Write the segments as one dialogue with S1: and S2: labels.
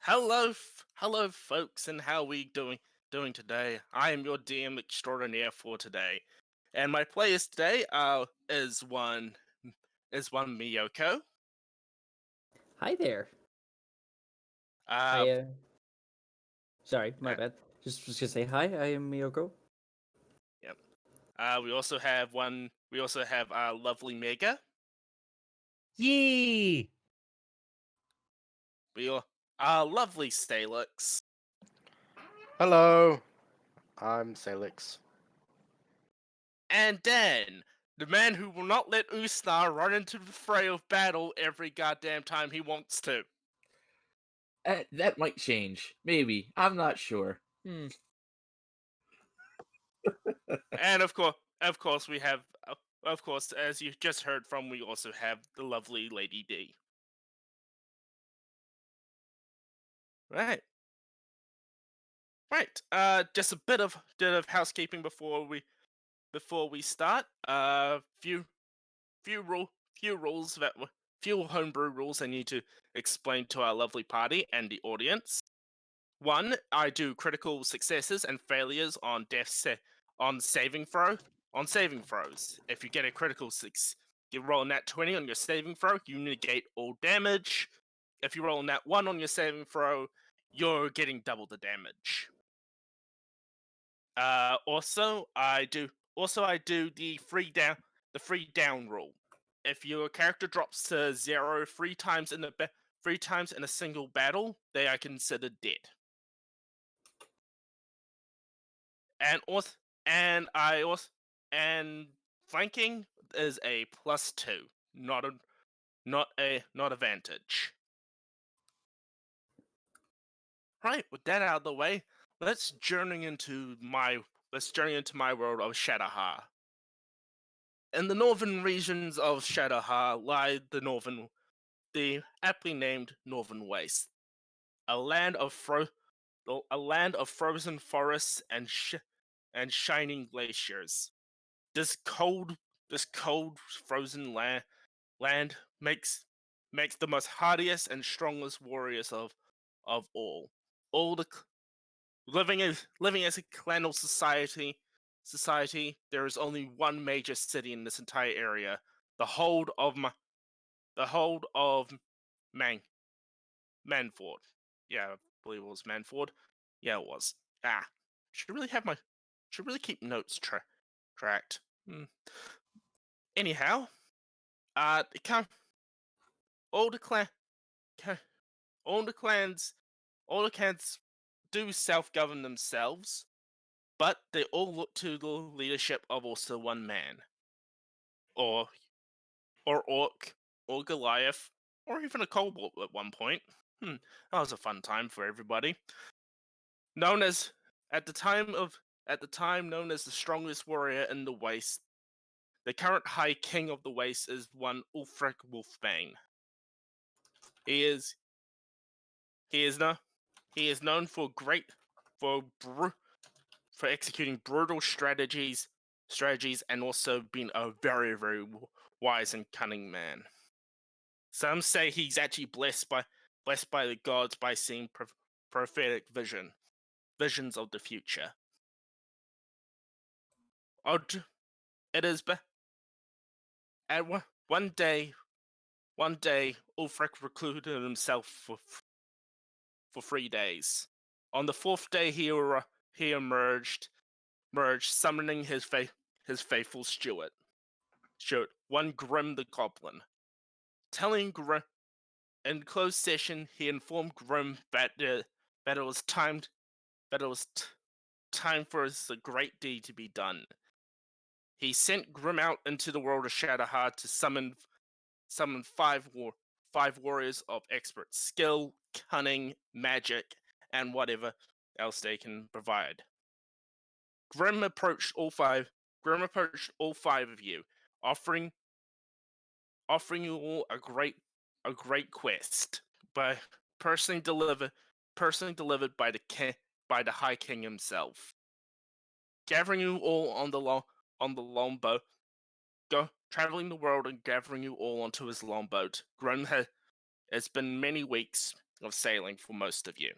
S1: Hello, folks, and how we doing today? I am your DM extraordinaire for today, and my players today is one Miyoko.
S2: Hi there.
S1: Uh,
S2: I sorry, my
S1: uh
S2: bad. Just was gonna say hi. I am Miyoko.
S1: yep. We also have one. We also have lovely Mega.
S3: Yee!
S1: We lovely Stalix,
S4: Hello, I'm Salix.
S1: and Dan, the man who will not let Usnar run into the fray of battle every goddamn time he wants to.
S3: That might change. Maybe. I'm not sure.
S1: And of course, we have, of course, as you just heard from, we also have the lovely Lady D. Right, right. Just a bit of housekeeping before we start. Few rule few rules few homebrew rules I need to explain to our lovely party and the audience. One, I do critical successes and failures on on saving throws. If you get a critical you roll a nat 20 on your saving throw, you negate all damage. If you roll a nat 1 on your saving throw, you're getting double the damage. Also I do the free down rule. If your character drops to 0 3 times in a single battle, they are considered dead. And also, and I also, and flanking is a +2, not advantage. Right, with that out of the way, let's journey into my world of Shadowha. In the northern regions of Shadowha lie the aptly named Northern Waste, a land of frozen forests and shining glaciers. This cold, this cold, frozen land makes the most hardiest and strongest warriors of all. All the living as a clanal society. There is only one major city in this entire area, the hold of Man Manford. Yeah, I believe it was Manford. Yeah, it was. Should really have my should really keep notes tracked. Anyhow, the all the clan ca- all the clans do self-govern themselves, but they all look to the leadership of also one man, or orc, or Goliath, or even a kobold at one point. That was a fun time for everybody. Known as at the time known as the strongest warrior in the Waste, the current High King of the Waste is one Ulfric Wolfbane. He is he is no he is known for for executing brutal strategies, and also being a very, very wise and cunning man. Some say he's actually blessed by the gods by seeing prophetic visions of the future. It is at one day, Ulfric recluded himself for 3 days. On the fourth day, he emerged, summoning his faithful Steward, one Grim the Goblin. Telling Grim in closed session, he informed Grim that it was time for his great deed to be done. He sent Grim out into the world of Shadowheart to summon five warriors of expert skill, cunning, magic, and whatever else they can provide. Grim approached all five. Grim approached all five of you, offering you all a great quest, by personally delivered by the High King himself. Gathering you all on the longboat, traveling the world and gathering you all onto his longboat. It's been many weeks. sailing for most of you.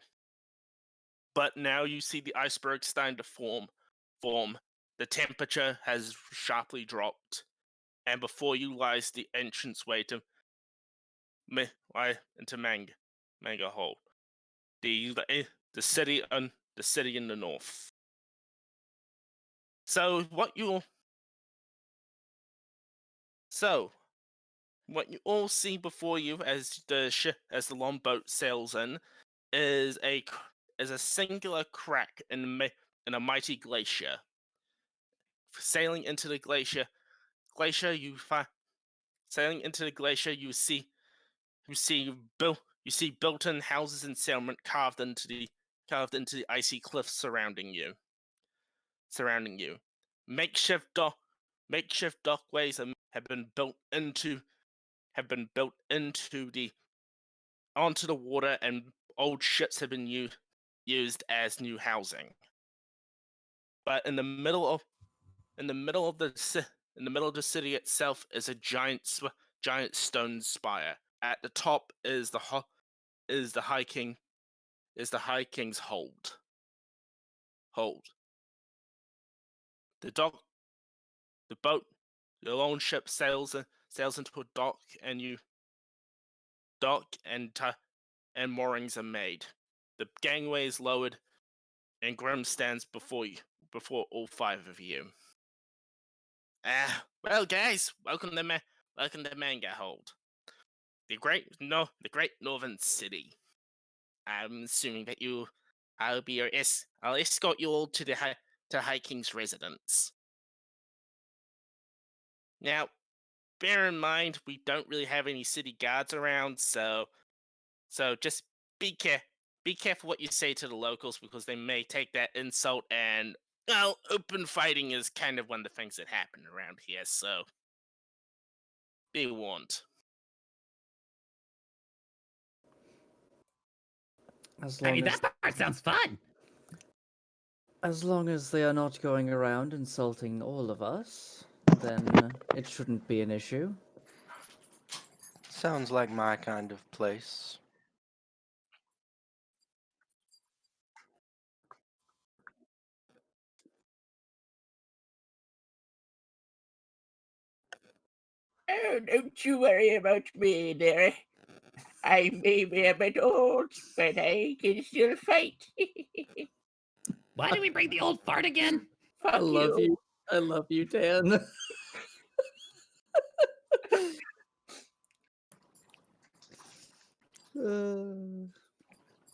S1: But now you see the iceberg starting to form. The temperature has sharply dropped, and before you lies the entranceway to Manga Hole, the city in the north. So what you all see before you as the longboat sails in is a singular crack in a mighty glacier. Sailing into the glacier, you see built-in houses and settlement carved into the icy cliffs surrounding you. Makeshift dockways have been built onto the water, and old ships have been used as new housing. But in the middle of the city itself is a giant stone spire. At the top is the High King's hold. The lone ship sails into a dock, and and moorings are made. The gangway is lowered, and Grim stands before all five of you. Well, guys, welcome to Manga Hold, the great northern city. I'm assuming that I'll escort you all to High King's residence. Now, bear in mind we don't really have any city guards around, so just be careful what you say to the locals, because they may take that insult, and well, open fighting is kind of one of the things that happen around here, so be warned.
S5: That part sounds fun.
S2: As long as they are not going around insulting all of us, then it shouldn't be an issue.
S4: Sounds like my kind of place.
S3: Oh, don't you worry about me, dearie. I may be a bit old, but I can still fight.
S5: Why did we bring the old fart again?
S3: Fuck
S2: I love you. I love you, Dan.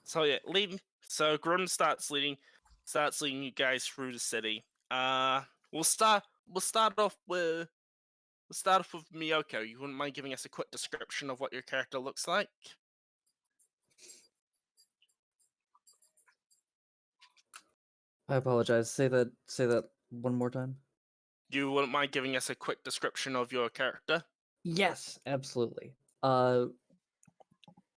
S1: So yeah, So Grim starts leading you guys through the city. We'll start off with Miyoko. You wouldn't mind giving us a quick description of what your character looks like?
S2: I apologize. Say that one more time.
S1: You wouldn't mind giving us a quick description of your character?
S2: Yes, absolutely.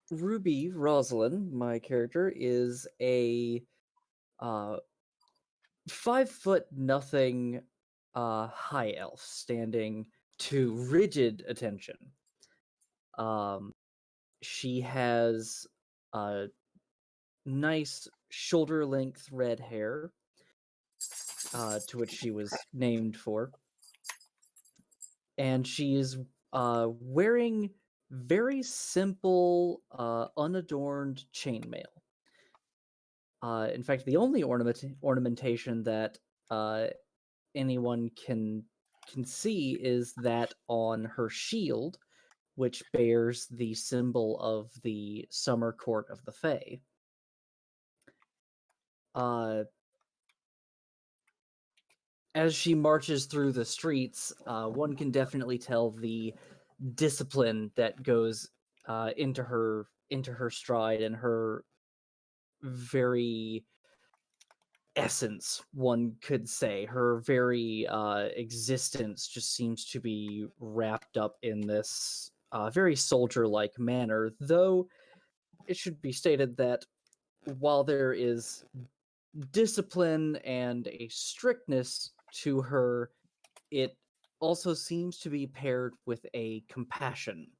S2: Ruby Rosalind, my character, is a 5'0" high elf standing to rigid attention. She has nice shoulder length red hair, to which she was named for. And she is wearing very simple, unadorned chainmail. In fact, the only ornamentation that anyone can see is that on her shield, which bears the symbol of the Summer Court of the Fae. As she marches through the streets, one can definitely tell the discipline that goes into her stride, and her very essence, one could say. Her very existence just seems to be wrapped up in this very soldier-like manner, though it should be stated that while there is discipline and a strictness to her, it also seems to be paired with a compassion.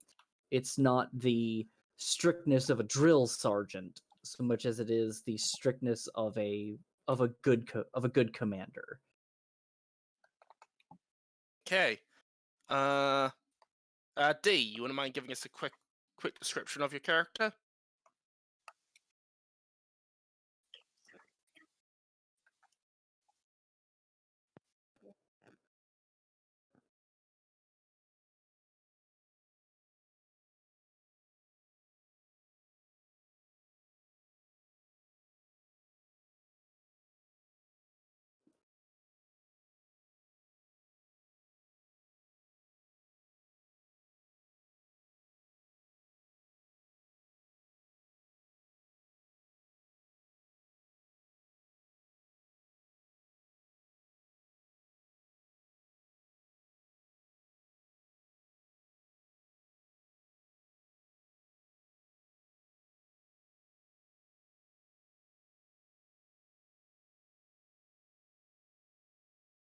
S2: It's not the strictness of a drill sergeant so much as it is the strictness of a good commander.
S1: Okay. D, you wouldn't mind giving us a quick description of your character?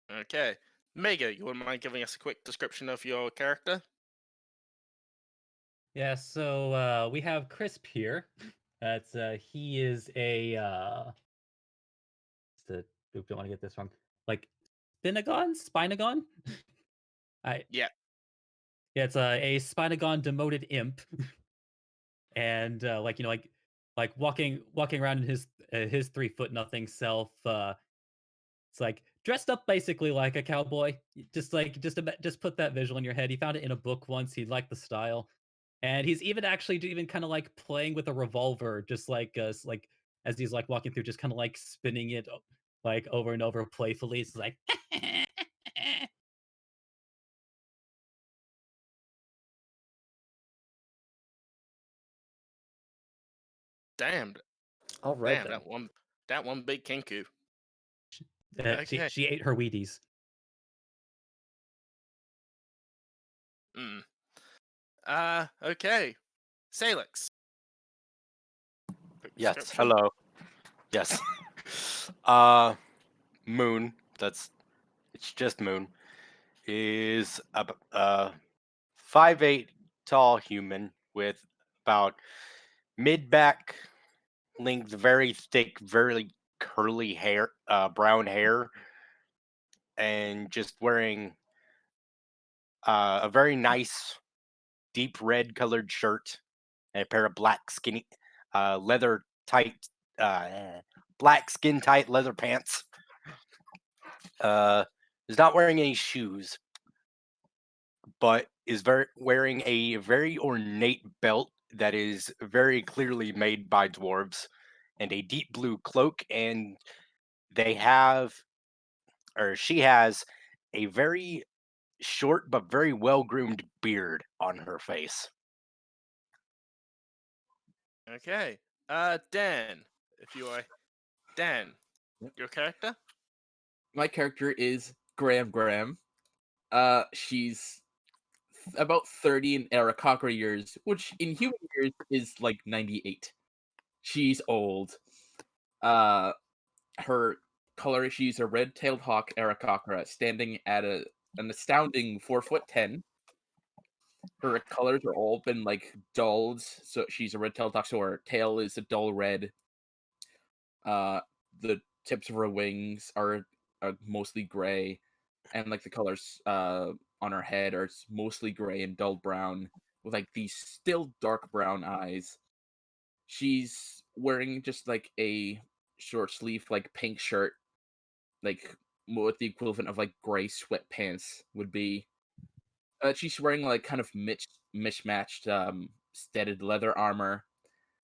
S1: Okay. Mega, you wouldn't mind giving us a quick description of your character?
S5: Yeah, so we have Crisp here. That's he is a oop, don't want to get this wrong. Like Spinagon? I
S1: Yeah.
S5: Yeah, it's a Spinagon demoted imp. And like walking around in his 3 foot nothing self. It's like dressed up basically like a cowboy. Just put that visual in your head. He found it in a book once. He liked the style, and he's even actually even kind of like playing with a revolver, just like as he's like walking through, just kind of like spinning it like over and over playfully. It's like.
S1: Damn.
S2: All right
S1: Damn,
S2: then.
S1: that one big kinku.
S5: She
S1: Okay.
S5: she ate her Wheaties.
S1: Mm. Okay. Salix. Quick
S4: Yes.
S1: description.
S4: Hello. Yes. Moon. It's just Moon. Is a 5'8" tall human with about mid back length, very thick, very curly hair, brown hair, and just wearing a very nice deep red colored shirt and a pair of black skinny leather tight black skin tight leather pants. Is not wearing any shoes, but is wearing a very ornate belt that is very clearly made by dwarves, and a deep blue cloak. And they have, or she has, a very short but very well groomed beard on her face.
S1: Okay. Dan. If you are Dan,
S3: Yep.
S1: your character?
S3: My character is Graham. She's about 30 in Arakakra years, which in human years is like 98. She's old. Uh, her color, she's a red-tailed hawk Arakakra, standing at an astounding 4'10". Her colors are all been like dulled, so she's a red-tailed hawk, so her tail is a dull red. The tips of her wings are mostly gray, and like the colors on her head are mostly gray and dull brown, with like these still dark brown eyes. She's wearing just like a short sleeve like pink shirt, like what the equivalent of like gray sweatpants would be. She's wearing like kind of mismatched studded leather armor.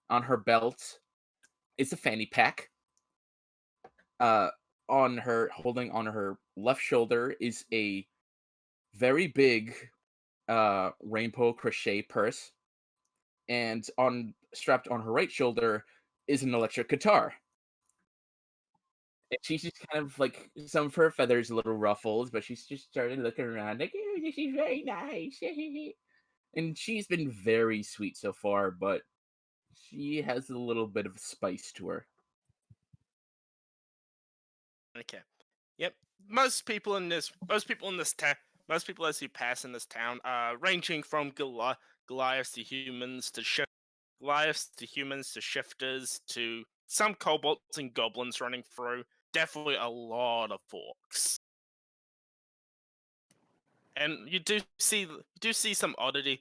S3: On her belt is a fanny pack. Uh, on her holding on her left shoulder is a very big rainbow crochet purse, and on strapped on her right shoulder is an electric guitar. And she's just kind of like some of her feathers a little ruffled, but she's just started looking around like, "Oh, this is very nice." And she's been very sweet so far, but she has a little bit of spice to her.
S1: Okay. Yep. Most people as you pass in this town, ranging from Goliaths to humans to Goliaths to humans to shifters to some kobolds and goblins running through. Definitely a lot of orcs. And you do see some oddities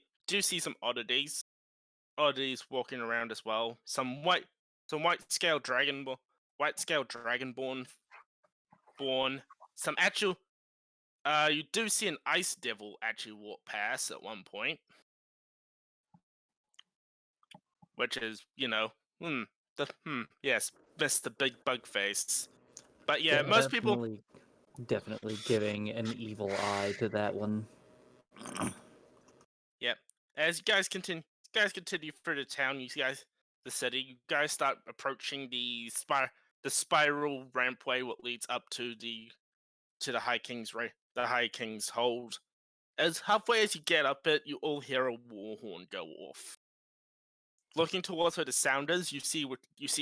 S1: walking around as well. Some white scale dragonborn born. Some actual you do see an ice devil actually walk past at one point. Which is, yes, Mr. Big Bug Face. But yeah, most people
S2: definitely giving an evil eye to that one.
S1: yeah. As you guys continue through the town, the city, you guys start approaching the spiral rampway what leads up to the High King's hold. As halfway as you get up it, you all hear a war horn go off. Looking towards where the sound is, you see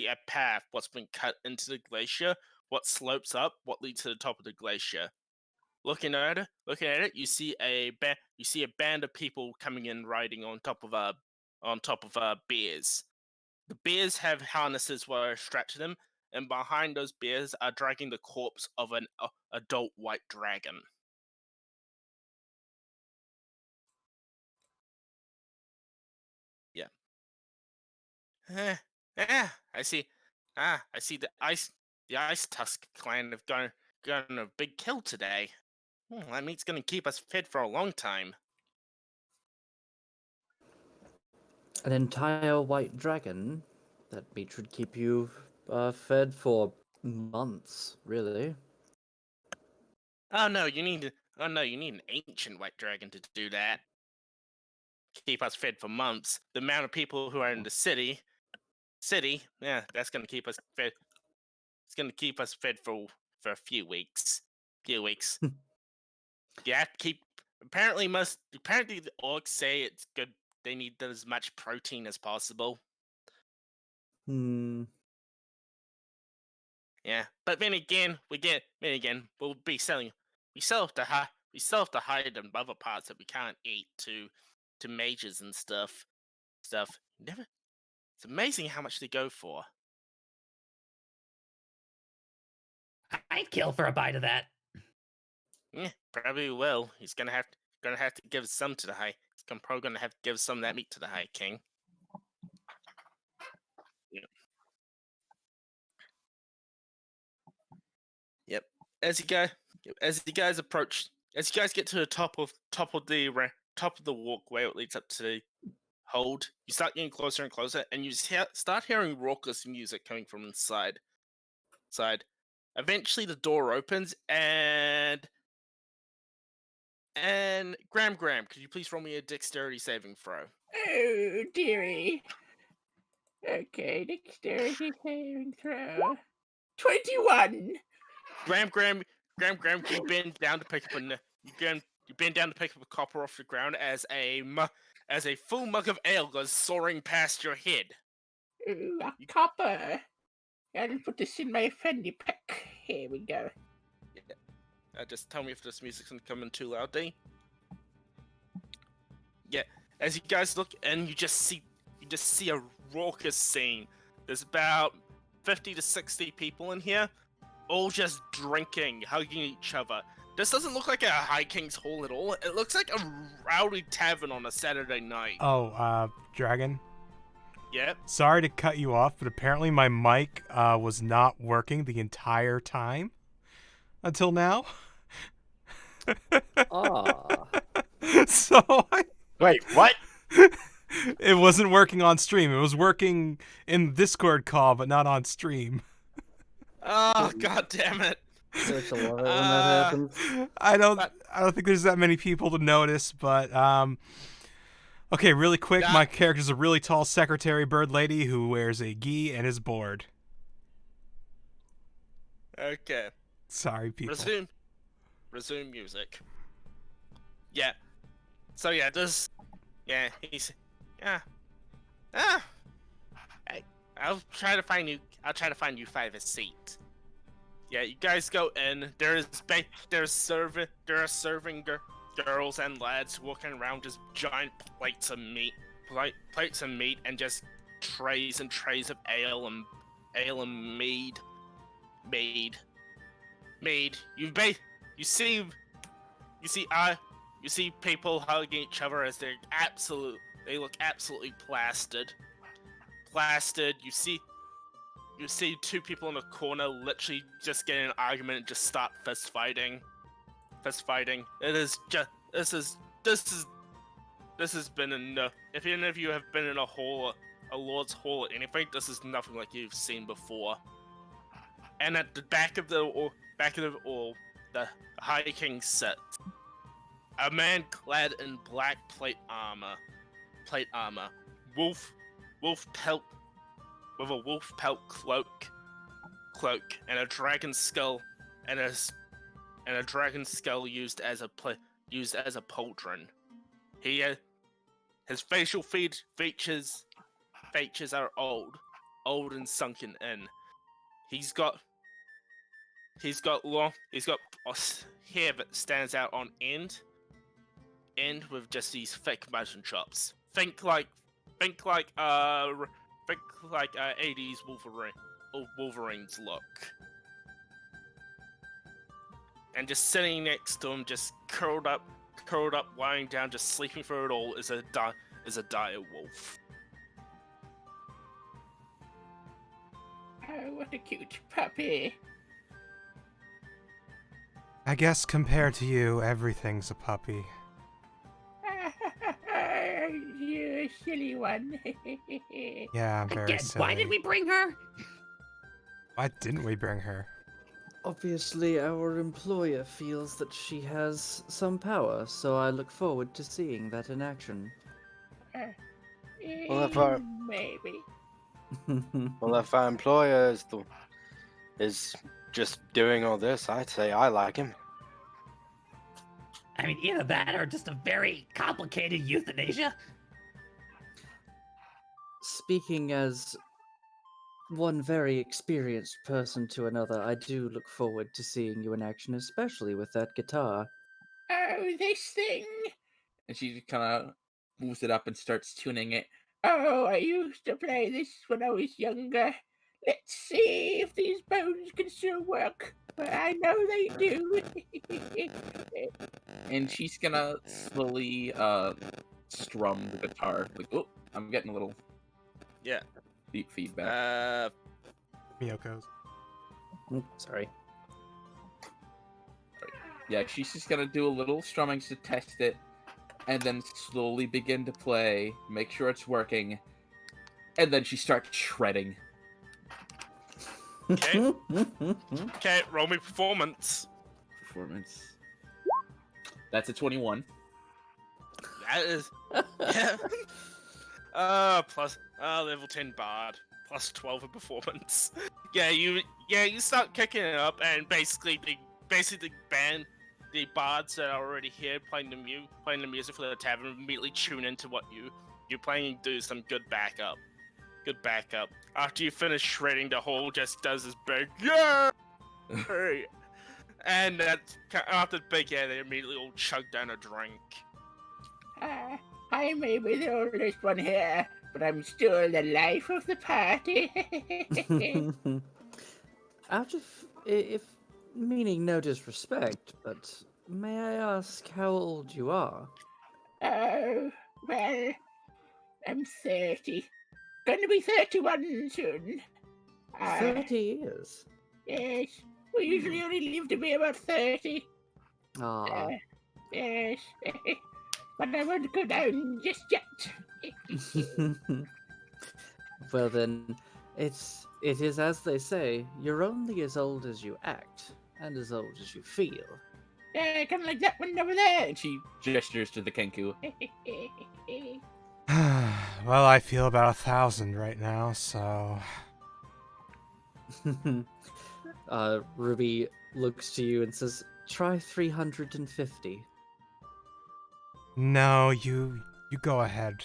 S1: a path what's been cut into the glacier, what slopes up, what leads to the top of the glacier. Looking at it, you see a band of people coming in riding on top of bears. The bears have harnesses where strapped to them, and behind those bears are dragging the corpse of an adult white dragon. Yeah. I see. I see the ice tusk clan have gotten a big kill today. That meat's gonna keep us fed for a long time.
S2: An entire white dragon? That meat should keep you fed for months, really.
S1: Oh no, you need an ancient white dragon to do that. Keep us fed for months. The amount of people who are in the city, yeah, that's gonna keep us fed. It's gonna keep us fed for a few weeks. Yeah, apparently the orcs say it's good. They need as much protein as possible.
S2: Hmm.
S1: Yeah, but then again, we'll be selling. We still have to hide in other parts that we can't eat to mages and stuff. Never. It's amazing how much they go for.
S5: I'd kill for a bite of that.
S1: Yeah, probably will. He's gonna have to give some to the high. Probably gonna have to give some of that meat to the High King. Yep. Yep. As you guys get to the top of the walkway that leads up to the hold, you start getting closer and closer, and you start hearing raucous music coming from inside. Eventually, the door opens, and Graham, could you please roll me a dexterity saving throw?
S3: Oh, dearie. Okay, dexterity saving throw. 21!
S1: Graham, you bend down to pick up a copper off the ground as a full mug of ale goes soaring past your head.
S3: Ooh, a copper. I'll put this in my fanny pack. Here we go.
S1: Just tell me if this music's coming too loud, D. Yeah, as you guys look and you just see a raucous scene. There's about 50 to 60 people in here, all just drinking, hugging each other. This doesn't look like a High King's Hall at all. It looks like a rowdy tavern on a Saturday night.
S6: Oh, Dragon?
S1: Yeah?
S6: Sorry to cut you off, but apparently my mic was not working the entire time until now. So
S4: Wait, what?
S6: it wasn't working on stream. It was working in the Discord call, but not on stream.
S1: Oh, god damn it.
S2: There's a lot when that happens.
S6: I don't think there's that many people to notice, but okay, really quick, my character's a really tall secretary bird lady who wears a gi and is bored.
S1: Okay.
S6: Sorry, people.
S1: Resume music. Yeah. So yeah, he's I'll try to find you five a seat. Yeah, you guys go in. There are serving girls and lads walking around just giant plates of meat, and just trays and trays of ale and mead. You see people hugging each other as they look absolutely plastered. You see two people in the corner literally just get in an argument and just start fist fighting. It is just this has been enough. If any of you have been in a Lord's Hall or anything, this is nothing like you've seen before. And at the back of the High King sits a man clad in black plate armor, wolf pelt with a wolf pelt cloak, and a dragon skull, and a dragon skull used as a pauldron. His facial features are old and sunken in. He's got hair that stands out on end with just these thick mutton chops. Think like 80s Wolverine's look. And just sitting next to him, just curled up, lying down, just sleeping through it all, is a dire wolf.
S7: Oh, what a cute puppy.
S6: I guess compared to you, everything's a puppy.
S7: You silly one.
S6: Yeah, I'm very
S5: Again,
S6: silly.
S5: why did we bring her?
S6: Why didn't we bring her?
S2: Obviously, our employer feels that she has some power, so I look forward to seeing that in action.
S4: Well, if our-
S7: Maybe.
S4: Well, if our employer is just doing all this, I'd say I like him.
S5: I mean, either that or just a very complicated euthanasia.
S2: Speaking as one very experienced person to another, I do look forward to seeing you in action, especially with that guitar.
S7: Oh, this thing.
S3: And she kind of moves it up and starts tuning it.
S7: Oh, I used to play this when I was younger. Let's see if these bones can still work. But I know they do.
S3: And she's gonna slowly strum the guitar. Like, oh, I'm getting a little deep feedback.
S6: Miyoko's.
S2: Sorry.
S3: Yeah, she's just gonna do a little strumming to test it, and then slowly begin to play, make sure it's working, and then she starts shredding.
S1: Okay. Okay, roll me performance.
S3: Performance. That's a 21.
S1: That is plus level 10 bard, plus 12 in performance. You start kicking it up, and basically the band, the bards that are already here playing the music for the tavern immediately tune into what you're playing and do some good backup. After you finish shredding, the whole just does this big yeah, and after the big yeah, they immediately all chug down a drink.
S7: I may be the oldest one here, but I'm still the life of the party.
S2: If meaning no disrespect, but may I ask how old you are?
S7: Oh, well, I'm 30. Gonna be 31 soon.
S2: 30 years.
S7: Yes, we usually only live to be about 30.
S2: Ah,
S7: Yes, but I won't go down just yet.
S2: well then, it is as they say, you're only as old as you act, and as old as you feel.
S7: Yeah, kind of like that one over there.
S3: And she gestures to the Kenku.
S6: Well, I feel about 1,000 right now, so...
S2: Ruby looks to you and says, try 350.
S6: No, you go ahead.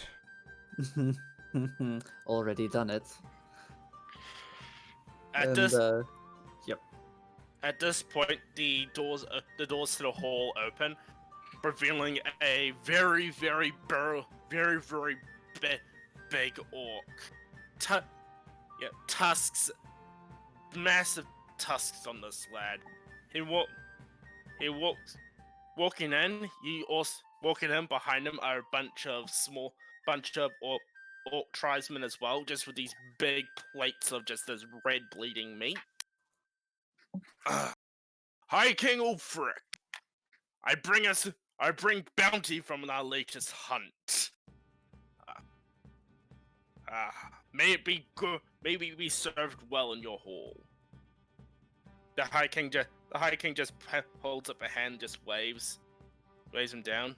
S2: Already done it.
S1: At this point, the doors to the hall open, revealing a very big orc tusks, massive tusks on this lad. He walks walking in. Walking in behind him are a bunch of orc tribesmen as well, just with these big plates of just this red bleeding meat. Hi, King Ulfric. I bring bounty from our latest hunt. May it be good. May we be served well in your hall. The High King just holds up a hand, just waves him down.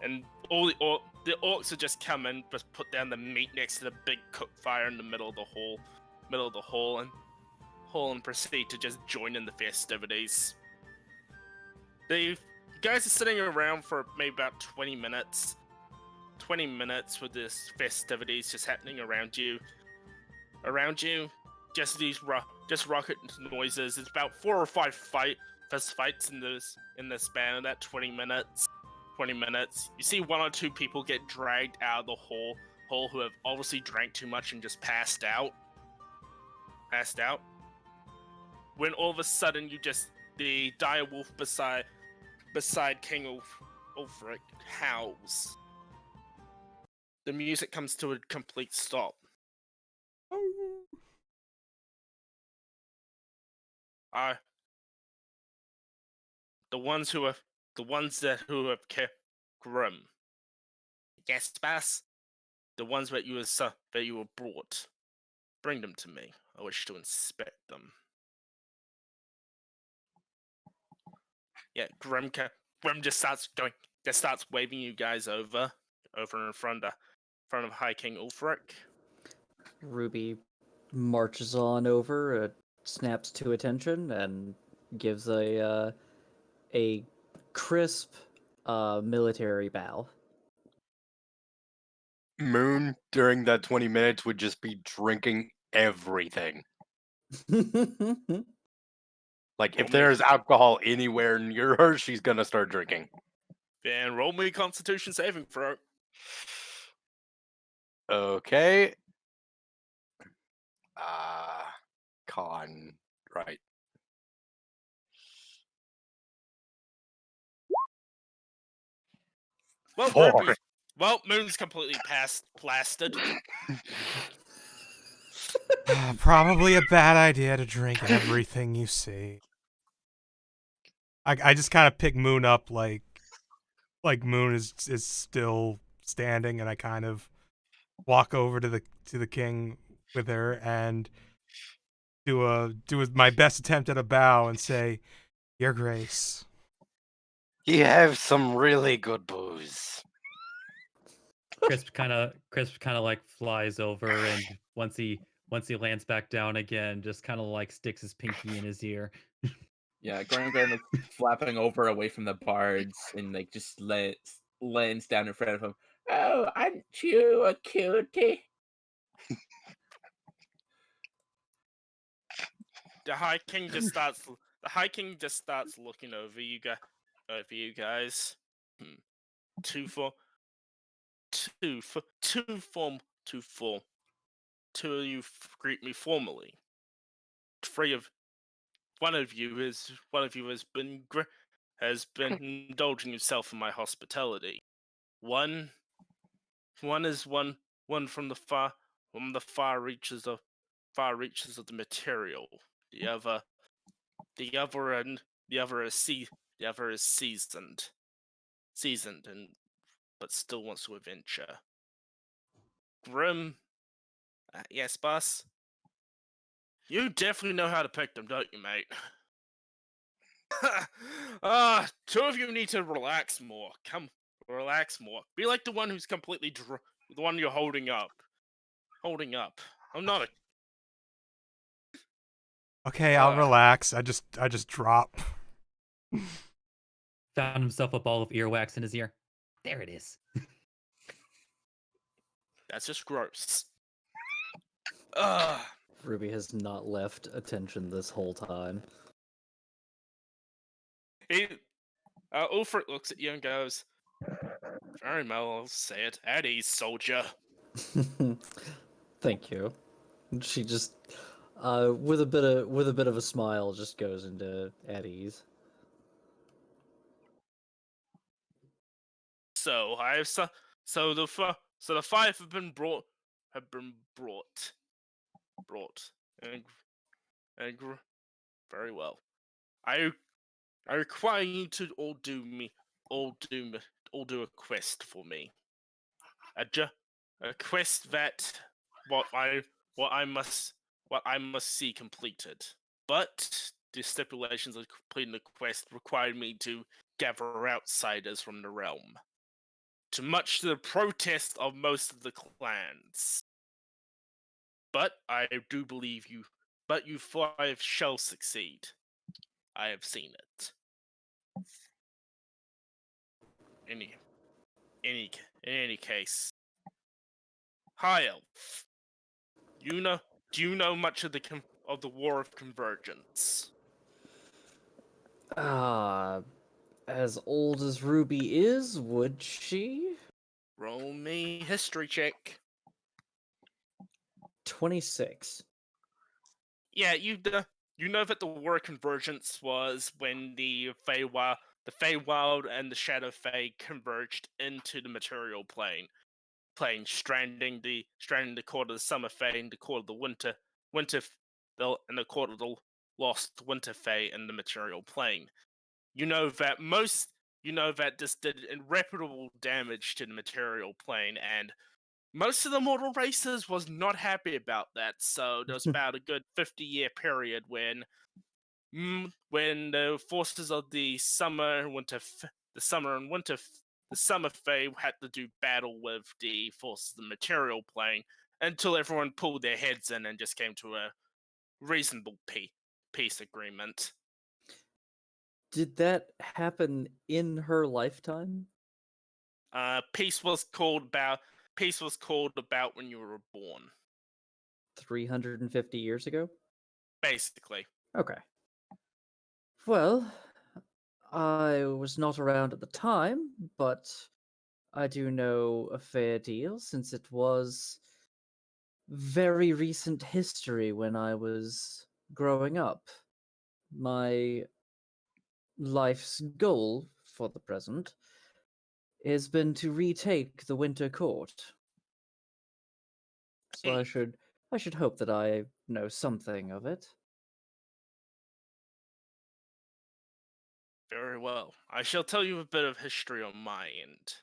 S1: And all the orcs have just come in, just put down the meat next to the big cook fire in the middle of the hall, and proceed to just join in the festivities. You guys are sitting around for maybe about 20 minutes. 20 minutes with this festivities just happening around you. Just these rocket noises. It's about 4 or 5 fist fights in the span of that 20 minutes. 20 minutes. You see 1 or 2 people get dragged out of the hall who have obviously drank too much and just passed out. When all of a sudden the dire wolf beside King Ulfric howls. The music comes to a complete stop. The ones who have kept Grim. Yes, Bass. The ones that you were brought. Bring them to me. I wish to inspect them. Yeah, Grim just starts waving you guys over in front of High King Ulfric.
S2: Ruby marches on over, snaps to attention, and gives a crisp military bow.
S4: Moon during that 20 minutes would just be drinking everything. Like, if there's alcohol anywhere near her, she's gonna start drinking.
S1: Then roll me Constitution saving throw.
S4: Okay. Con. Right.
S1: Well,
S4: 4.
S1: Moon's completely blasted.
S6: Probably a bad idea to drink everything you see. I just kind of pick Moon up like Moon is still standing, and I kind of walk over to the king with her and do my best attempt at a bow and say, "Your Grace."
S4: You have some really good booze.
S5: Crisp kind of like flies over, and once he lands back down again, just kind of like sticks his pinky in his ear.
S3: Yeah, Grim is flapping over away from the bards and like just lands down in front of him.
S7: Oh, aren't you a cutie?
S1: The High King just starts looking over you guys. Two of you greet me formally. One of you has been indulging yourself in my hospitality. One is one from the far reaches of the material. The other is seasoned and but still wants to adventure. Grim, yes, boss. You definitely know how to pick them, don't you, mate? Two of you need to relax more. Relax more. Be like the one who's completely the one you're holding up. I'm not a.
S6: Okay, I'll relax. I just drop.
S5: Found himself a ball of earwax in his ear. There it is.
S1: That's just gross.
S2: Ruby has not left attention this whole time.
S1: Ulfric looks at you and goes, Very well, I'll say it. At ease, soldier.
S2: Thank you. She just, with a bit of a smile, just goes into at ease.
S1: So I have so the five have been brought and, very well. I I require you to all do a quest for me. A quest that what I what I must what I must see completed. But the stipulations of completing the quest required me to gather outsiders from the realm, to much to the protest of most of the clans. But I do believe you. But you five shall succeed. I have seen it. Any, in any case, High Elf. You know? Do you know much of the War of Convergence?
S2: Ah, as old as Ruby is, would she?
S1: Roll me history check.
S2: 26.
S1: Yeah, you know that the War of Convergence was when the Feywild and the Shadow Fae converged into the material plane, stranding the court of the Summer Fae and the court of the and the court of the Lost Winter Fae in the material plane. You know that this did irreparable damage to the material plane, and most of the mortal races was not happy about that. So there was about a good 50-year period when the forces of the summer and winter, the summer and winter, the summer Fae had to do battle with the forces of the material plane until everyone pulled their heads in and just came to a reasonable peace agreement.
S2: Did that happen in her lifetime?
S1: Peace was called about when you were born,
S2: 350 years ago?
S1: basically.
S2: Okay. Well, I was not around at the time, but I do know a fair deal since it was very recent history when I was growing up. My life's goal for the present has been to retake the Winter Court. So
S1: Hey.
S2: I should hope that I know something of it.
S1: Very well. I shall tell you a bit of history on my end.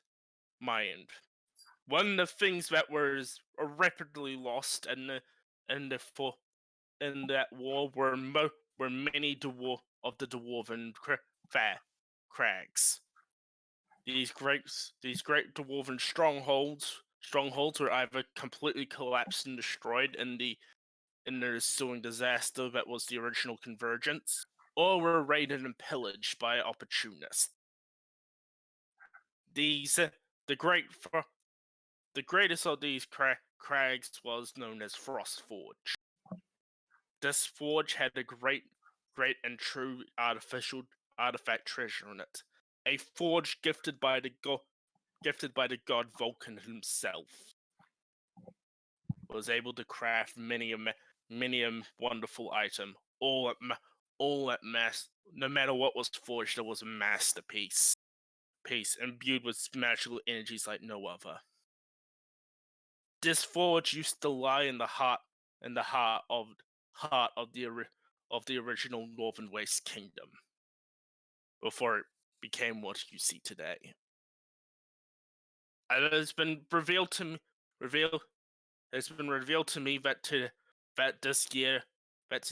S1: One of the things that was rapidly lost in the for in that war were many of the dwarven crags. These great dwarven strongholds were either completely collapsed and destroyed in the ensuing disaster that was the original convergence, or were raided and pillaged by opportunists. These the great the greatest of these crags was known as Frost Forge. This forge had a great and true artifact treasure in it. A forge gifted by the god Vulcan himself. Was able to craft many a wonderful item, all at mass. No matter what was forged, it was a masterpiece, imbued with magical energies like no other. This forge used to lie in the heart of the original Northern Waste Kingdom before it became what you see today. And it has been revealed to me that this year that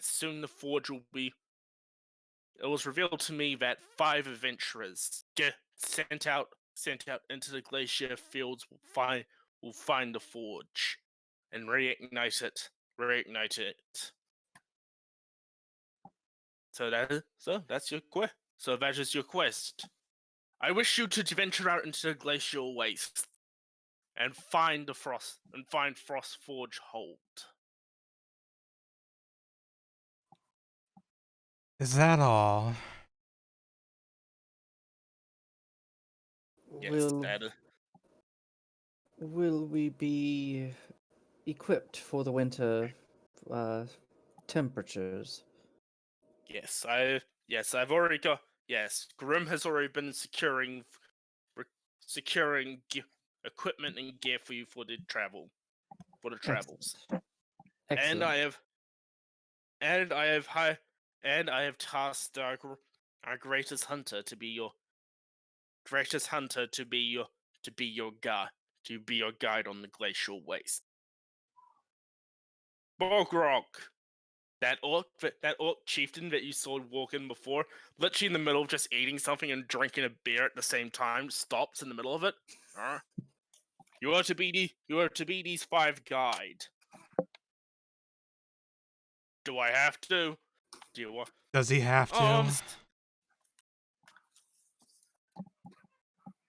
S1: soon the forge will be. It was revealed to me that 5 adventurers sent out into the glacier fields will find the forge and reignite it. So that's your quest. So that is your quest. I wish you to venture out into the glacial waste and find Frost Forge hold.
S6: Is that all?
S1: Yes,
S2: Will
S1: that.
S2: will we be equipped for the winter uh, temperatures?
S1: Yes, I've already got. Yes, Grim has already been securing equipment and gear for you for the travels. And
S2: Excellent.
S1: I have tasked our greatest hunter to be your guide on the glacial waste. Bogrog, that orc chieftain that you saw walk in before, literally in the middle of just eating something and drinking a beer at the same time, stops in the middle of it. You are to be these 5 guide. Do I have to? Do you want?
S6: Does he have
S1: Oh,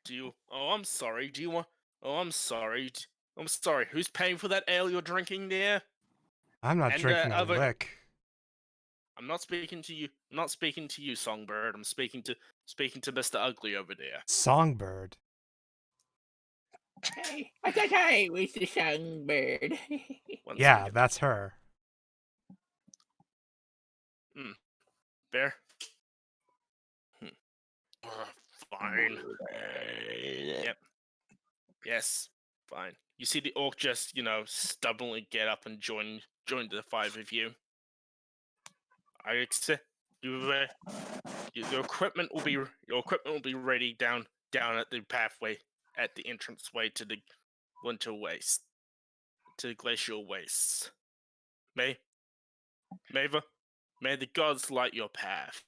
S6: to?
S1: I'm sorry. Do you want? Oh, I'm sorry. I'm sorry. Who's paying for that ale you're drinking there?
S6: I'm not
S1: And
S6: drinking a
S1: other.
S6: lick.
S1: I'm not speaking to you. I'm not speaking to you, Songbird. I'm speaking to Mr. Ugly over there.
S6: Songbird.
S7: Hey, I thought I was the songbird.
S1: One
S6: Yeah,
S1: second.
S6: that's her.
S1: Bear. Fine. Yep. Yes. Fine. You see the orc just, stubbornly get up and join the 5 of you. I accept you. Your equipment will be ready down at the pathway at the entranceway to the winter waste, to the glacial wastes. May the gods light your path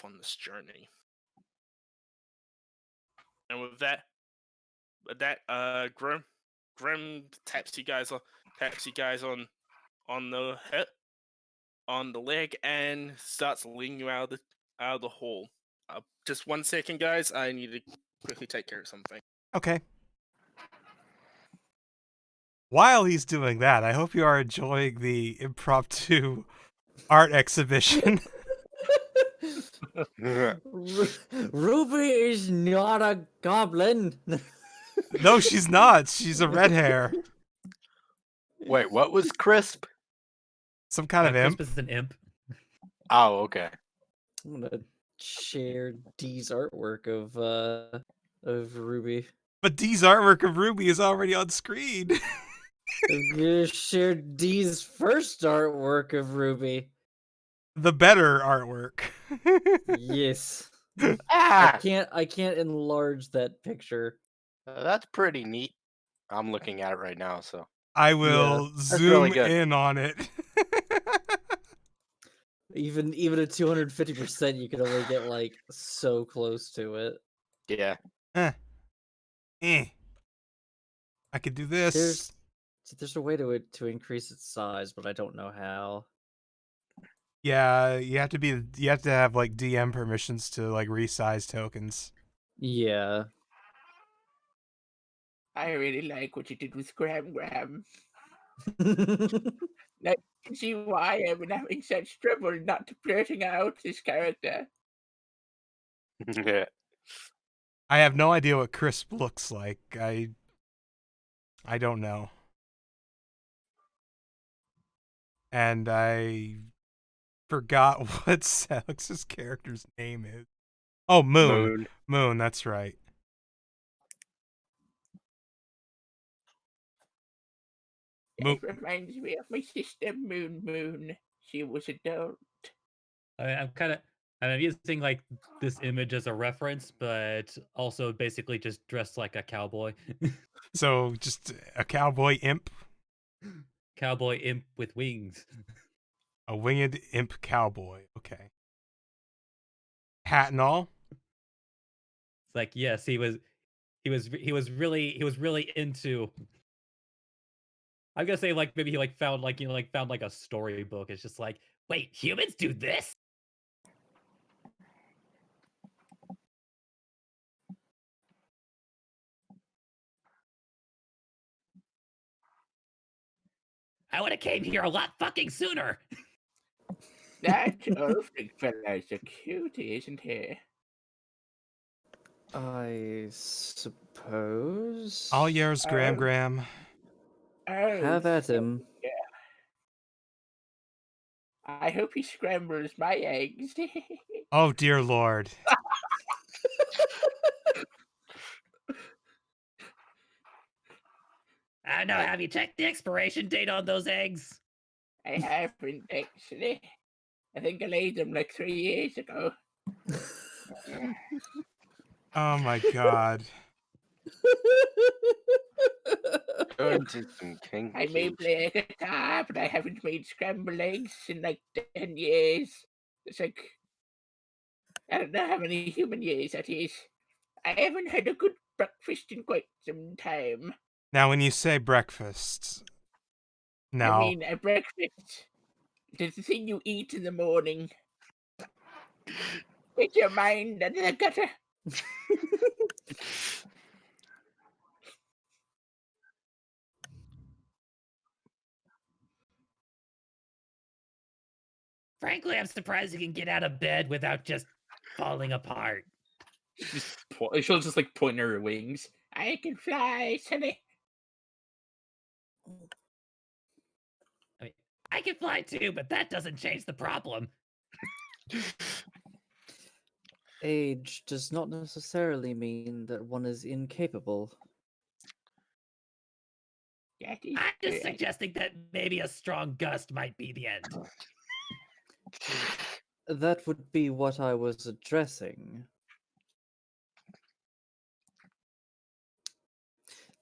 S1: on this journey. And with that, Grim taps you guys on the head, on the leg, and starts leading you out of the hall. Just 1 second, guys. I need to quickly take care of something.
S6: Okay. While he's doing that, I hope you are enjoying the impromptu art exhibition.
S2: Ruby is not a goblin.
S6: No, she's not. She's a red hair.
S4: Wait, what was Crisp?
S6: Some kind of imp.
S5: Crisp is an imp.
S4: Oh, okay.
S2: I'm gonna share D's artwork of Ruby.
S6: But D's artwork of Ruby is already on screen.
S2: I'm gonna share D's first artwork of Ruby.
S6: The better artwork.
S2: Yes.
S4: Ah,
S2: I can't enlarge that picture.
S4: that's pretty neat. I'm looking at it right now, so.
S6: I will zoom
S4: really good.
S6: in on it.
S2: Even at 250%, you can only get like so close to it.
S4: Yeah.
S6: I could do this.
S2: There's a way to increase its size, but I don't know how.
S6: Yeah, you have to have like DM permissions to like resize tokens.
S2: Yeah.
S7: I really like what you did with Graham. Now you can see why I've been having such trouble not blurting out this character.
S4: Yeah.
S6: I have no idea what Crisp looks like. I don't know. And I forgot what Alex's character's name is. Oh, Moon. Moon, that's right.
S7: It reminds me of my sister Moon. She was adult.
S5: I'm using like this image as a reference, but also basically just dressed like a cowboy.
S6: So just a cowboy imp?
S5: Cowboy imp with wings.
S6: A winged imp cowboy. Okay. Hat and all?
S5: It's like, yes, he was really into. I'm gonna say like maybe he like found like found like a storybook. It's just like, wait, humans do this? I would have came here a lot fucking sooner.
S7: That Ulfric fella's a cutie, isn't he?
S2: I suppose.
S6: All yours, Graham.
S7: Oh.
S6: Graham.
S7: Oh,
S2: Have at him.
S7: I hope he scrambles my eggs.
S6: Oh dear Lord.
S5: I don't know. Have you checked the expiration date on those eggs?
S7: I haven't actually. I think I laid them like 3 years ago.
S6: Oh my God.
S4: Going to some
S7: I may
S4: kinky.
S7: play a guitar, but I haven't made scrambled eggs in like 10 years. It's like, I don't know how many human years that is. I haven't had a good breakfast in quite some time.
S6: Now, when you say breakfast,
S7: I
S6: now
S7: mean, a breakfast. It's the thing you eat in the morning. Get your mind out of the gutter.
S5: Frankly, I'm surprised you can get out of bed without just falling apart.
S3: She'll just like point her wings.
S7: I can fly, Sonny.
S5: I mean, I can fly too, but that doesn't change the problem.
S2: Age does not necessarily mean that one is incapable.
S7: That is
S5: I'm just
S7: correct.
S5: suggesting that maybe a strong gust might be the end.
S2: That would be what I was addressing.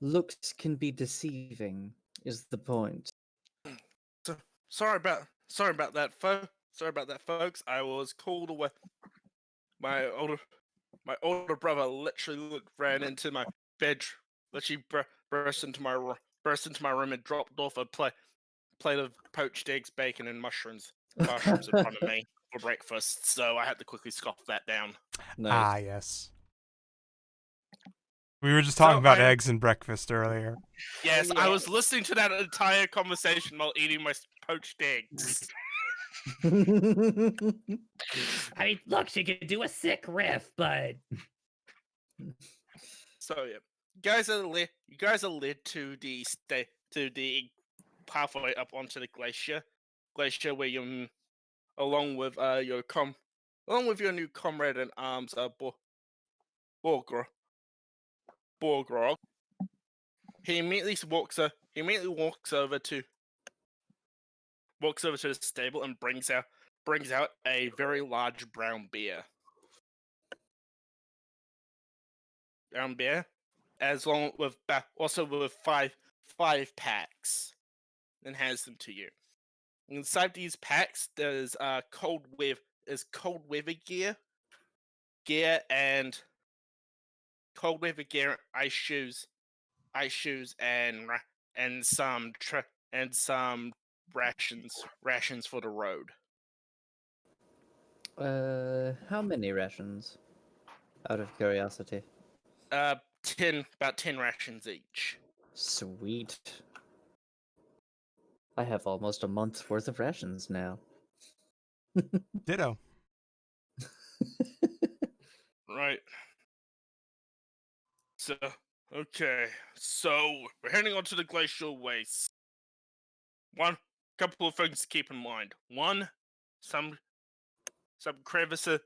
S2: Looks can be deceiving, is the point.
S1: Sorry about that, folks. I was called away. My older brother literally ran into my bed, literally burst into my room and dropped off a plate of poached eggs, bacon, and mushrooms in front of me for breakfast. So I had to quickly scoff that down.
S6: ah
S2: Nice.
S6: yes. We were just
S1: So
S6: talking about
S1: I'm-
S6: eggs and breakfast earlier.
S1: Yes,
S7: Oh,
S1: I
S7: yeah.
S1: was listening to that entire conversation while eating my poached eggs.
S5: I mean, look, she could do a sick riff, but
S1: So yeah, you guys are led to the pathway up onto the glacier, where you, along with your new comrade in arms, Borgrog. Borgrog. He immediately walks over to the stable and brings out a very large brown bear. As long with also with five packs, and hands them to you. Inside these packs, there's cold weather gear, and cold weather gear, ice shoes, and some rations for the road.
S2: How many rations? Out of curiosity.
S1: About 10 rations each.
S2: Sweet. I have almost a month's worth of rations now.
S6: Ditto.
S1: Right. So, okay. So, we're heading on to the glacial waste. One couple of things to keep in mind. One, some crevices,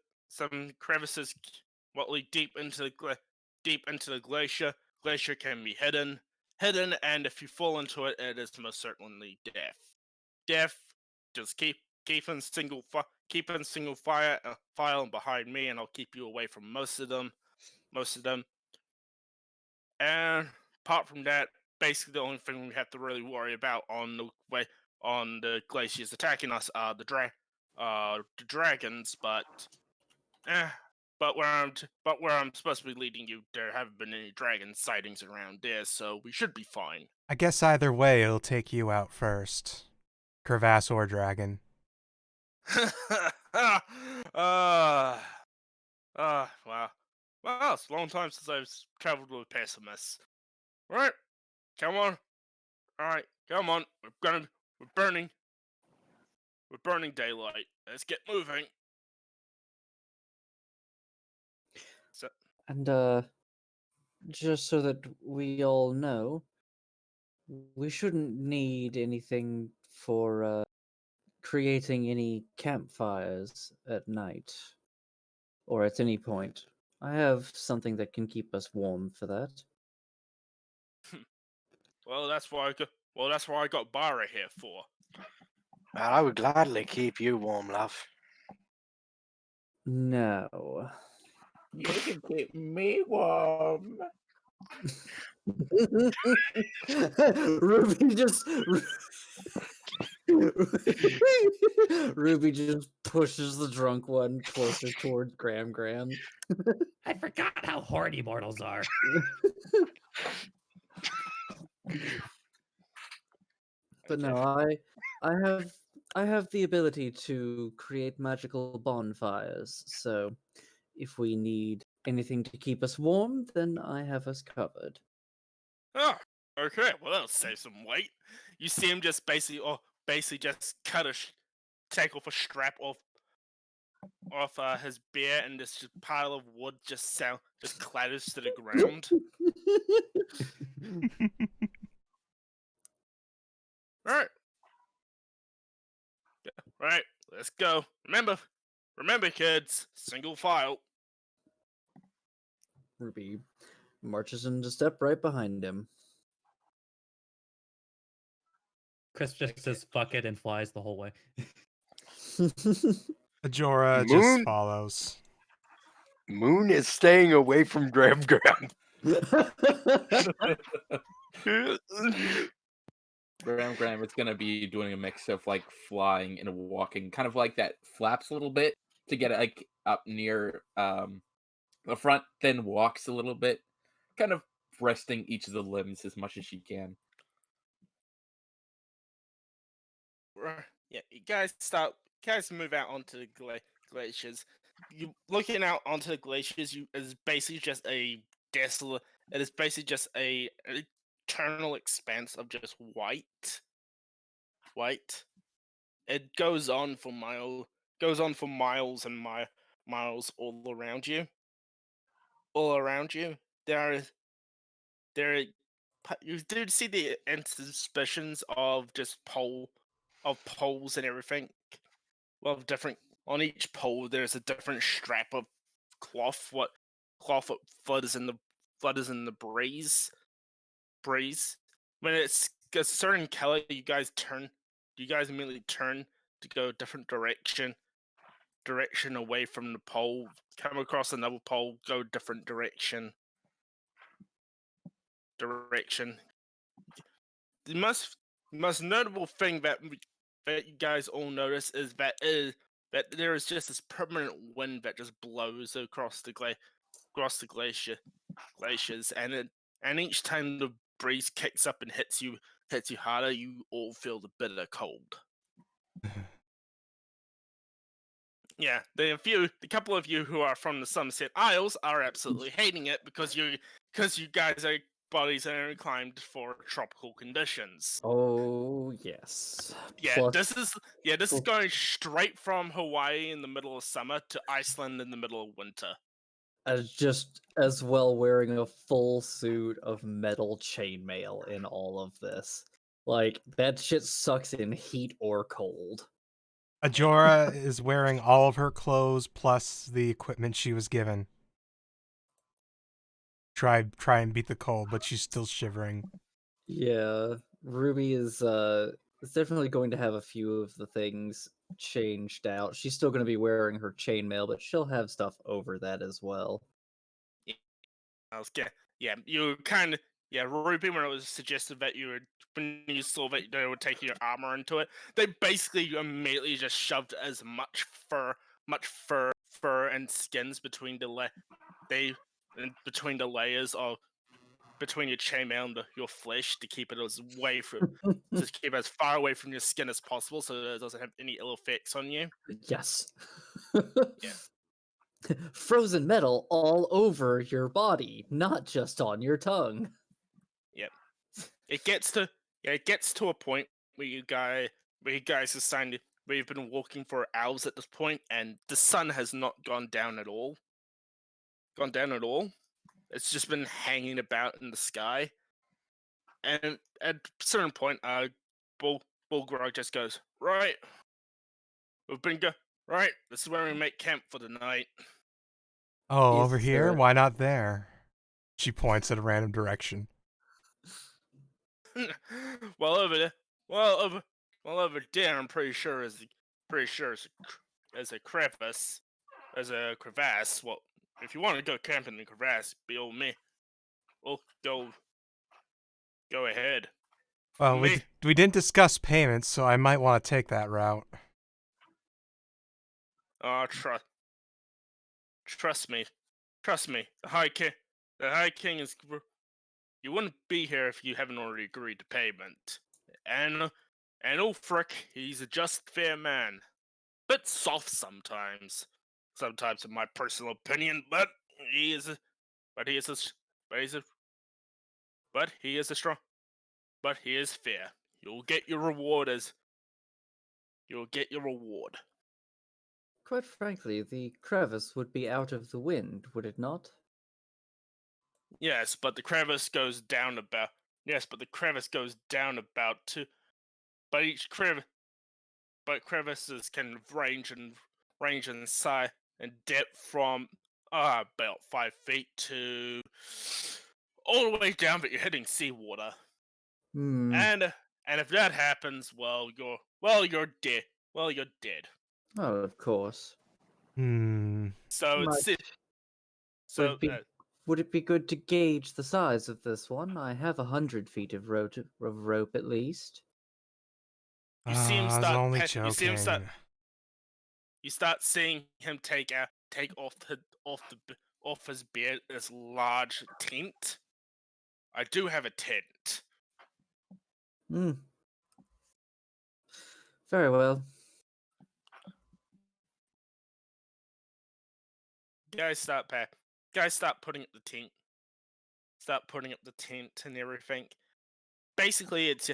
S1: deep into the glacier. Glacier can be hidden, and if you fall into it, it is most certainly death. Death. Just keep in single file behind me, and I'll keep you away from most of them. And apart from that, basically the only thing we have to really worry about on the glaciers attacking us are the dragons. But where I'm supposed to be leading you, there haven't been any dragon sightings around there, so we should be fine.
S6: I guess either way, it'll take you out first. Crevasse or dragon.
S1: Wow. Well, it's a long time since I've traveled with pessimists. Right, come on. Alright, come on. We're burning daylight. Let's get moving.
S2: And just so that we all know, we shouldn't need anything for creating any campfires at night or at any point. I have something that can keep us warm for that.
S1: Well, that's why I got. Well, that's why I got Bara here for.
S4: Well, I would gladly keep you warm, love.
S2: No.
S7: You can keep me warm.
S2: Ruby just Ruby just pushes the drunk one closer towards Gram.
S5: I forgot how horny mortals are.
S2: But no, I have the ability to create magical bonfires, so if we need anything to keep us warm, then I have us covered.
S1: Oh, okay. Well, that'll save some weight. You see him just basically just take off a strap off his bear, and this pile of wood just clatters to the ground. Right. Right. Let's go. Remember, kids. Single file.
S2: Ruby marches into step right behind him.
S5: Chris just says fuck it and flies the whole way.
S6: Ajora just
S4: Moon?
S6: follows.
S4: Moon is staying away from Gram.
S3: Gram is gonna be doing a mix of like flying and walking, kind of like that flaps a little bit to get like up near the front, then walks a little bit, kind of resting each of the limbs as much as she can.
S1: Yeah, you guys move out onto the glaciers. You looking out onto the glaciers, is basically just a desolate. It is basically just a eternal expanse of just white. It goes on for miles and miles all around you. All around you, there you do see the suspicions of just poles and everything. Well, different on each pole. There's a different strap of cloth. What cloth flutters in the breeze. When it's a certain color, you guys immediately turn to go a different direction away from the pole. Come across another pole, go different direction. The most notable thing that you guys all notice is that there is just this permanent wind that just blows across the glaciers, and each time the breeze kicks up and hits you harder, you all feel the bitter cold. Yeah, the couple of you who are from the Sunset Isles are absolutely hating it because you guys are bodies are inclined for tropical conditions.
S2: Oh yes.
S1: Yeah,
S2: Plus,
S1: this is going straight from Hawaii in the middle of summer to Iceland in the middle of winter.
S2: just as well wearing a full suit of metal chainmail in all of this. Like that shit sucks in heat or cold.
S6: Ajora is wearing all of her clothes plus the equipment she was given. Try and beat the cold, but she's still shivering.
S2: Yeah, Ruby is definitely going to have a few of the things changed out. She's still going to be wearing her chainmail, but she'll have stuff over that as well.
S1: Yeah, Ruby, when it was suggested that when you saw that they were taking your armor into it, they basically immediately just shoved as much fur and skins between the layers of between your chainmail and your flesh to keep it as far away from your skin as possible, so that it doesn't have any ill effects on you.
S2: Yes.
S1: Yeah.
S2: Frozen metal all over your body, not just on your tongue.
S1: Yep. It gets to a point where you guys where you've been walking for hours at this point, and the sun has not gone down at all. gone down at all. It's just been hanging about in the sky. And at a certain point, Bulgrog just goes, right, we've been right, this is where we make camp for the night.
S6: Oh, over
S2: Is
S6: here?
S2: there-
S6: Why not there? She points at a random direction.
S1: well over there, well over there, I'm pretty sure is a crevice, as a crevasse. Well, if you want to go camping in the crevasse, be old me. Well, go ahead.
S6: Well,
S1: Me,
S6: we didn't discuss payments, so I might want to take that route.
S1: trust me, The High King is. You wouldn't be here if you haven't already agreed to payment. And Ulfric, he's a just fair man. Bit soft sometimes. Sometimes in my personal opinion, but he is a but he is a but he's a but he is a strong but he is fair. You'll get your reward.
S2: Quite frankly, the crevice would be out of the wind, would it not?
S1: Yes, but the crevice goes down about two. But crevices can range in size and depth from about 5 feet to all the way down, but you're hitting seawater.
S2: Hmm.
S1: And if that happens, you're dead. Well, you're dead.
S2: Oh, of course.
S1: So
S2: Might-
S1: it's si- so
S2: would, would it be good to gauge the size of this one? I have 100 feet of rope at least.
S1: you see him
S6: I was
S1: start.
S6: only
S1: You see him start.
S6: joking.
S1: You start seeing him take off his beard this large tent. I do have a tent.
S2: Hmm. Very well.
S1: Guys, start putting up the tent. Start putting up the tent and everything. Basically, it's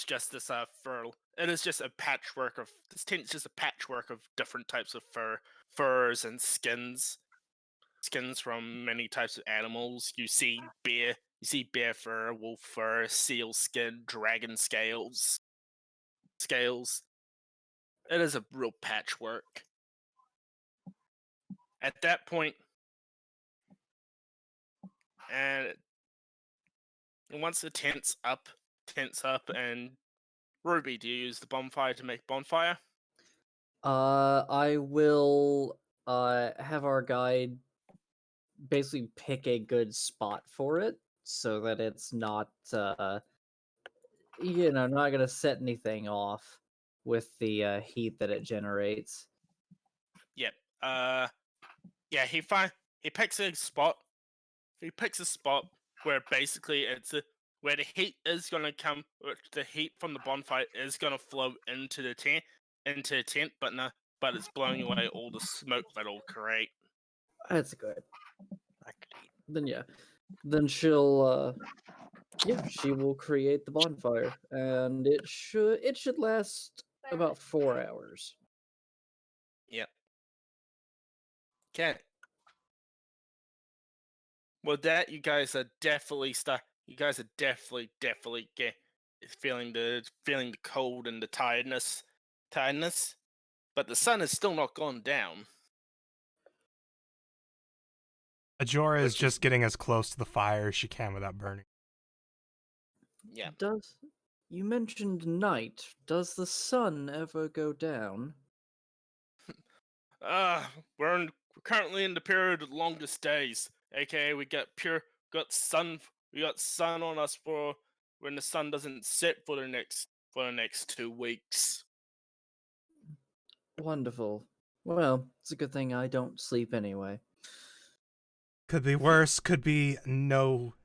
S1: just this fur. It is just a patchwork of this tent's just a patchwork of different types of furs and skins from many types of animals. You see bear fur, wolf fur, seal skin, dragon scales. It is a real patchwork. At that point, and once the tent's up, and Ruby, do you use the bonfire to make bonfire?
S2: I will have our guide basically pick a good spot for it so that it's not not gonna set anything off with the heat that it generates.
S1: Yep. Yeah. He picks a spot. He picks a spot where basically where the heat is gonna come. The heat from the bonfire is gonna flow into the tent, but it's blowing away all the smoke that it'll create.
S2: That's good. Then yeah. Then she'll she will create the bonfire and it should last about 4 hours.
S1: Yep. Okay. Well, that you guys are definitely get feeling the cold and the tiredness. But the sun has still not gone down.
S6: Ajora is
S1: Which is-
S6: just getting as close to the fire as she can without burning.
S1: Yeah.
S2: You mentioned night. Does the sun ever go down?
S1: We're currently in the period of longest days, aka we got sun on us for when the sun doesn't set for the next 2 weeks.
S2: Wonderful. Well, it's a good thing I don't sleep anyway.
S6: Could be worse. Could be no.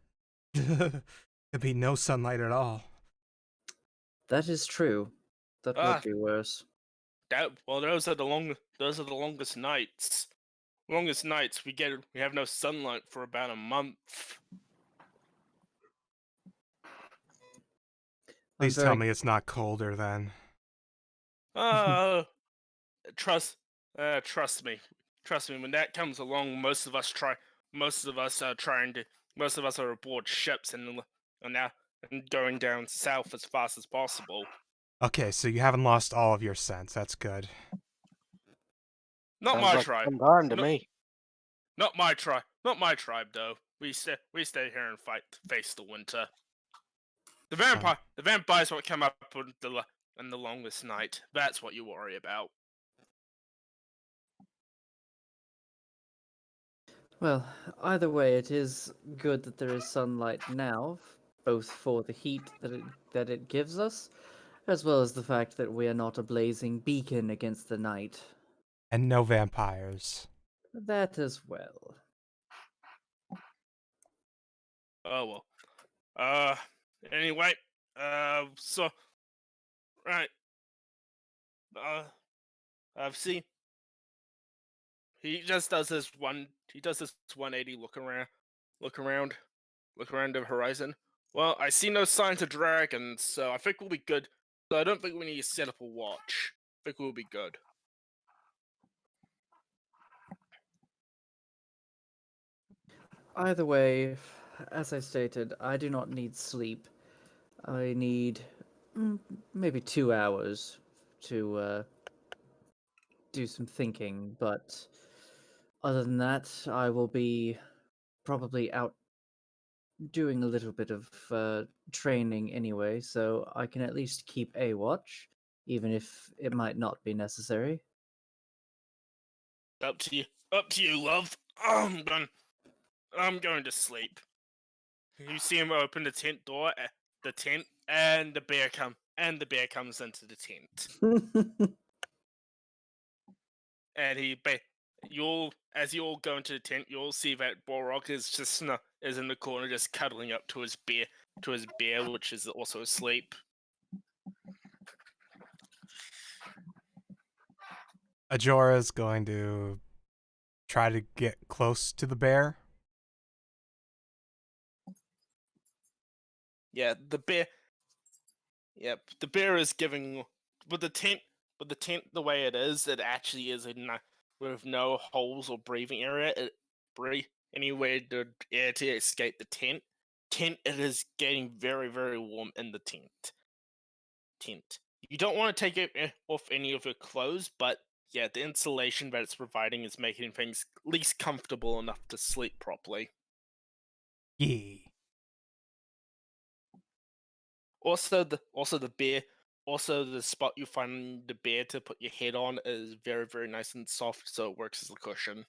S6: Could be no sunlight at all.
S2: That is true. That
S1: Ah.
S2: would be worse.
S1: Those are the longest nights. Longest nights we have no sunlight for about a month.
S6: Please tell me it's not colder then.
S1: Trust me. trust me, when that comes along, most of us are aboard ships and now and going down south as fast as possible.
S6: Okay, so you haven't lost all of your sense. That's good.
S1: Not
S4: Sounds
S1: my
S4: like
S1: tribe.
S4: some time to
S1: No-
S4: me.
S1: Not my tribe. Not my tribe, though. We stay here and face the winter. The vampires will come up in the longest night. That's what you worry about.
S2: Well, either way, it is good that there is sunlight now, both for the heat that it gives us, as well as the fact that we are not a blazing beacon against the night.
S6: And no vampires.
S2: That as well.
S1: Oh well. Anyway. So right. I've seen. He just does this one. He does this 180 look around the horizon. Well, I see no signs of dragons, so I think we'll be good. So I don't think we need to set up a watch. I think we'll be good.
S2: Either way, as I stated, I do not need sleep. I need maybe 2 hours to do some thinking, but other than that, I will be probably out doing a little bit of training anyway, so I can at least keep a watch, even if it might not be necessary.
S1: Up to you. Love. I'm going to sleep. You see him open the tent door, and the bear comes into the tent. And as you all go into the tent, you'll see that Borok is in the corner, just cuddling up to his bear, which is also asleep.
S6: Ajora's going to try to get close to the bear.
S1: Yeah, the bear. Yep, the bear is giving, but the tent the way it actually is with no holes or breathing area. Anywhere to air to escape the tent. It is getting very very warm in the tent. You don't want to take off any of your clothes, but yeah, the insulation that it's providing is making things at least comfortable enough to sleep properly.
S6: Yeah.
S1: Also, the spot you find the bear to put your head on is very, very nice and soft, so it works as a cushion.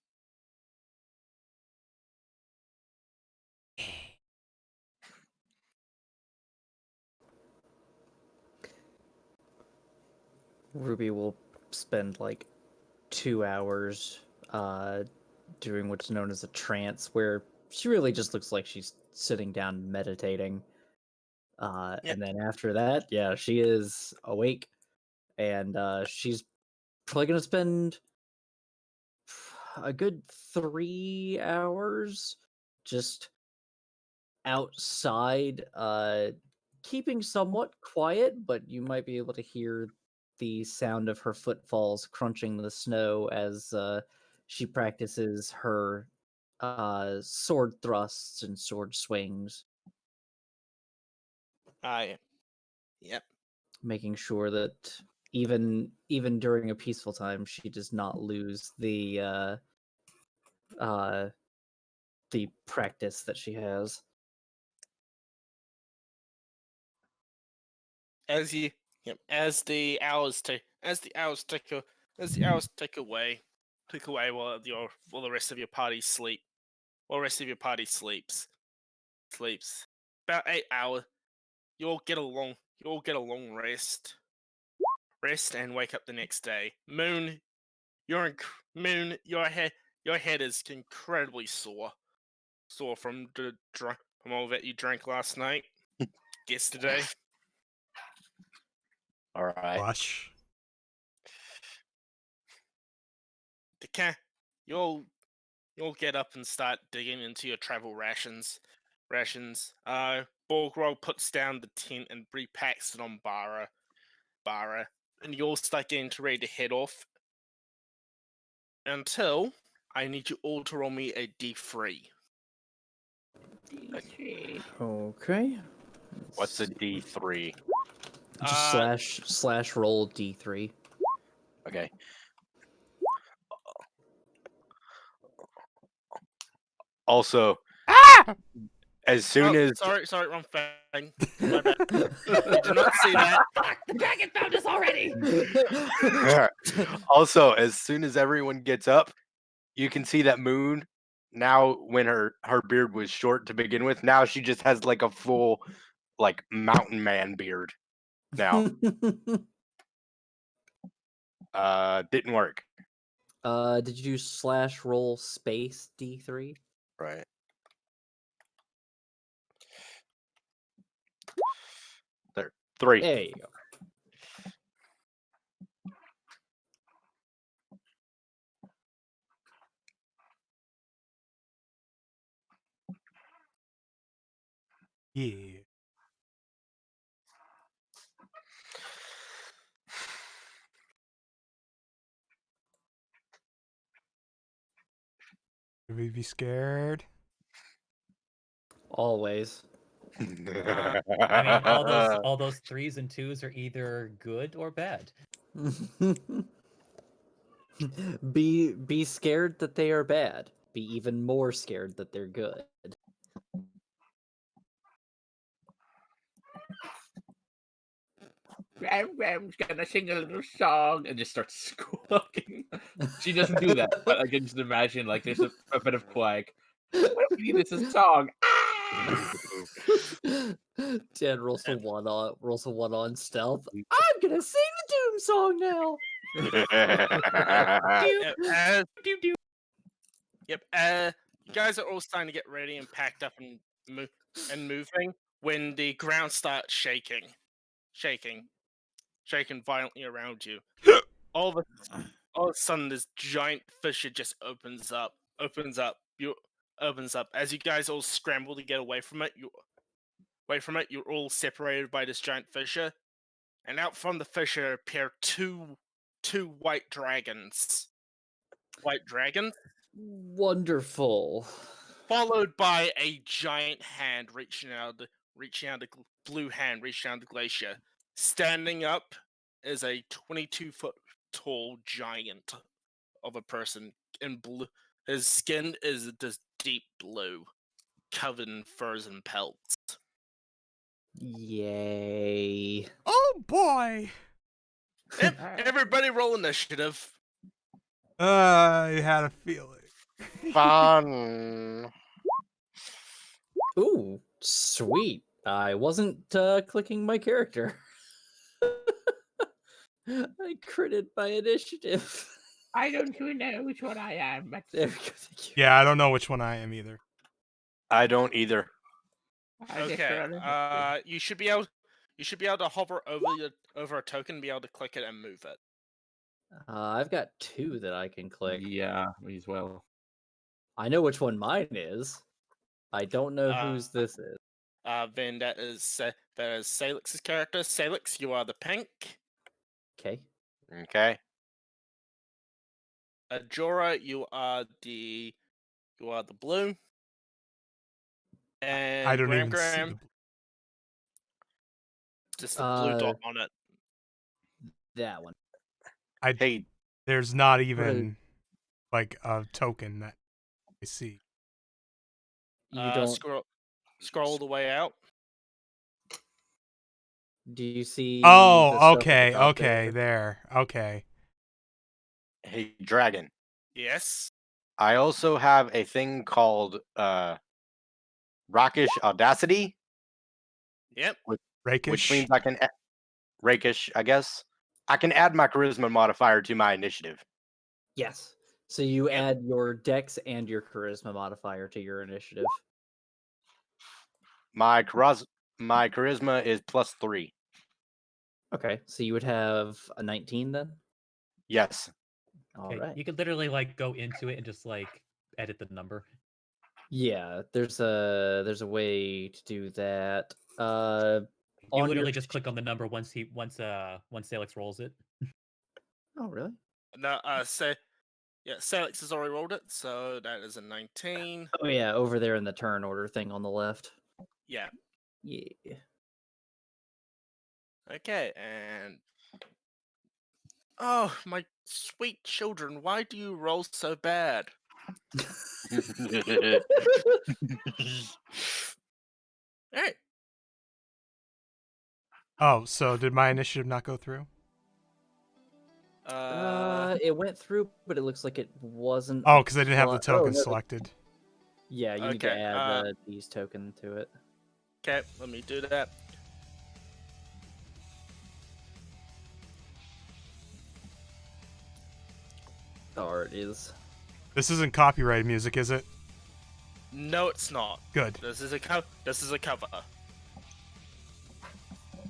S2: Ruby will spend like 2 hours doing what's known as a trance, where she really just looks like she's sitting down meditating.
S1: Yeah.
S2: And then after that, yeah, she is awake, and she's probably gonna spend a good 3 hours just outside, keeping somewhat quiet, but you might be able to hear the sound of her footfalls crunching the snow as she practices her sword thrusts and sword swings,
S1: Yep.
S2: making sure that even during a peaceful time, she does not lose uh, the practice that she has.
S1: As the hours tick away, while the rest of your party sleeps. About 8 hours, you'll get a long rest and wake up the next day. Moon, your head is incredibly sore from from all that you drank last night, yesterday.
S4: All right.
S6: Rush.
S1: You'll get up and start digging into your travel rations. Borgrog puts down the tent and repacks it on Bara, and you'll start getting ready to head off until I need you all to roll me a d3.
S7: D3.
S2: Okay.
S4: What's a D3?
S2: Just slash roll D3.
S4: Okay. Also, as soon as
S1: Sorry, wrong thing. My bad. You did not see that.
S5: Fuck! The dragon found us already.
S4: also, as soon as everyone gets up, you can see that Moon now when her beard was short to begin with, now she just has like a full like mountain man beard now. Didn't work.
S2: Did you do slash roll space D3?
S4: Right. There. 3.
S2: There you go.
S6: Yeah. Should we be scared?
S2: Always.
S5: I mean, all those 3s and 2s are either good or bad.
S2: Be scared that they are bad. Be even more scared that they're good.
S3: Gram's gonna sing a little song and just starts squawking. She doesn't do that, but I can just imagine like there's a bit of quag. What we need is a song.
S2: Dad rolls a one on stealth. I'm gonna sing the Doom song now.
S1: Yep. You guys are all starting to get ready and packed up and moving when the ground starts shaking violently around you. All of a sudden, this giant fissure just opens up. As you guys all scramble to get away from it. You're all separated by this giant fissure, and out from the fissure appear two white dragons. White dragons,
S2: Wonderful.
S1: followed by a giant hand reaching out the blue hand reaching out the glacier. Standing up is a 22-foot tall giant of a person in blue. His skin is this deep blue, covered in furs and pelts.
S2: Yay.
S6: Oh boy!
S1: Everybody roll initiative.
S6: I had a feeling.
S4: Fun.
S2: Ooh, sweet. I wasn't clicking my character. I critted my initiative.
S7: I don't even know which one I am, but
S2: There we go. Thank you.
S6: Yeah, I don't know which one I am either.
S4: I don't either.
S7: I just
S1: Okay.
S7: rolled a
S1: You should be able to hover over a token, and be able to click it and move it.
S2: I've got 2 that I can click.
S3: Yeah, me as well.
S2: I know which one mine is. I don't know whose this is.
S1: Then that is Salix's character. Salix, you are the pink.
S2: Okay.
S4: Okay.
S1: Jorah, you are the blue. And
S6: I don't
S1: Graham,
S6: even see the.
S1: just the blue dot on it.
S2: That one.
S4: Hey,
S6: There's not even like a token that I see.
S2: You don't.
S1: Scroll all the way out.
S2: Do you see?
S6: Oh,
S2: the stuff at
S6: okay,
S2: the top
S6: okay, there. Okay.
S4: hey, dragon.
S1: Yes.
S4: I also have a thing called Rockish Audacity,
S1: Yep.
S6: Rakish.
S4: which means I can rakish, I guess. I can add my charisma modifier to my initiative.
S2: Yes. So you
S1: Yep.
S2: add your dex and your charisma modifier to your initiative.
S4: My charisma is +3.
S2: Okay. So you would have a 19 then?
S4: Yes.
S2: All
S5: Okay,
S2: right.
S5: you could literally like go into it and just like edit the number.
S2: Yeah, there's a way to do that.
S5: You
S2: On
S5: literally
S2: your...
S5: just click on the number once Salix rolls it.
S2: Oh, really?
S1: No. Yeah, Salix has already rolled it, so that is a 19.
S2: Oh yeah, over there in the turn order thing on the left.
S1: Yeah.
S2: Yeah.
S1: Okay, and oh, my sweet children, why do you roll so bad? Alright.
S6: Oh, so did my initiative not go through?
S2: It went through, but it looks like it wasn't.
S6: Oh, because I didn't have the
S2: applied-
S6: token
S2: no,
S6: selected.
S2: Yeah, you need to
S1: Okay,
S2: add these token to it.
S1: okay, let me do that.
S2: Oh, it is.
S6: This isn't copyrighted music, is it?
S1: No, it's not.
S6: Good.
S1: This is a cover.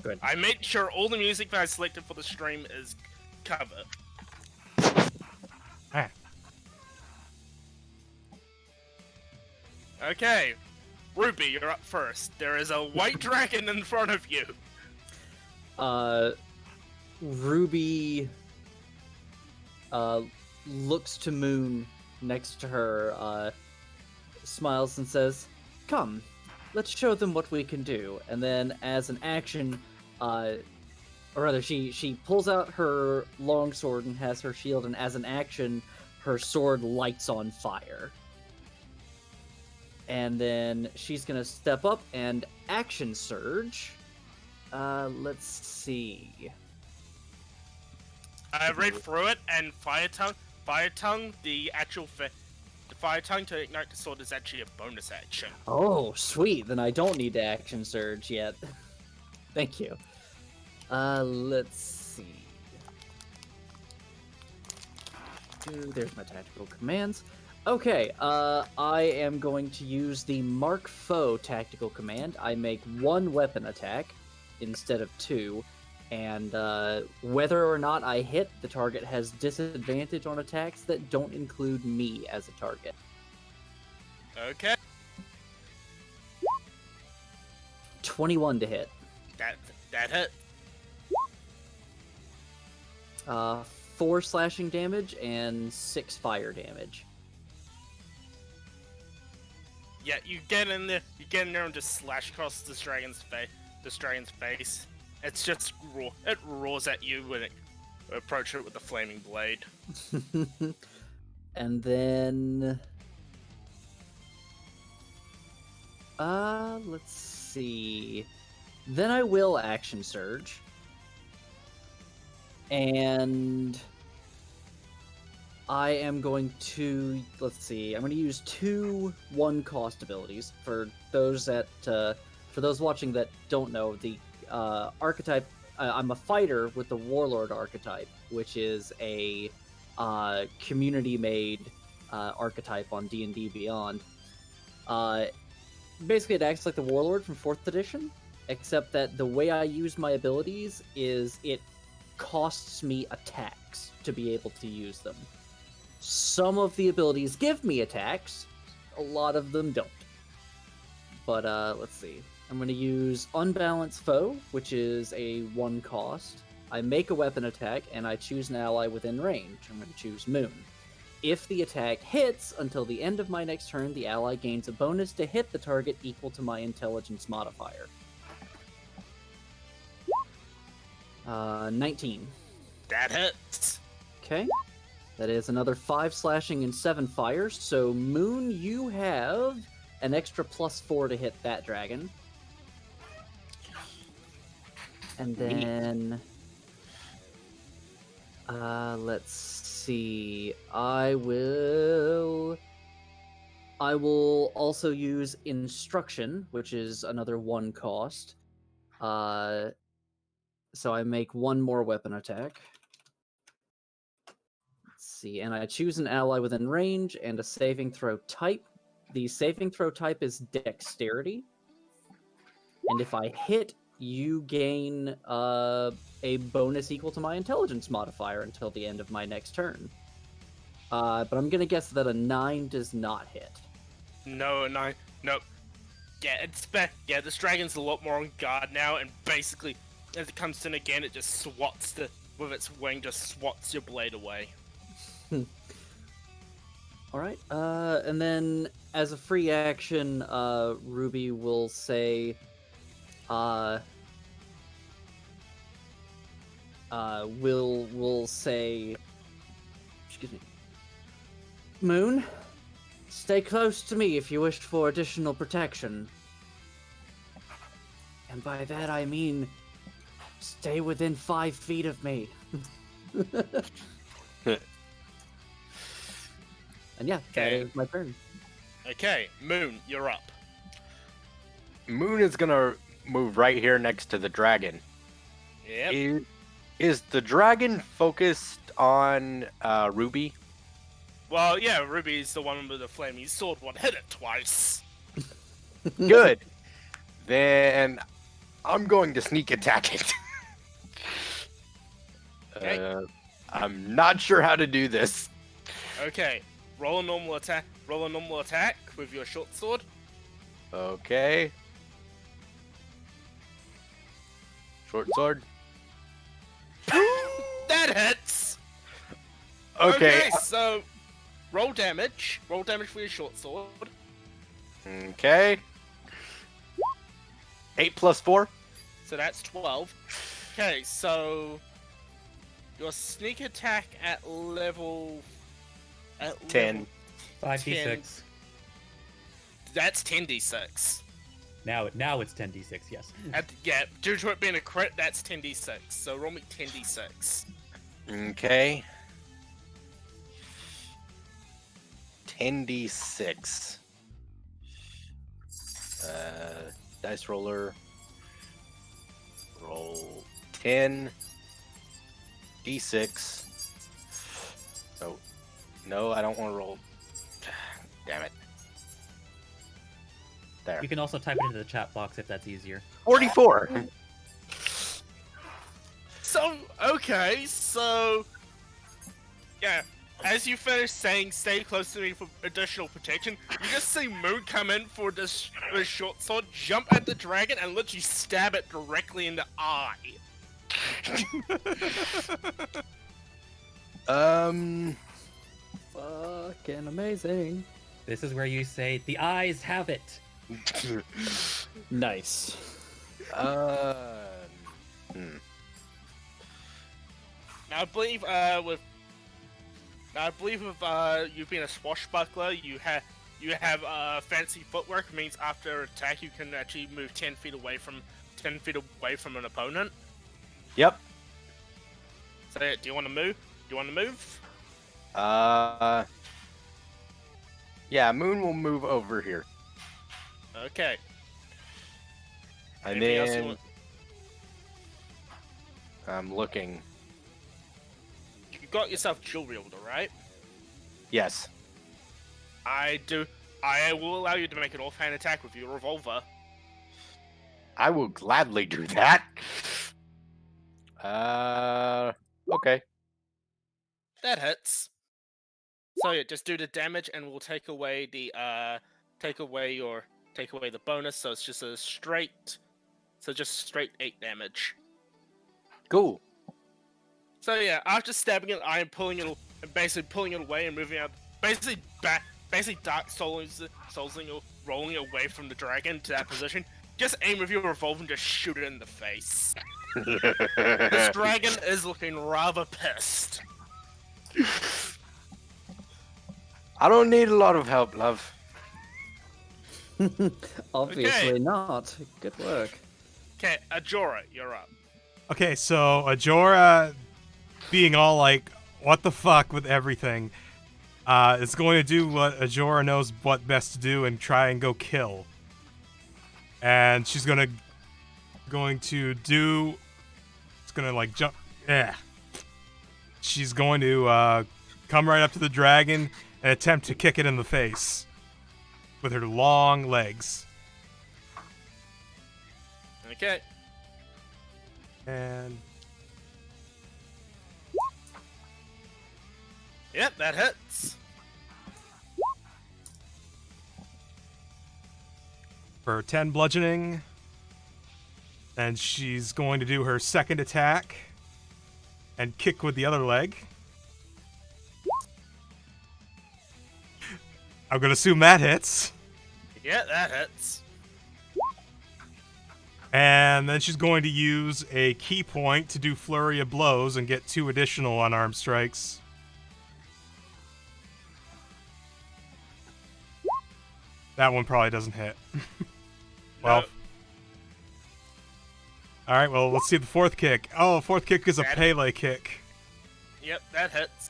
S2: Good.
S1: I made sure all the music that I selected for the stream is cover.
S6: Ah.
S1: Okay, Ruby, you're up first. There is a white dragon in front of you.
S2: Ruby looks to Moon next to her, smiles and says, "Come, let's show them what we can do." And then, as an action, or rather, she pulls out her longsword and has her shield, and as an action, her sword lights on fire. And then she's gonna step up and action surge. Let's see.
S1: I read through it, and Fire Tongue, the Fire Tongue to ignite the sword is actually a bonus action.
S2: Oh, sweet. Then I don't need to action surge yet. Thank you. Let's see. There's my tactical commands. Okay, I am going to use the Mark Foe tactical command. I make 1 weapon attack instead of 2, and whether or not I hit, the target has disadvantage on attacks that don't include me as a target.
S1: Okay,
S2: 21 to hit.
S1: that hit.
S2: 4 slashing damage and 6 fire damage.
S1: Yeah, you get in there and just slash across this dragon's face. It's just it roars at you when it approach it with the flaming blade.
S2: And then let's see. Then I will action surge. And I am going to, let's see, I'm going to use 2 1-cost abilities. For those watching that don't know, the archetype, I'm a fighter with the Warlord archetype, which is a community-made archetype on D&D Beyond. Basically, it acts like the Warlord from 4th edition, except that the way I use my abilities is it costs me attacks to be able to use them. Some of the abilities give me attacks, a lot of them don't. But let's see. I'm going to use Unbalanced Foe, which is a 1 cost. I make a weapon attack, and I choose an ally within range. I'm going to choose Moon. If the attack hits, until the end of my next turn, the ally gains a bonus to hit the target equal to my intelligence modifier. 19.
S1: That hits.
S2: Okay. That is another 5 slashing and 7 fire. So, Moon, you have an extra +4 to hit that dragon. And then... let's see. I will also use Instruction, which is another 1 cost. So I make 1 more weapon attack. Let's see, and I choose an ally within range and a saving throw type. The saving throw type is Dexterity. And if I hit, you gain a bonus equal to my intelligence modifier until the end of my next turn. But I'm gonna guess that a 9 does not hit.
S1: No, 9. Nope. Yeah, this dragon's a lot more on guard now, and basically, as it comes in again, it just swats with its wing, just swats your blade away.
S2: All right. And then as a free action, Ruby will say, will say, excuse me, Moon, stay close to me if you wish for additional protection. And by that I mean, stay within 5 feet of me. And yeah, that
S1: Okay.
S2: is my turn.
S1: Okay, Moon, you're up.
S4: Moon is gonna move right here next to the dragon.
S1: Yep.
S4: Is the dragon focused on Ruby?
S1: Well, yeah, Ruby's the one with the flaming sword. One hit it twice.
S4: Good. Then I'm going to sneak attack it.
S1: Okay.
S4: I'm not sure how to do this.
S1: Okay, roll a normal attack. Roll a normal attack with your short sword.
S4: Okay. Short sword.
S1: That hits.
S4: Okay.
S1: So roll damage. Roll damage for your short sword.
S4: Okay. 8 plus 4.
S1: So that's 12. Okay, so your sneak attack at level
S4: 10.
S5: 5d6.
S1: That's 10d6.
S5: Now it's 10d6. Yes.
S1: Yeah, due to it being a crit, that's 10d6. So roll me 10d6.
S4: Okay. 10d6. Dice roller. Roll 10 d6. Oh, no, I don't want to roll. Damn it. There.
S5: You can also type it into the chat box if that's easier.
S4: 44.
S1: So, okay, so... Yeah, as you finish saying stay close to me for additional protection, you just see Moon come in for this short sword, jump at the dragon, and literally stab it directly in the eye.
S2: Fucking amazing.
S5: This is where you say, the eyes have it.
S2: Nice.
S4: Hmm.
S1: Now, I believe, with you being a swashbuckler, you have fancy footwork. Means after attack, you can actually move 10 feet away from an opponent.
S4: Yep.
S1: So, do you want to move? Do you want to move?
S4: Yeah, Moon will move over here.
S1: Okay.
S4: And
S1: Anything else you
S4: then
S1: want?
S4: I'm looking.
S1: You got yourself dual wielder, right?
S4: Yes.
S1: I will allow you to make an offhand attack with your revolver.
S4: I will gladly do that. Okay.
S1: That hits. So yeah, just do the damage, and we'll take away the bonus. So it's just a straight 8 damage.
S4: Cool.
S1: So yeah, after stabbing it, I am basically pulling it away and moving out. Basically dark rolling away from the dragon to that position. Just aim with your revolver and just shoot it in the face. This dragon is looking rather pissed.
S4: I don't need a lot of help, love.
S2: Obviously
S1: Okay.
S2: not. Good work.
S1: Okay, Ajora, you're up.
S6: Okay, so Ajora, being all like, what the fuck with everything, is going to do what Ajora knows what best to do and try and go kill. And she's gonna like jump. Yeah. She's going to come right up to the dragon and attempt to kick it in the face with her long legs.
S1: Okay.
S6: And
S1: Yep, that hits.
S6: for 10 bludgeoning. And she's going to do her second attack and kick with the other leg. I'm gonna assume that hits.
S1: Yeah, that hits.
S6: And then she's going to use a key point to do flurry of blows and get 2 additional unarmed strikes. That one probably doesn't hit. Well.
S1: No.
S6: Alright, well, let's see the fourth kick. Oh, fourth kick is a
S1: That-
S6: Pele kick.
S1: Yep, that hits.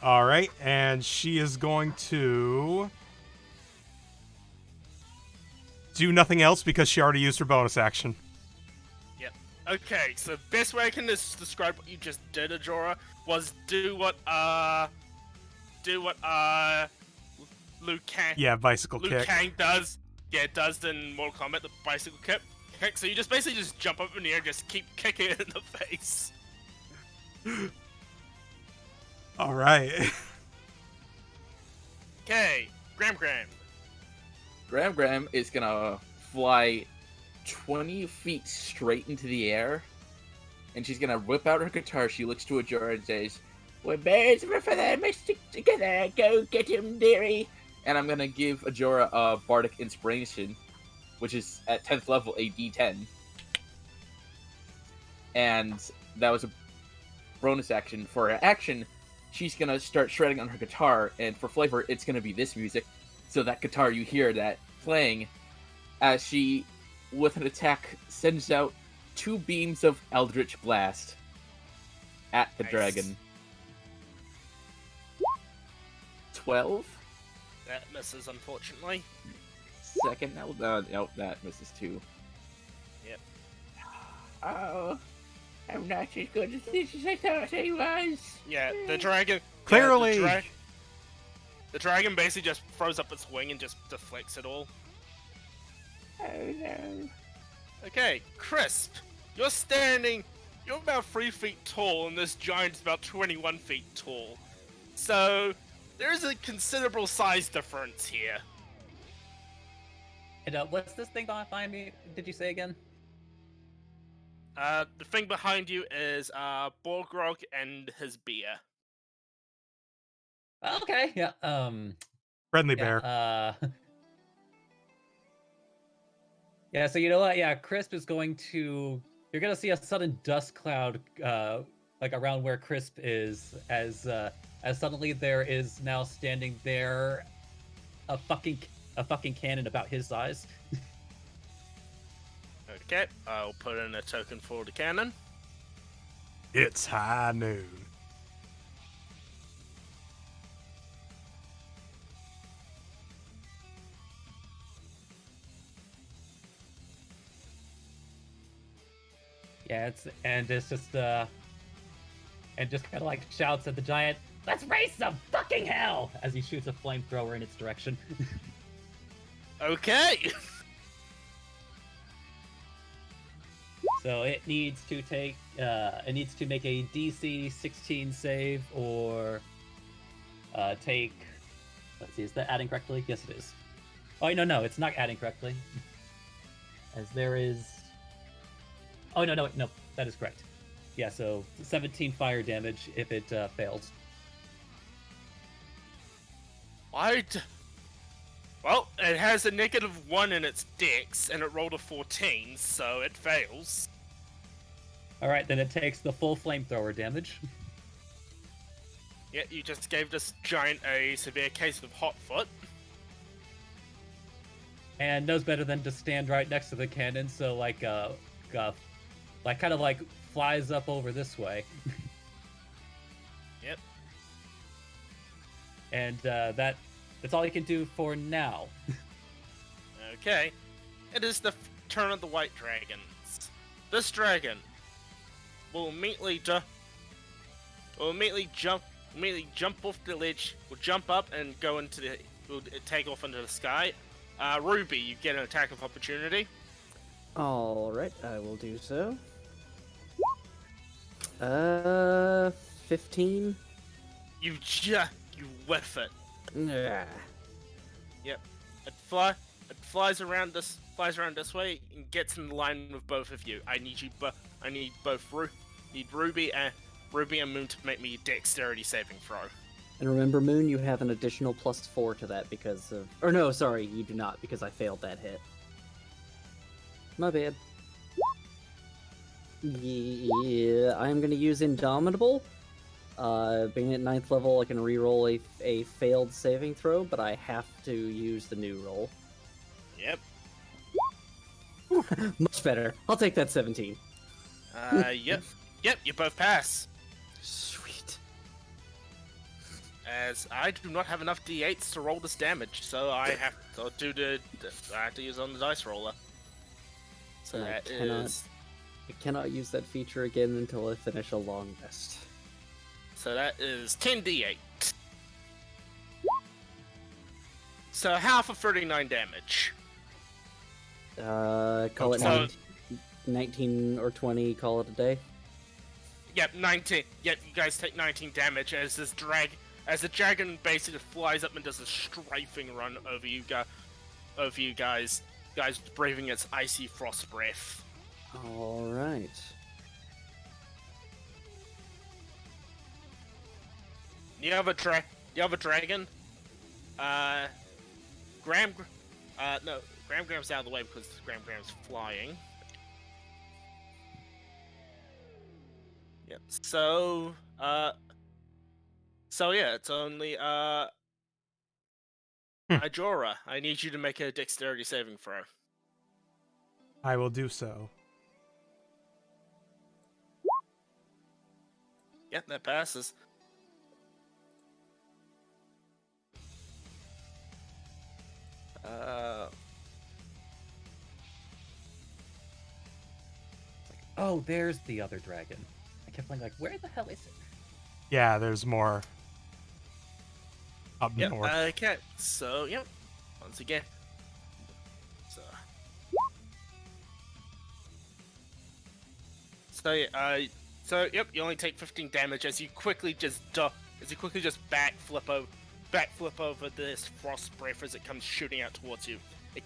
S6: Alright, and she is going to do nothing else because she already used her bonus action.
S1: Yep. Okay, so best way I can describe what you just did, Ajora, was do what Liu Kang
S6: Yeah, bicycle
S1: Liu
S6: kick.
S1: Kang does. Yeah, it does in Mortal Kombat, the bicycle kick. So you just basically just jump up in the air and just keep kicking it in the face.
S6: Alright.
S1: Okay, Gram.
S3: Gram is gonna fly 20 feet straight into the air, and she's gonna whip out her guitar. She looks to Ajora and says,
S7: When birds of a feather may stick together, go get him, dearie.
S3: and I'm gonna give Ajora a Bardic Inspiration, which is at 10th level a D10. And that was a bonus action. For her action, she's gonna start shredding on her guitar, and for flavor, it's gonna be this music. So that guitar, you hear that playing as she, with an attack, sends out 2 beams of Eldritch Blast at the
S1: Nice.
S3: dragon. 12?
S1: That misses, unfortunately.
S3: Second? No, that misses too.
S7: Oh, I'm not as good at this as I thought I was.
S1: Yeah, the dragon.
S6: Clearly.
S1: Yeah, the dragon basically just throws up its wing and just deflects it all.
S7: Oh no.
S1: Okay, Crisp. You're about 3 feet tall, and this giant's about 21 feet tall. So, there's a considerable size difference here.
S5: And what's this thing behind me? Did you say again?
S1: The thing behind you is Borgrog and his beer.
S5: Okay, yeah.
S6: Friendly
S5: Yeah,
S6: bear.
S5: yeah, so you know what? Yeah, Crisp is going to. You're gonna see a sudden dust cloud, like around where Crisp is, as suddenly there is now standing there a fucking cannon about his size.
S1: Okay, I'll put in a token for the cannon.
S6: It's high noon.
S5: Yeah, it's just kind of like shouts at the giant, "Let's raise some fucking hell!" as he shoots a flamethrower in its direction.
S1: Okay!
S5: So it needs to make a DC 16 save or take. Let's see, is that adding correctly? Yes, it is. Oh no, it's not adding correctly. As there is. Oh no, that is correct. Yeah, so 17 fire damage if it fails.
S1: Well, it has a -1 in its dex, and it rolled a 14, so it fails.
S5: All right, then it takes the full flamethrower damage.
S1: Yeah, you just gave this giant a severe case of hot foot.
S5: And knows better than to stand right next to the cannon, so kind of flies up over this way.
S1: Yep.
S5: And that's all you can do for now.
S1: Okay. It is the turn of the white dragons. This dragon will immediately jump off the ledge, will jump up and will take off into the sky. Ruby, you get an attack of opportunity.
S2: Alright, I will do so. 15?
S1: You whiff it.
S2: Nah.
S1: Yep. It flies around this way and gets in line with both of you. I need Ruby and Ruby and Moon to make me dexterity saving throw.
S2: And remember, Moon, you have an additional +4 to that because of... Or no, sorry, you do not, because I failed that hit. My bad. Yeah, I'm going to use Indomitable. Being at 9th level, I can reroll a failed saving throw, but I have to use the new roll.
S1: Yep.
S2: Much better. I'll take that 17.
S1: Yep. Yep, you both pass.
S2: Sweet.
S1: As I do not have enough d8s to roll this damage, so I have to I have to use it on the dice roller. So
S2: And
S1: that
S2: I cannot use that feature again until I finish a long rest.
S1: So that is 10d8. So half of 39 damage.
S2: Call it
S1: So-
S2: 19 or 20, call it a day.
S1: Yep, 19. Yep, you guys take 19 damage as the dragon basically flies up and does a strafing run over you guys, braving its icy frost breath.
S2: Alright.
S1: You have a dragon. Gram's out of the way because Gram's flying. Yep. So yeah, it's only Majora. I need you to make a dexterity saving throw.
S6: I will do so.
S1: Yep, that passes.
S5: Oh, there's the other dragon. I kept thinking, like, where the hell is it?
S6: Yeah, there's more up
S1: Yep.
S6: north.
S1: Okay. So yep. Once again. So yeah. So yep. You only take 15 damage as you quickly just backflip over this frost breath as it comes shooting out towards you. It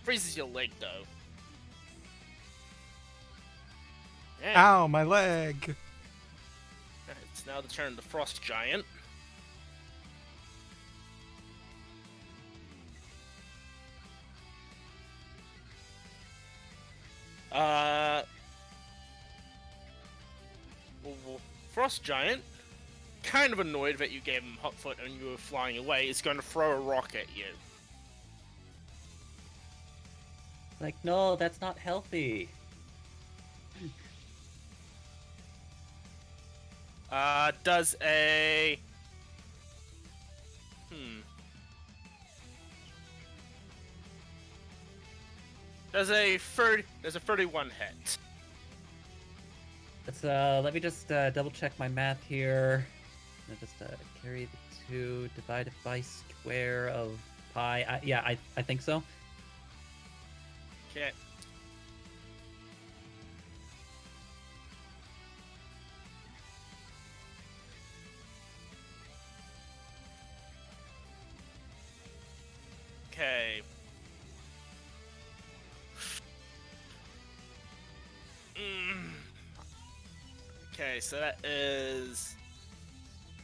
S1: freezes your leg though. Yeah.
S6: Ow, my leg!
S1: It's now the turn of the frost giant. Frost giant, kind of annoyed that you gave him hot foot and you were flying away, is going to throw a rock at you.
S5: Like, no, that's not healthy.
S1: Does a... Does a 31 hit.
S5: Let's let me just double check my math here. I'll just carry the 2 divided by square of pi. Yeah, I think so.
S1: Okay. Okay. Okay, so that is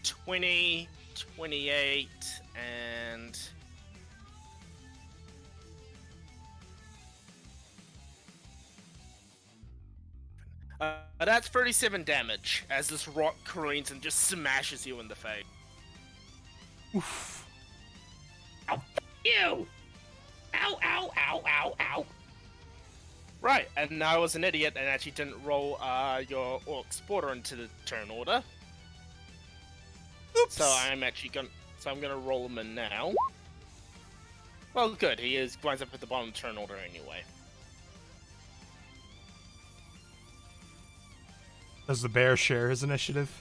S1: 20, 28, and... that's 37 damage as this rock careens and just smashes you in the face.
S6: Oof.
S7: Ow, you! Ow, ow, ow, ow, ow.
S1: Right, and I was an idiot and actually didn't roll your Orc's border into the turn order.
S6: Oops.
S1: So I'm gonna roll him in now. Well, good. He winds up at the bottom of the turn order anyway.
S6: Does the bear share his initiative?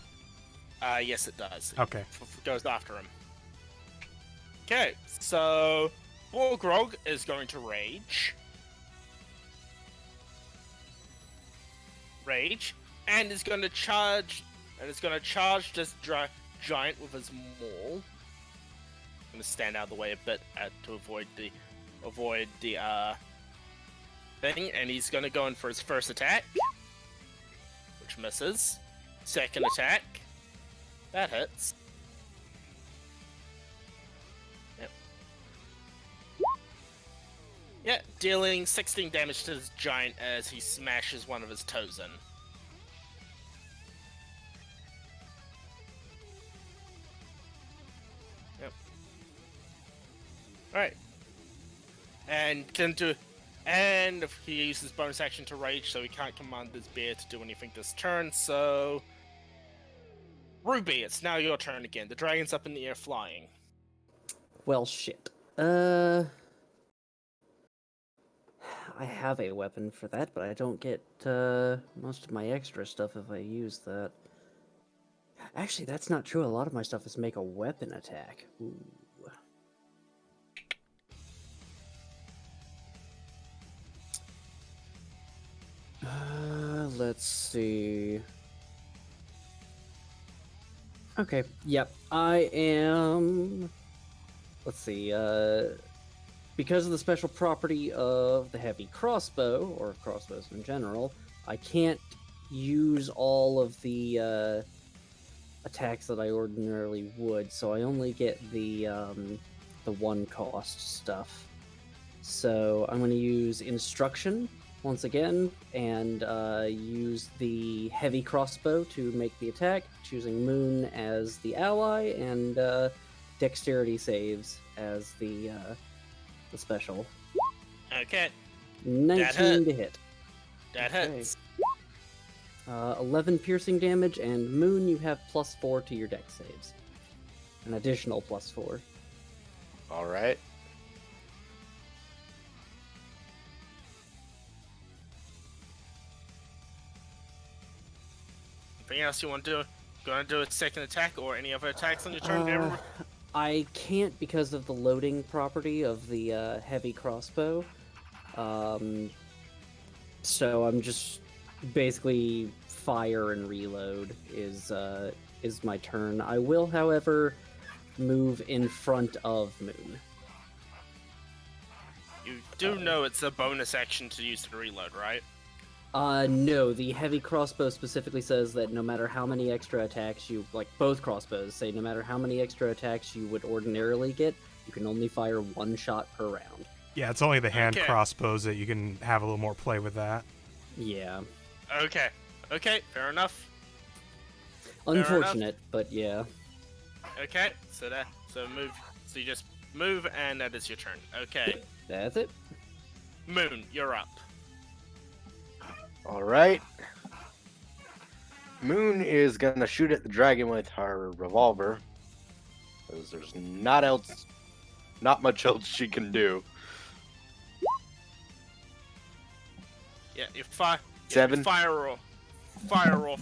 S1: Yes, it does.
S6: Okay.
S1: It goes after him. Okay, so Borgrog is going to rage. And is going to charge. And is going to charge this giant with his maul. I'm going to stand out of the way a bit to avoid the thing, and he's going to go in for his first attack, damage, misses. Second attack. That hits. Yep. Yeah, dealing 16 damage to this giant as he smashes one of his toes in. Yep. Alright. And if he uses bonus action to rage, so he can't command his bear to do anything this turn, so... Ruby, it's now your turn again. The dragon's up in the air flying.
S2: Well, shit. I have a weapon for that, but I don't get most of my extra stuff if I use that. Actually, that's not true. A lot of my stuff is make a weapon attack. Ooh. Let's see. Okay, yep. I am... Let's see, because of the special property of the heavy crossbow, or crossbows in general, I can't use all of the attacks that I ordinarily would, so I only get the one cost stuff. So I'm going to use Instruction once again, and use the heavy crossbow to make the attack, choosing Moon as the ally, and Dexterity saves as the special.
S1: Okay,
S2: 19 to hit.
S1: that
S2: Okay.
S1: hits.
S2: 11 piercing damage, and Moon, you have +4 to your dex saves. An additional +4.
S4: All right.
S1: Anything else you want to do? Gonna do a second attack or any other attacks on your turn? Never-
S2: I can't because of the loading property of the heavy crossbow. So I'm just basically fire and reload is my turn. I will, however, move in front of Moon.
S1: You do know it's a bonus action to use to reload, right?
S2: No, the heavy crossbow specifically says that no matter how many extra attacks you, like both crossbows say, no matter how many extra attacks you would ordinarily get, you can only fire one shot per round.
S6: Yeah, it's only the hand
S1: Okay.
S6: crossbows that you can have a little more play with that.
S2: Yeah.
S1: Okay, fair enough.
S2: Unfortunate, but yeah.
S1: Okay, so move. So you just move, and that is your turn. Okay,
S2: That's it.
S1: Moon, you're up.
S4: All right. Moon is gonna shoot at the dragon with her revolver, because there's not much else she can do.
S1: Yeah, you fire.
S4: Seven.
S1: Fire off,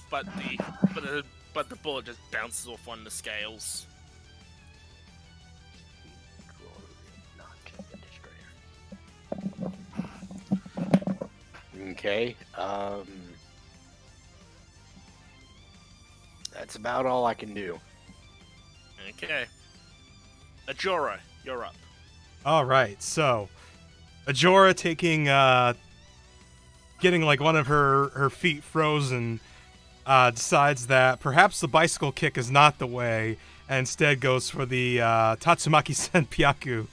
S1: but the bullet just bounces off one of the scales.
S4: Okay. That's about all I can do.
S1: Okay. Ajora, you're up.
S6: All right, so Ajora taking, getting like one of her feet frozen, decides that perhaps the bicycle kick is not the way, and instead goes for the Tatsumaki Senpyaku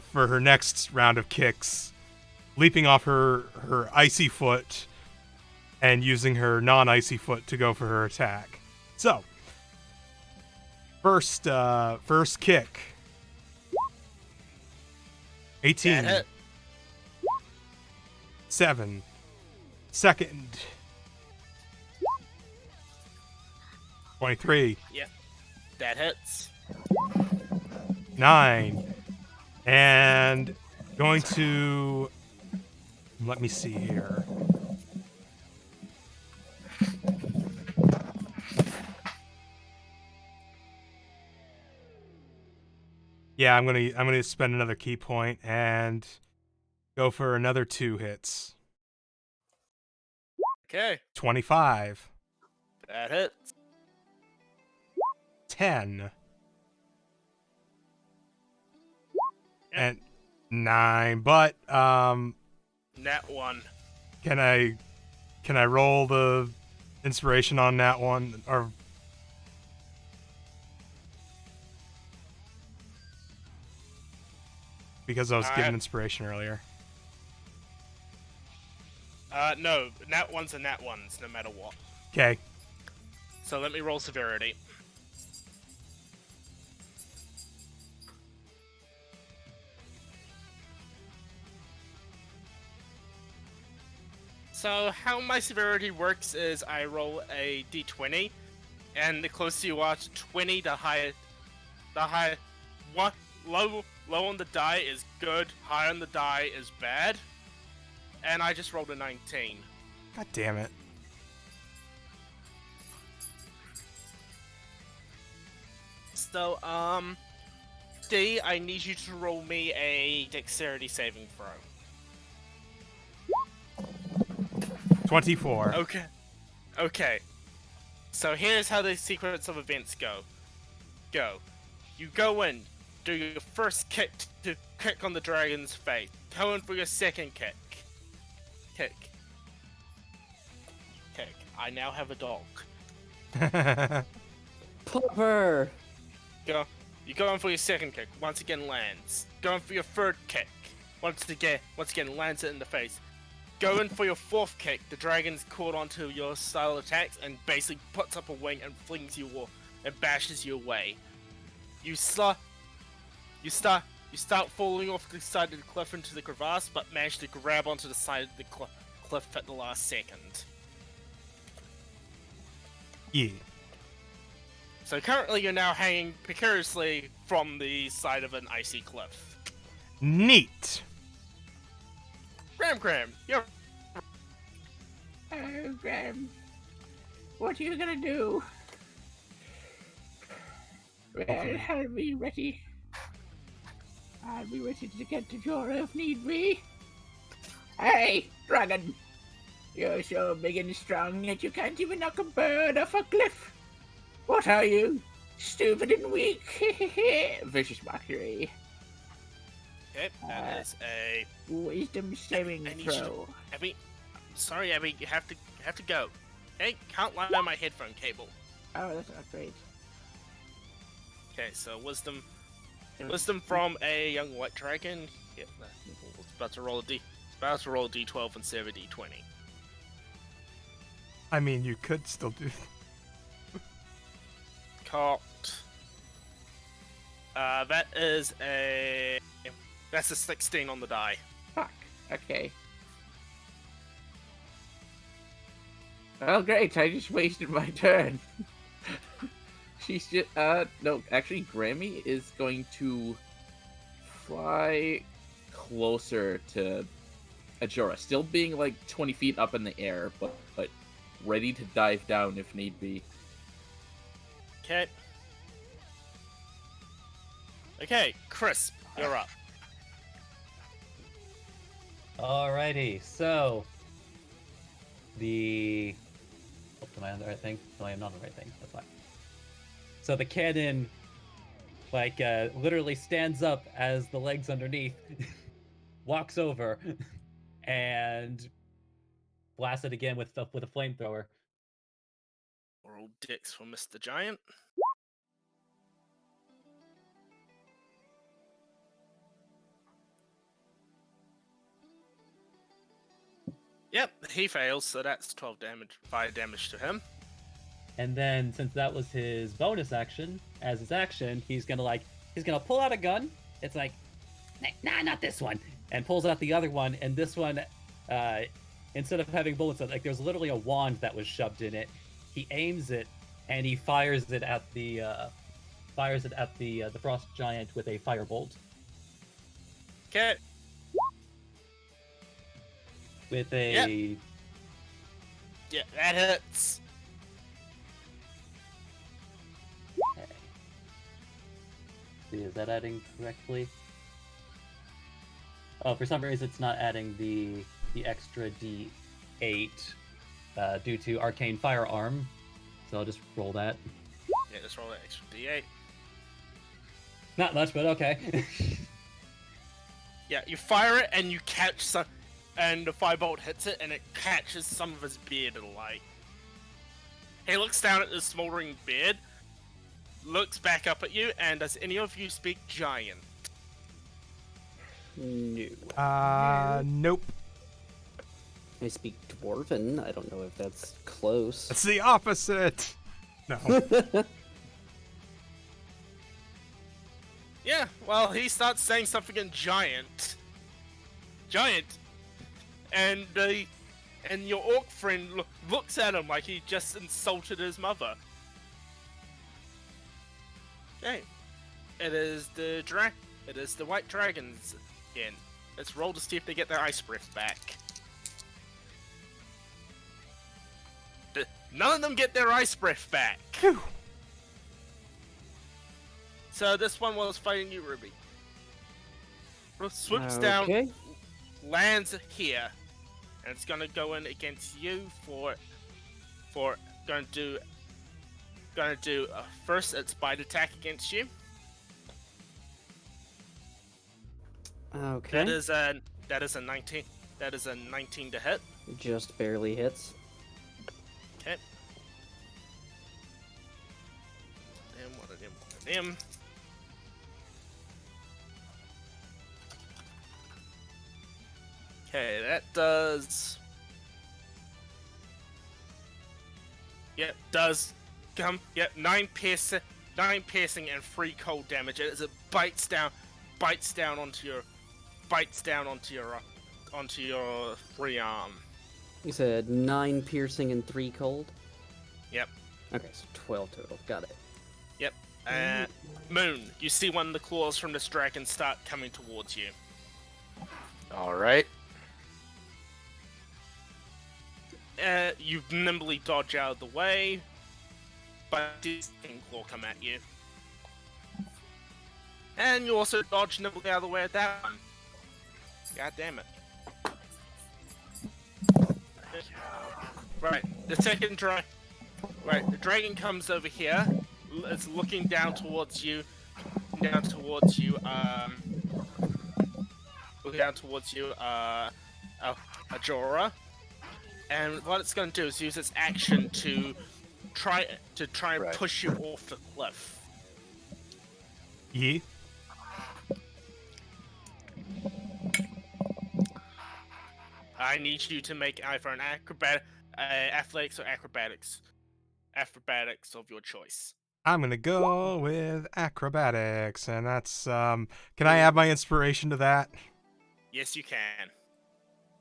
S6: for her next round of kicks, leaping off her icy foot and using her non-icy foot to go for her attack. So, first kick. 18.
S1: That hit.
S6: 7. Second. 23.
S1: That hits.
S6: 9. And going to... Let me see here. Yeah, I'm gonna spend another key point and go for another 2 hits.
S1: Okay,
S6: 25.
S1: that hits.
S6: 10. And 9. But
S1: Nat 1.
S6: can I roll the inspiration on that one, or because I was given inspiration earlier.
S1: No, nat ones are nat ones, no matter what.
S6: Okay.
S1: So let me roll severity. So how my severity works is I roll a d20, and the closer you are to 20, the higher. What low on the die is good, high on the die is bad, and I just rolled a 19.
S6: God damn it.
S1: So D, I need you to roll me a dexterity saving throw.
S6: 24.
S1: Okay. So here's how the sequence of events go. You go in, do your first kick to kick on the dragon's face. Go in for your second kick. Kick. I now have a dog.
S2: Popper!
S1: You go in for your second kick. Once again lands. Go in for your third kick. Once again lands it in the face. Go in for your fourth kick. The dragon's caught onto your style attacks and basically puts up a wing and flings you and bashes you away. You start falling off the side of the cliff into the crevasse, but manage to grab onto the side of the cliff at the last second.
S6: Yeah.
S1: So currently you're now hanging precariously from the side of an icy cliff.
S6: Neat.
S1: Graham, you're...
S7: Oh, Graham. What are you gonna do? Well, I'll be ready. I'll be ready to get to Jorah if need be. Hey, dragon! You're so big and strong that you can't even knock a bird off a cliff. What are you? Stupid and weak. Vicious mockery.
S1: Okay, that is a
S7: wisdom saving throw.
S1: Abby, sorry, Abby, you have to go. Okay, can't lie on my headphone cable.
S7: Oh, that's not great.
S1: Okay, so wisdom from a young white dragon. Yep, it's about to roll a d12 instead of a d20.
S6: I mean, you could still do.
S1: Cocked. That's a 16 on the die.
S7: Fuck. Okay. Oh, great. I just wasted my turn. She's just, no, actually, Grammy is going to fly closer to Ajora, still being like 20 feet up in the air, but ready to dive down if need be.
S1: Okay, Chris, you're up.
S5: Alrighty, so am I on the right thing? No, I am not on the right thing. That's fine. So the cannon, literally stands up as the legs underneath walks over and blasts it again with a flamethrower.
S1: Roll dicks for Mr. Giant. Yep, he fails, so that's 12 damage, 5 damage to him.
S5: And then, since that was his bonus action, as his action, he's gonna pull out a gun. It's like, nah, not this one, and pulls out the other one. And this one, instead of having bullets, there's literally a wand that was shoved in it. He aims it, and he fires it at the frost giant with a firebolt.
S1: Okay.
S5: With a...
S1: Yeah, that hits.
S5: Okay. See, is that adding correctly? Oh, for some reason it's not adding the extra D8 due to arcane firearm. So I'll just roll that.
S1: Yeah, just roll that extra D8.
S5: Not much, but okay.
S1: Yeah, you fire it and you catch some, and the firebolt hits it and it catches some of his beard alight. He looks down at the smoldering beard, looks back up at you, and does any of you speak giant?
S2: No.
S6: Nope.
S2: I speak Dwarven. I don't know if that's close.
S6: It's the opposite. No.
S1: Yeah, well, he starts saying something in giant. Giant. And your orc friend looks at him like he just insulted his mother. Okay. It is the white dragons again. Let's roll to see if they get their ice breath back. None of them get their ice breath back.
S6: Phew.
S1: So this one was fighting you, Ruby. Swoops down, lands here, and it's gonna go in against you for gonna do first its bite attack against you.
S2: Okay.
S1: That is a 19. That is a 19 to hit.
S2: Just barely hits.
S1: Okay. One of them. Okay, that does. Yep, does come. Yep, 9 piercing and 3 cold damage as it bites down onto your free arm.
S2: You said 9 piercing and 3 cold?
S1: Yep.
S2: Okay, so 12 total. Got it.
S1: Yep. Moon, you see one of the claws from this dragon start coming towards you.
S4: All right.
S1: You nimbly dodge out of the way, but this claw come at you. And you also dodge nimbly out of the way at that one. God damn it. Right, the second Right, the dragon comes over here. It's looking down towards you. Ajora. And what it's going to do is use its action to try and
S4: Right.
S1: push you off the cliff.
S6: Ye.
S1: I need you to make either an athletics or acrobatics of your choice.
S6: I'm gonna go with acrobatics, and that's can I add my inspiration to that?
S1: Yes, you can.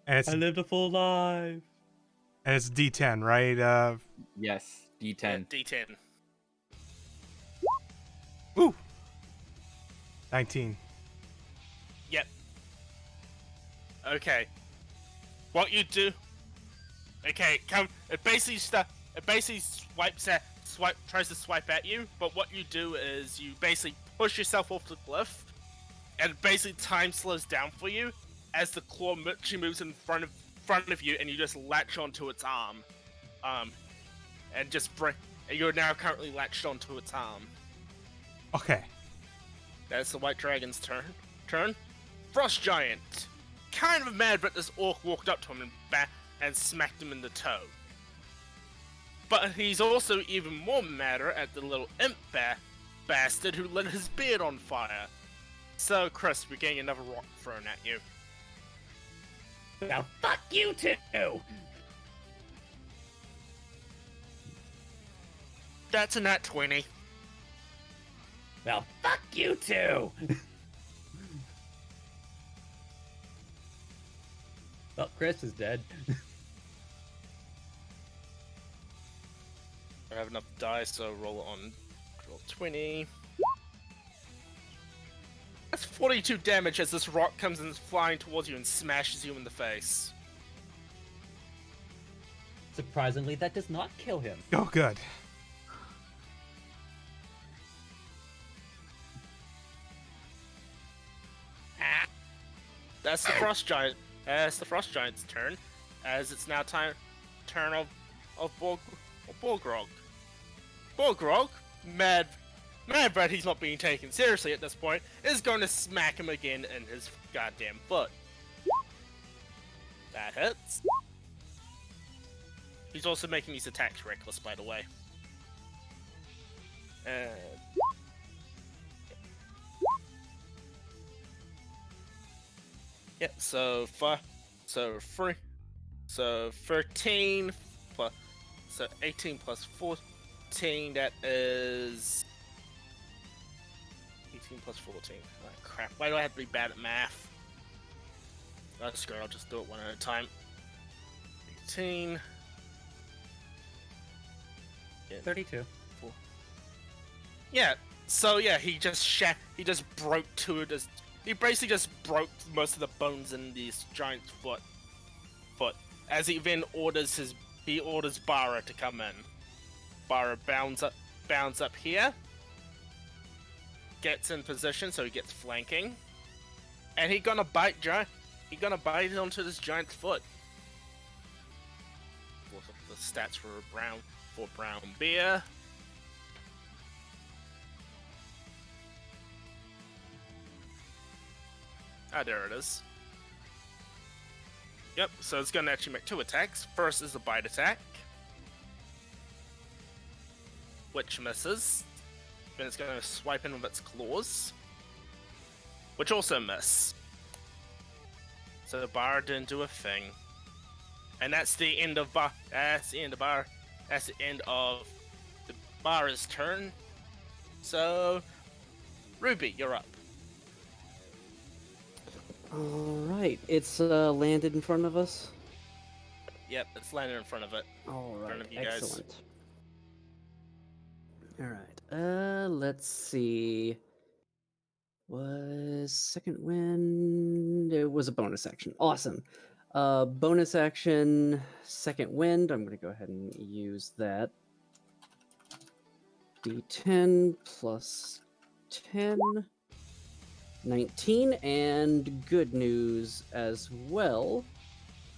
S6: And it's
S5: I lived a full life.
S6: D10, right?
S3: Yes, D10.
S1: Yeah, D10.
S6: Ooh. 19.
S1: Yep. Okay. What you do? Okay, come. It basically tries to swipe at you. But what you do is you basically push yourself off the cliff, and basically time slows down for you as the claw literally moves in front of you, and you just latch onto its arm, and just break. And you're now currently latched onto its arm.
S6: Okay.
S1: That's the white dragon's turn. Frost Giant. Kind of mad, but this orc walked up to him and smacked him in the toe. But he's also even more madder at the little imp bastard who lit his beard on fire. So, Chris, we're getting another rock thrown at you.
S5: Now fuck you too.
S1: That's a nat 20.
S5: Well, fuck you too. Well, Chris is dead.
S1: I have enough dice, so roll 20. That's 42 damage as this rock comes in flying towards you and smashes you in the face.
S5: Surprisingly, that does not kill him.
S6: Oh, good.
S1: That's the Frost Giant. That's the Frost Giant's turn, as it's now turn of Borgrog. Borgrog, mad but he's not being taken seriously at this point, is going to smack him again in his goddamn foot. That hits. He's also making his attacks reckless, by the way. Yeah, so 3, so 13 plus, so 18 plus 14. That is 18 plus 14. Oh, crap! Why do I have to be bad at math? Oh, screw it, I'll just do it one at a time. 18.
S5: 32.
S1: Yeah. So yeah, he just broke he basically just broke most of the bones in this giant's foot. As he then orders Bara to come in. Bara bounds up here. Gets in position, so he gets flanking. And he gonna bite onto this giant's foot. Look up the stats for brown bear. Ah, there it is. Yep, so it's gonna actually make 2 attacks. First is a bite attack, which misses. Then it's gonna swipe in with its claws, which also miss. So the bar didn't do a thing. And that's the end of bar. That's the end of bar. That's the end of the bar's turn. So, Ruby, you're up.
S8: Alright, it's landed in front of us.
S1: Yep, it's landed in front of it.
S8: Alright,
S1: of you guys.
S8: excellent. Alright, let's see. Was second wind? It was a bonus action. Awesome. Bonus action, second wind. I'm going to go ahead and use that. D10 plus 10. 19, and good news as well,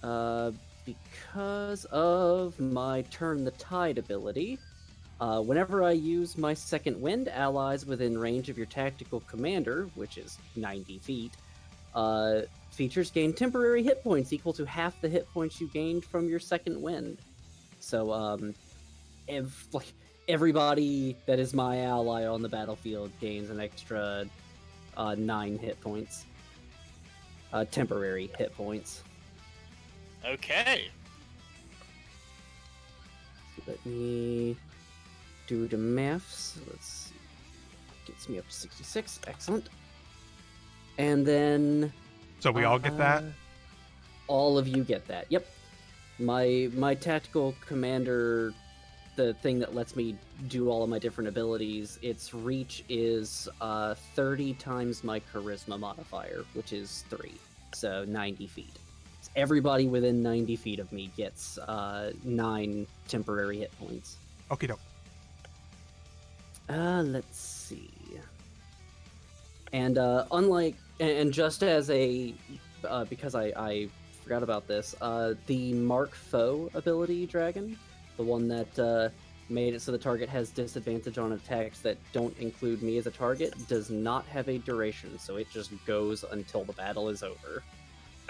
S8: because of my Turn the Tide ability, whenever I use my second wind, allies within range of your tactical commander, which is 90 feet, features gain temporary hit points equal to half the hit points you gained from your second wind. So, everybody that is my ally on the battlefield gains an extra 9 hit points. Temporary hit points.
S1: Okay.
S8: Let me do the maths. Let's see. Gets me up to 66. Excellent. And then...
S6: So we all get that?
S8: All of you get that. Yep. My tactical commander, the thing that lets me do all of my different abilities, its reach is 30 times my charisma modifier, which is 3, so 90 feet. So everybody within 90 feet of me gets 9 temporary hit points.
S6: Okie doke.
S8: Let's see. And just as a because I forgot about this, the Mark Foe ability dragon, the one that made it so the target has disadvantage on attacks that don't include me as a target, does not have a duration, so it just goes until the battle is over.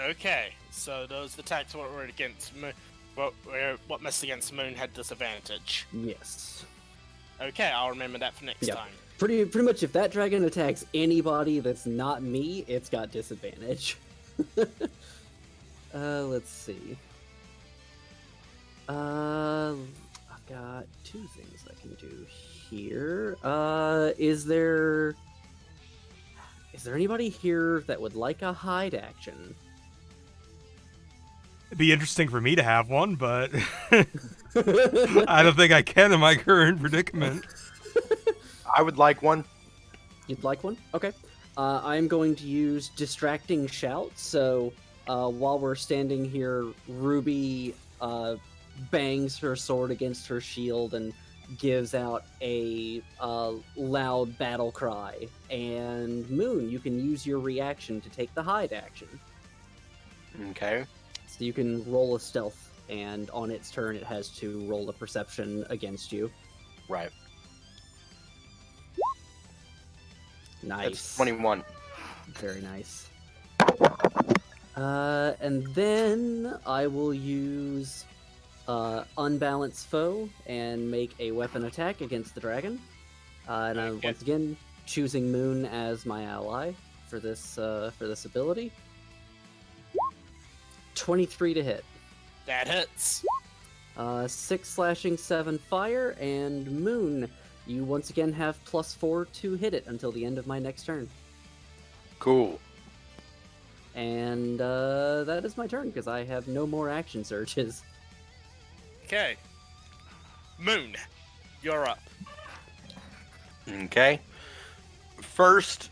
S1: Okay, so those attacks what were against Moon, what missed against Moon had disadvantage.
S8: Yes.
S1: Okay, I'll remember that for next time.
S8: Pretty much, if that dragon attacks anybody that's not me, it's got disadvantage. Let's see. I've got 2 things I can do here. Is there anybody here that would like a hide action?
S6: It'd be interesting for me to have one, but I don't think I can in my current predicament.
S4: I would like one.
S8: You'd like one? Okay. I'm going to use Distracting Shout, so while we're standing here, Ruby bangs her sword against her shield and gives out a loud battle cry. And Moon, you can use your reaction to take the hide action.
S4: Okay.
S8: So you can roll a stealth, and on its turn it has to roll a perception against you.
S4: Right.
S8: Nice.
S4: That's 21.
S8: Very nice. And then I will use unbalanced foe and make a weapon attack against the dragon. And I'm
S1: Okay.
S8: once again choosing Moon as my ally for this ability. 23 to hit.
S1: That hits.
S8: 6 slashing, 7 fire, and Moon, you once again have +4 to hit it until the end of my next turn.
S4: Cool.
S8: And that is my turn because I have no more action surges.
S1: Okay. Moon, you're up.
S4: Okay. First,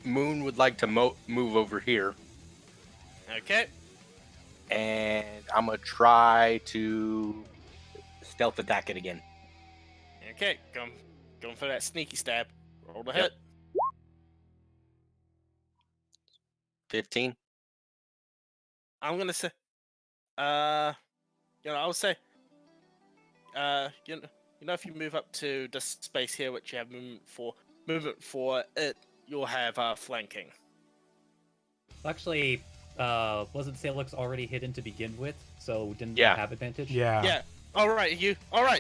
S4: Moon would like to move over here,
S1: Okay.
S4: and I'm gonna try to stealth attack it again.
S1: Okay. Going for that sneaky stab. Roll the
S4: Yep.
S1: hit.
S4: 15.
S1: I'm gonna say, I'll say, if you move up to this space here, which you have movement for it, you'll have flanking.
S5: Actually, wasn't Salix already hidden to begin with, so didn't
S4: Yeah.
S5: have advantage?
S6: Yeah.
S1: Yeah. All right.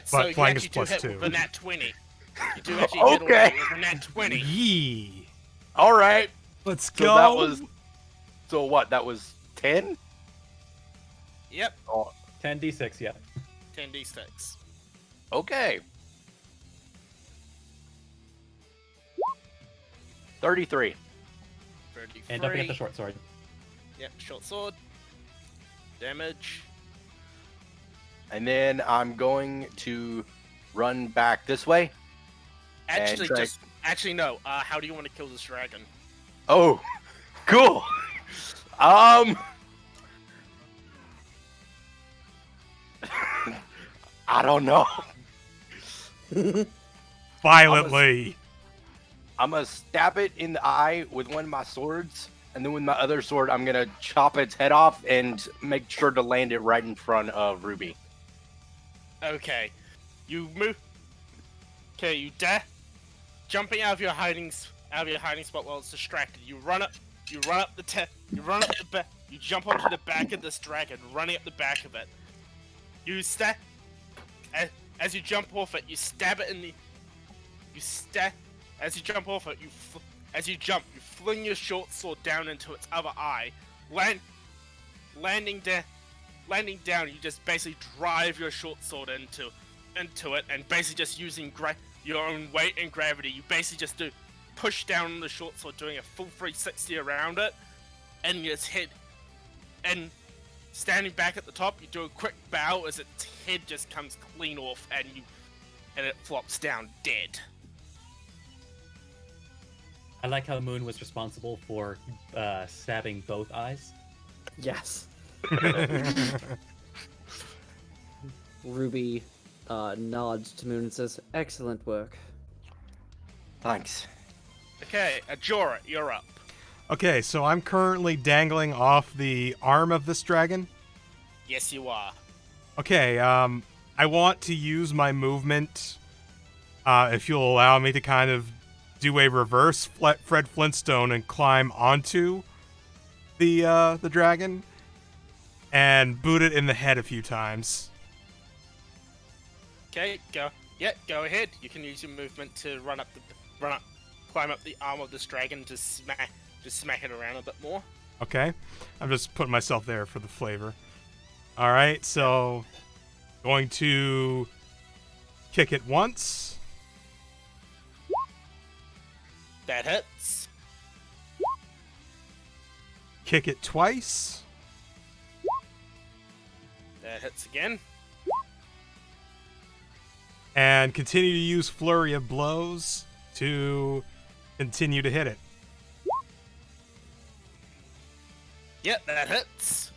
S1: So
S6: But
S1: you
S6: flank is
S1: actually do hit
S6: +2.
S1: with a nat 20. You do actually hit
S4: Okay.
S1: with a nat 20.
S6: Yee.
S4: All right.
S6: Let's
S4: So
S6: go.
S4: that was. So what? That was 10.
S1: Yep.
S4: Oh,
S5: 10d6, yeah.
S1: 10d6.
S4: okay. 33.
S1: 33.
S5: And don't forget the short sword.
S1: Yep. Short sword. Damage.
S4: And then I'm going to run back this way.
S1: Actually,
S4: try-
S1: no. How do you want to kill this dragon?
S4: Oh, cool. I don't know.
S6: Violently.
S4: I'm gonna stab it in the eye with one of my swords, and then with my other sword, I'm gonna chop its head off and make sure to land it right in front of Ruby.
S1: Okay. You move. Okay, you dare jumping out of your hiding spot while it's distracted. You run up the back. You jump onto the back of this dragon, running up the back of it. You stab. As you jump off it, you stab it in the. You stab. As you jump off it, you fling your short sword down into its other eye. Landing down, you just basically drive your short sword into it, and basically just using your own weight and gravity, you basically just push down on the short sword, doing a full 360 around it, and you just hit. And standing back at the top, you do a quick bow as its head just comes clean off, and it flops down dead.
S5: I like how Moon was responsible for stabbing both eyes.
S8: Yes. Ruby nods to Moon and says, "Excellent work."
S4: Thanks.
S1: Okay, Ajora, you're up.
S6: Okay, so I'm currently dangling off the arm of this dragon.
S1: Yes, you are.
S6: Okay, I want to use my movement, if you'll allow me to kind of do a reverse Fred Flintstone and climb onto the dragon and boot it in the head a few times.
S1: Okay, go. Yeah, go ahead. You can use your movement to climb up the arm of this dragon to smack it around a bit more.
S6: Okay, I'm just putting myself there for the flavor. All right, so going to kick it once.
S1: That hits.
S6: Kick it twice.
S1: That hits again.
S6: And continue to use Flurry of Blows to continue to hit it.
S1: Yep, that hits.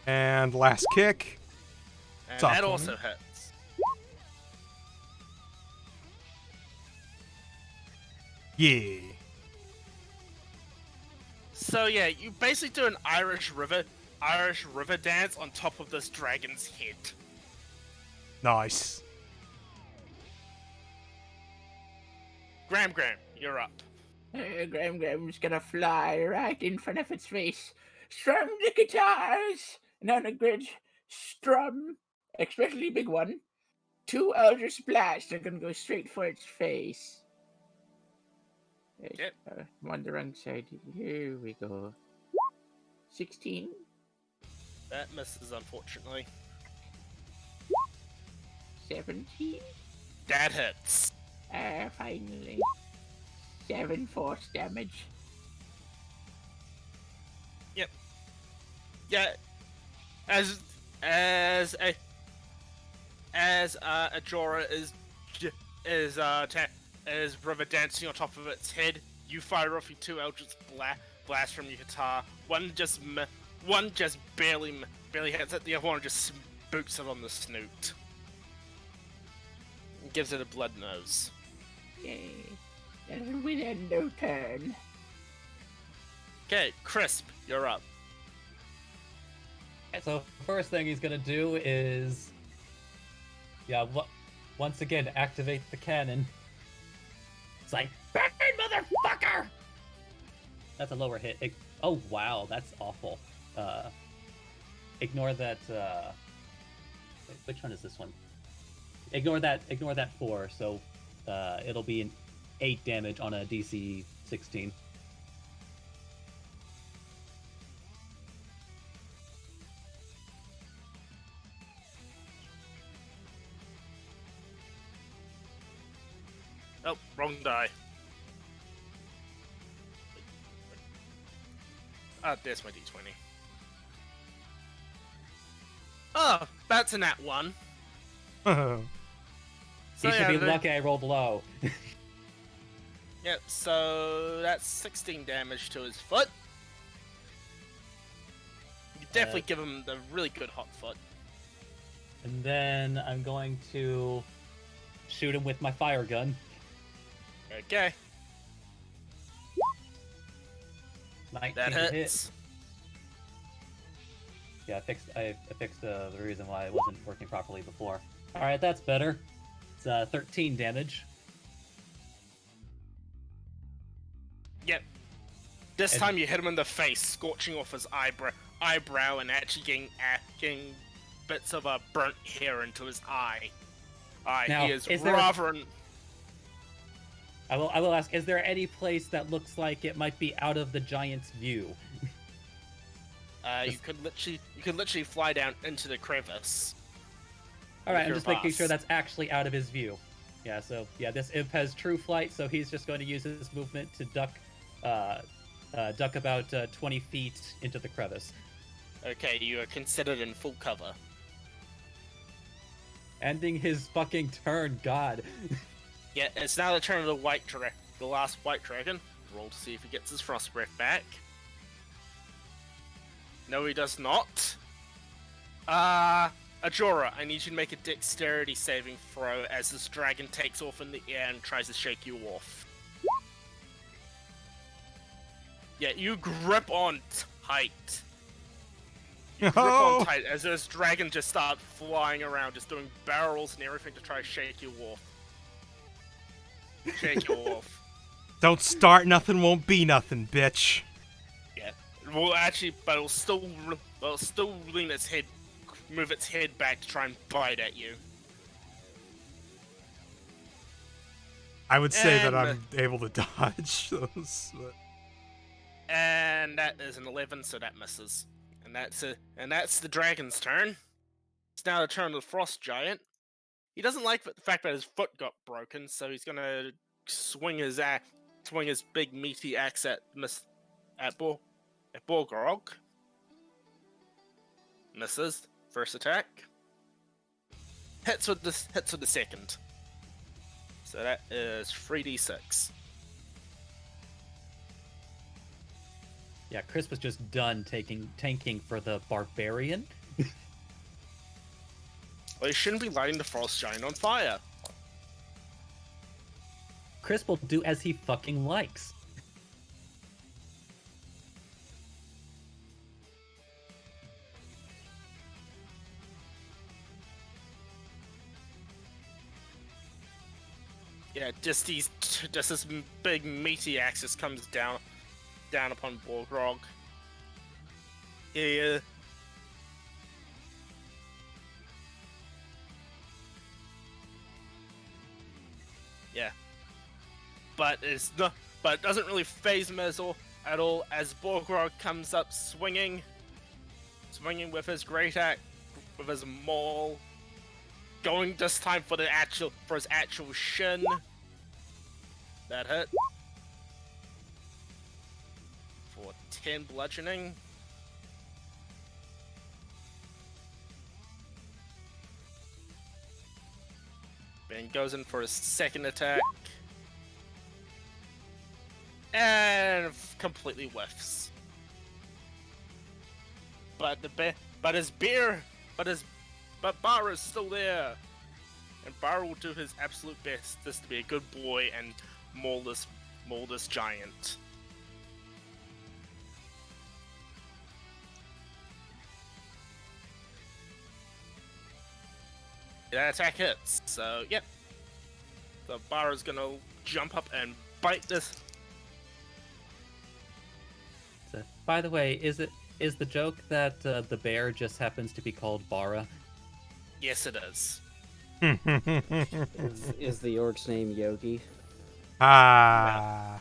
S6: And last kick.
S1: And
S6: Soft
S1: that
S6: one.
S1: also hits.
S6: Yeah.
S1: So yeah, you basically do an Irish river dance on top of this dragon's head.
S6: Nice.
S1: Graham, you're up.
S7: Gram's gonna fly right in front of its face. Strum the guitars! and on a good strum, especially big one, 2 Eldritch Blasts are gonna go straight for its face.
S1: Yep.
S7: I'm on the wrong side. Here we go. 16.
S1: That misses, unfortunately.
S7: 17.
S1: That hits.
S7: Finally. 7 force damage.
S1: Yeah, as Ajora is river dancing on top of its head, you fire off your 2 Eldritch blast from your guitar. One just barely hits it. The other one just boots it on the snoot. And gives it a blood nose.
S7: Yay. That'll win end no turn.
S1: Okay, Crisp, you're up.
S5: So first thing he's gonna do is, once again activate the cannon. It's like, burn, motherfucker! That's a lower hit. Oh wow, that's awful. Ignore that. Wait, which one is this one? Ignore that 4. So it'll be an 8 damage on a DC 16.
S1: Oh, wrong die. There's my d20. Oh, that's a nat 1. So
S5: He should
S1: yeah,
S5: be lucky I rolled low.
S1: Yep, so that's 16 damage to his foot. You definitely give him the really good hot foot.
S5: And then I'm going to shoot him with my fire gun.
S1: Okay,
S5: 19
S1: that
S5: to hit.
S1: hits.
S5: Yeah, I fixed the reason why it wasn't working properly before. All right, that's better. It's 13 damage.
S1: Yep. This
S5: And-
S1: time you hit him in the face, scorching off his eyebrow and actually getting bits of burnt hair into his eye.
S5: Now,
S1: He is
S5: is there-
S1: rather...
S5: I will ask: is there any place that looks like it might be out of the giant's view?
S1: you could literally fly down into the crevice.
S5: All right,
S1: With
S5: I'm
S1: your
S5: just making sure
S1: boss.
S5: that's actually out of his view. Yeah, so yeah, this imp has true flight, so he's just going to use his movement to duck about 20 feet into the crevice.
S1: Okay, you are considered in full cover.
S5: Ending his fucking turn, God.
S1: Yeah, it's now the turn of the last white dragon. Roll to see if he gets his frost breath back. No, he does not. Ajora, I need you to make a dexterity saving throw as this dragon takes off in the air and tries to shake you off. Yeah, you grip on tight. You grip on tight as this dragon just starts flying around, just doing barrels and everything to try to shake you off. Shake you off.
S6: Don't start nothing, won't be nothing, bitch.
S1: Yeah. Well, actually, but it'll still lean its head, move its head back to try and bite at you.
S6: I would say that
S1: And-
S6: I'm able to dodge those. But...
S1: And that is an 11, so that misses. And that's the dragon's turn. It's now the turn of the frost giant. He doesn't like the fact that his foot got broken, so he's gonna swing his big meaty axe at Borgrog. Misses. First attack. Hits with the second. So that is 3d6.
S5: Yeah, Chris was just done tanking for the barbarian.
S1: Well, he shouldn't be lighting the frost giant on fire.
S5: Chris will do as he fucking likes.
S1: Yeah, just this big meaty axe just comes down upon Borgrog. Yeah. But it's not. But it doesn't really phase him at all as Borgrog comes up swinging with his great axe, with his maul, going this time for his actual shin. That hit for 10 bludgeoning. Then goes in for his second attack. And completely whiffs. But Bara's still there. And Bara will do his absolute best just to be a good boy and maul this giant. That attack hits, so yep. So Bara's gonna jump up and bite this.
S5: So, by the way, is the joke that the bear just happens to be called Bara?
S1: Yes, it is.
S8: Is the orc's name Yogi?
S6: Ah.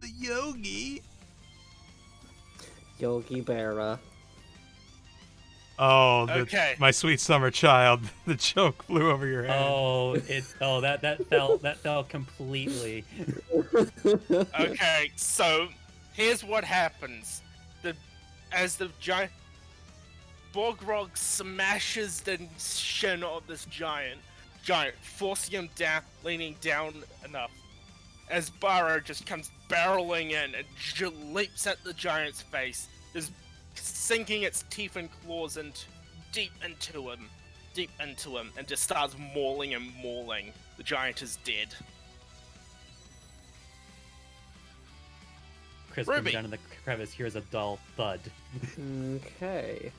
S6: The Yogi.
S8: Yogi Berra.
S6: Oh,
S1: Okay.
S6: My sweet summer child. The joke flew over your head.
S5: That fell completely.
S1: Okay, so here's what happens. As the giant Borgrog smashes the shin of this giant, forcing him down, leaning down enough. As Bara just comes barreling in and leaps at the giant's face, just sinking its teeth and claws deep into him, and just starts mauling and mauling. The giant is dead.
S5: Chris
S1: Ruby.
S5: from down in the crevice hears a dull thud.
S8: Okay.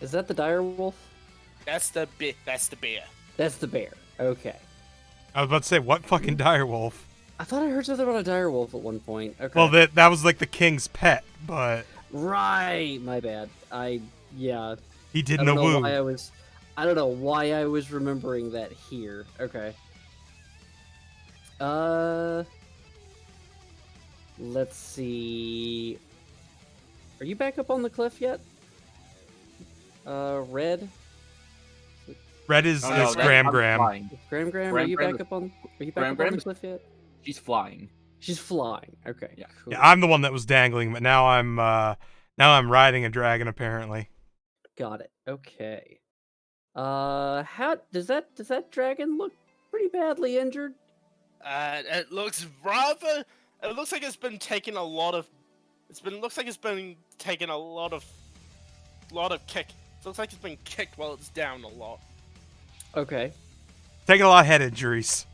S8: Is that the dire wolf?
S1: That's the bear.
S8: That's the bear. Okay.
S6: I was about to say, what fucking direwolf?
S8: I thought I heard something about a dire wolf at one point. Okay.
S6: Well, that was like the king's pet, but
S8: Right. My bad. Yeah.
S6: he
S8: I
S6: didn't
S8: don't
S6: know
S8: know
S6: woo.
S8: why I don't know why I was remembering that here. Okay. Let's see. Are you back up on the cliff yet? Red?
S6: Red is
S3: No,
S6: Gram
S3: I'm
S6: Gram.
S3: flying.
S8: Are
S3: Gram
S8: you
S3: Gram
S8: back
S3: is-
S8: up on
S3: Gram
S8: on
S3: Gram
S8: the
S3: is-
S8: cliff yet?
S3: She's flying.
S8: She's flying. Okay.
S3: Yeah.
S8: Cool.
S6: Yeah, I'm the one that was dangling, but now I'm riding a dragon apparently.
S8: Got it. Okay. How does that dragon look pretty badly injured?
S1: It looks rather. It looks like it's been taking a lot of. Looks like it's been taking a lot of kick. It looks like it's been kicked while it's down a lot.
S8: Okay.
S6: Taking a lot of head injuries.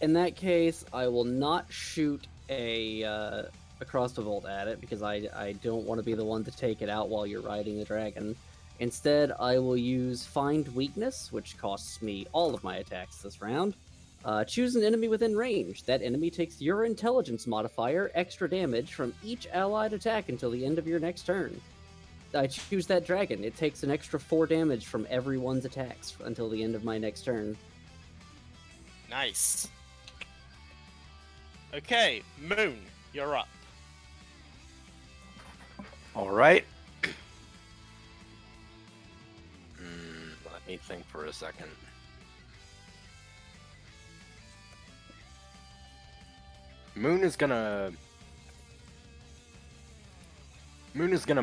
S8: In that case, I will not shoot a crossbow bolt at it because I don't want to be the one to take it out while you're riding the dragon. Instead, I will use Find Weakness, which costs me all of my attacks this round. Choose an enemy within range. That enemy takes your intelligence modifier, extra damage, from each allied attack until the end of your next turn. I choose that dragon. It takes an extra 4 damage from everyone's attacks until the end of my next turn.
S1: Nice. Okay, Moon, you're up.
S4: All right. Let me think for a second. Moon is gonna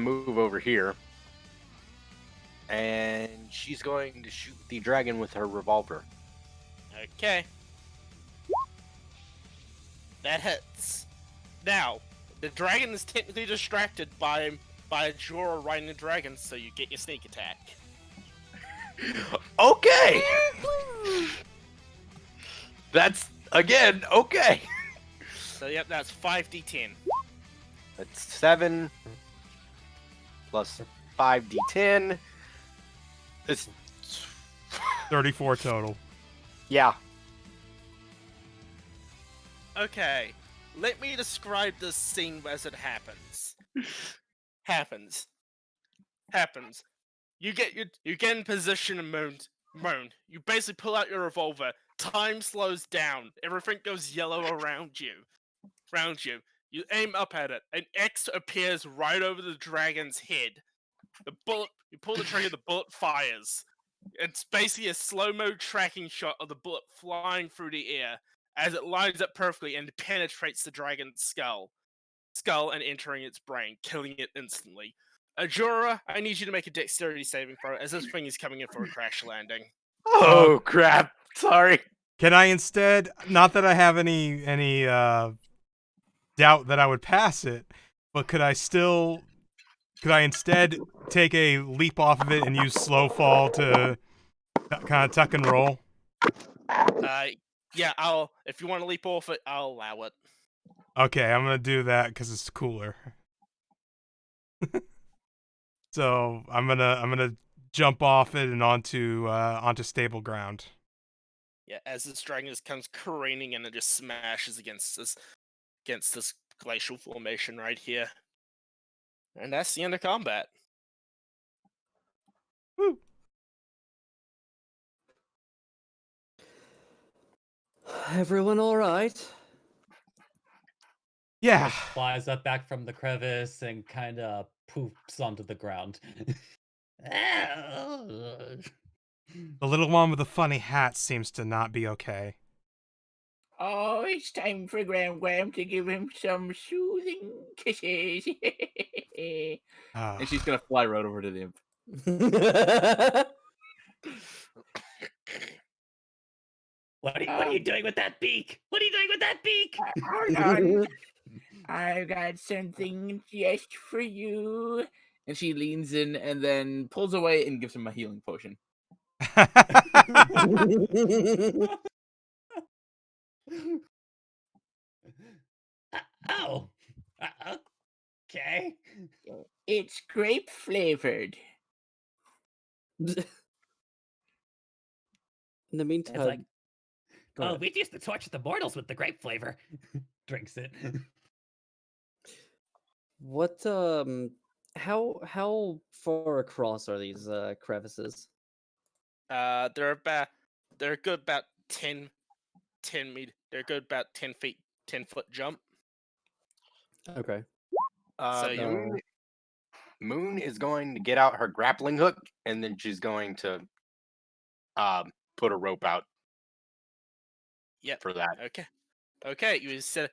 S4: move over here, and she's going to shoot the dragon with her revolver.
S1: Okay. That hits. Now, the dragon is technically distracted by a Jorah riding the dragon, so you get your sneak attack.
S4: Okay. That's again okay.
S1: So yep, that's 5d10.
S4: That's 7 plus 5d10. It's
S6: 34 total.
S4: yeah.
S1: Okay, let me describe this scene as it happens. happens. You get in position and moan. You basically pull out your revolver. Time slows down. Everything goes yellow around you. You aim up at it. An X appears right over the dragon's head. You pull the trigger, the bullet fires. It's basically a slow-mo tracking shot of the bullet flying through the air as it lines up perfectly and penetrates the dragon's skull and entering its brain, killing it instantly. Ajura, I need you to make a dexterity saving throw as this thing is coming in for a crash landing.
S4: Oh crap! Sorry.
S6: Can I instead, not that I have any doubt that I would pass it, but could I instead take a leap off of it and use slow fall to kind of tuck and roll?
S1: Yeah, if you want to leap off it, I'll allow it.
S6: Okay, I'm gonna do that because it's cooler. So I'm gonna jump off it and onto stable ground.
S1: Yeah, as this dragon just comes careening and it just smashes against this glacial formation right here. And that's the end of combat.
S6: Woo.
S8: Everyone all right?
S6: Yeah.
S5: Flies up back from the crevice and kind of poops onto the ground.
S6: The little one with the funny hat seems to not be okay.
S7: Oh, it's time for Gram to give him some soothing kisses.
S6: Ah.
S3: And she's gonna fly right over to the imp.
S5: What are you doing with that beak? What are you doing with that beak?
S7: Hold on. I've got something just for you.
S3: And she leans in and then pulls away and gives him a healing potion.
S5: Oh. Okay.
S7: It's grape flavored.
S8: In the meantime,
S5: It's like,
S8: go
S5: oh,
S8: ahead.
S5: we used to torture the mortals with the grape flavor. Drinks it.
S8: What how far across are these crevices?
S1: They're a good about 10 meter. They're a good about 10 feet, 10-foot jump.
S8: Okay.
S1: So
S4: Moon, Moon is going to get out her grappling hook, and then she's going to put a rope out.
S1: Yep.
S4: For that.
S1: Okay. You set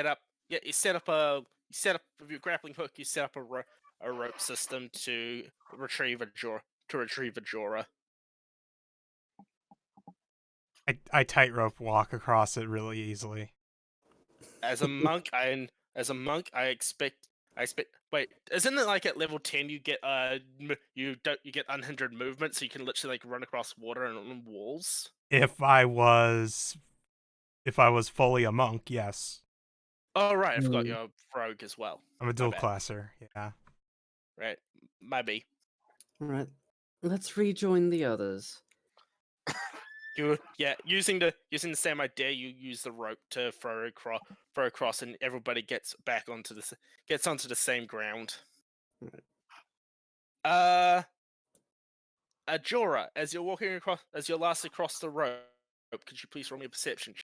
S1: up with your grappling hook. You set up a rope system to retrieve a Jora.
S6: I tightrope walk across it really easily.
S1: As a monk, I expect. Wait, isn't it like at level 10 you get you get unhindered movement, so you can literally like run across water and on walls?
S6: If I was fully a monk, yes.
S1: Oh right, I forgot you're a rogue as well.
S6: I'm a dual classer. Yeah.
S1: Right, maybe.
S8: All right. Let's rejoin the others.
S1: Using the same idea, you use the rope to throw across, and everybody gets back onto the same ground. Jorah, as you're last across the rope, could you please roll me a perception check?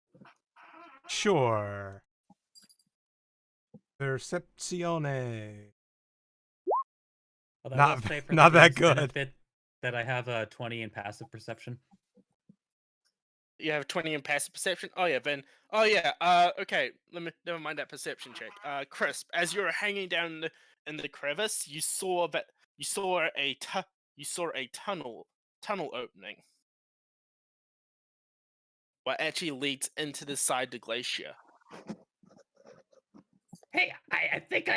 S6: Sure. Percepzione.
S5: Although I
S6: Not-
S5: will say for
S6: not
S5: the
S6: that
S5: game's
S6: good.
S5: benefit that I have a 20 in passive perception.
S1: You have 20 in passive perception. Okay. Never mind that perception check. Crisp, as you're hanging down in the crevice, you saw a tunnel opening. What actually leads into the side of the glacier.
S5: Hey, I think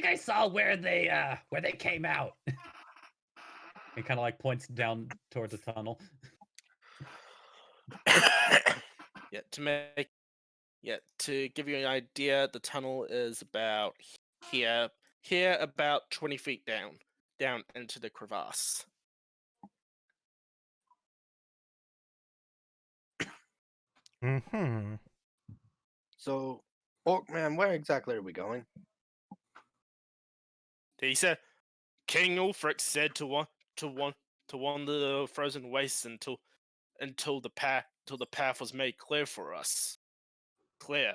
S5: I saw where they came out. It kind of like points down towards the tunnel.
S1: To give you an idea, the tunnel is about here about 20 feet down into the crevasse.
S6: Mm-hmm.
S4: So, Orc man, where exactly are we going?
S1: He said, King Ulfric said to wander the frozen wastes until the path was made clear for us. Clear.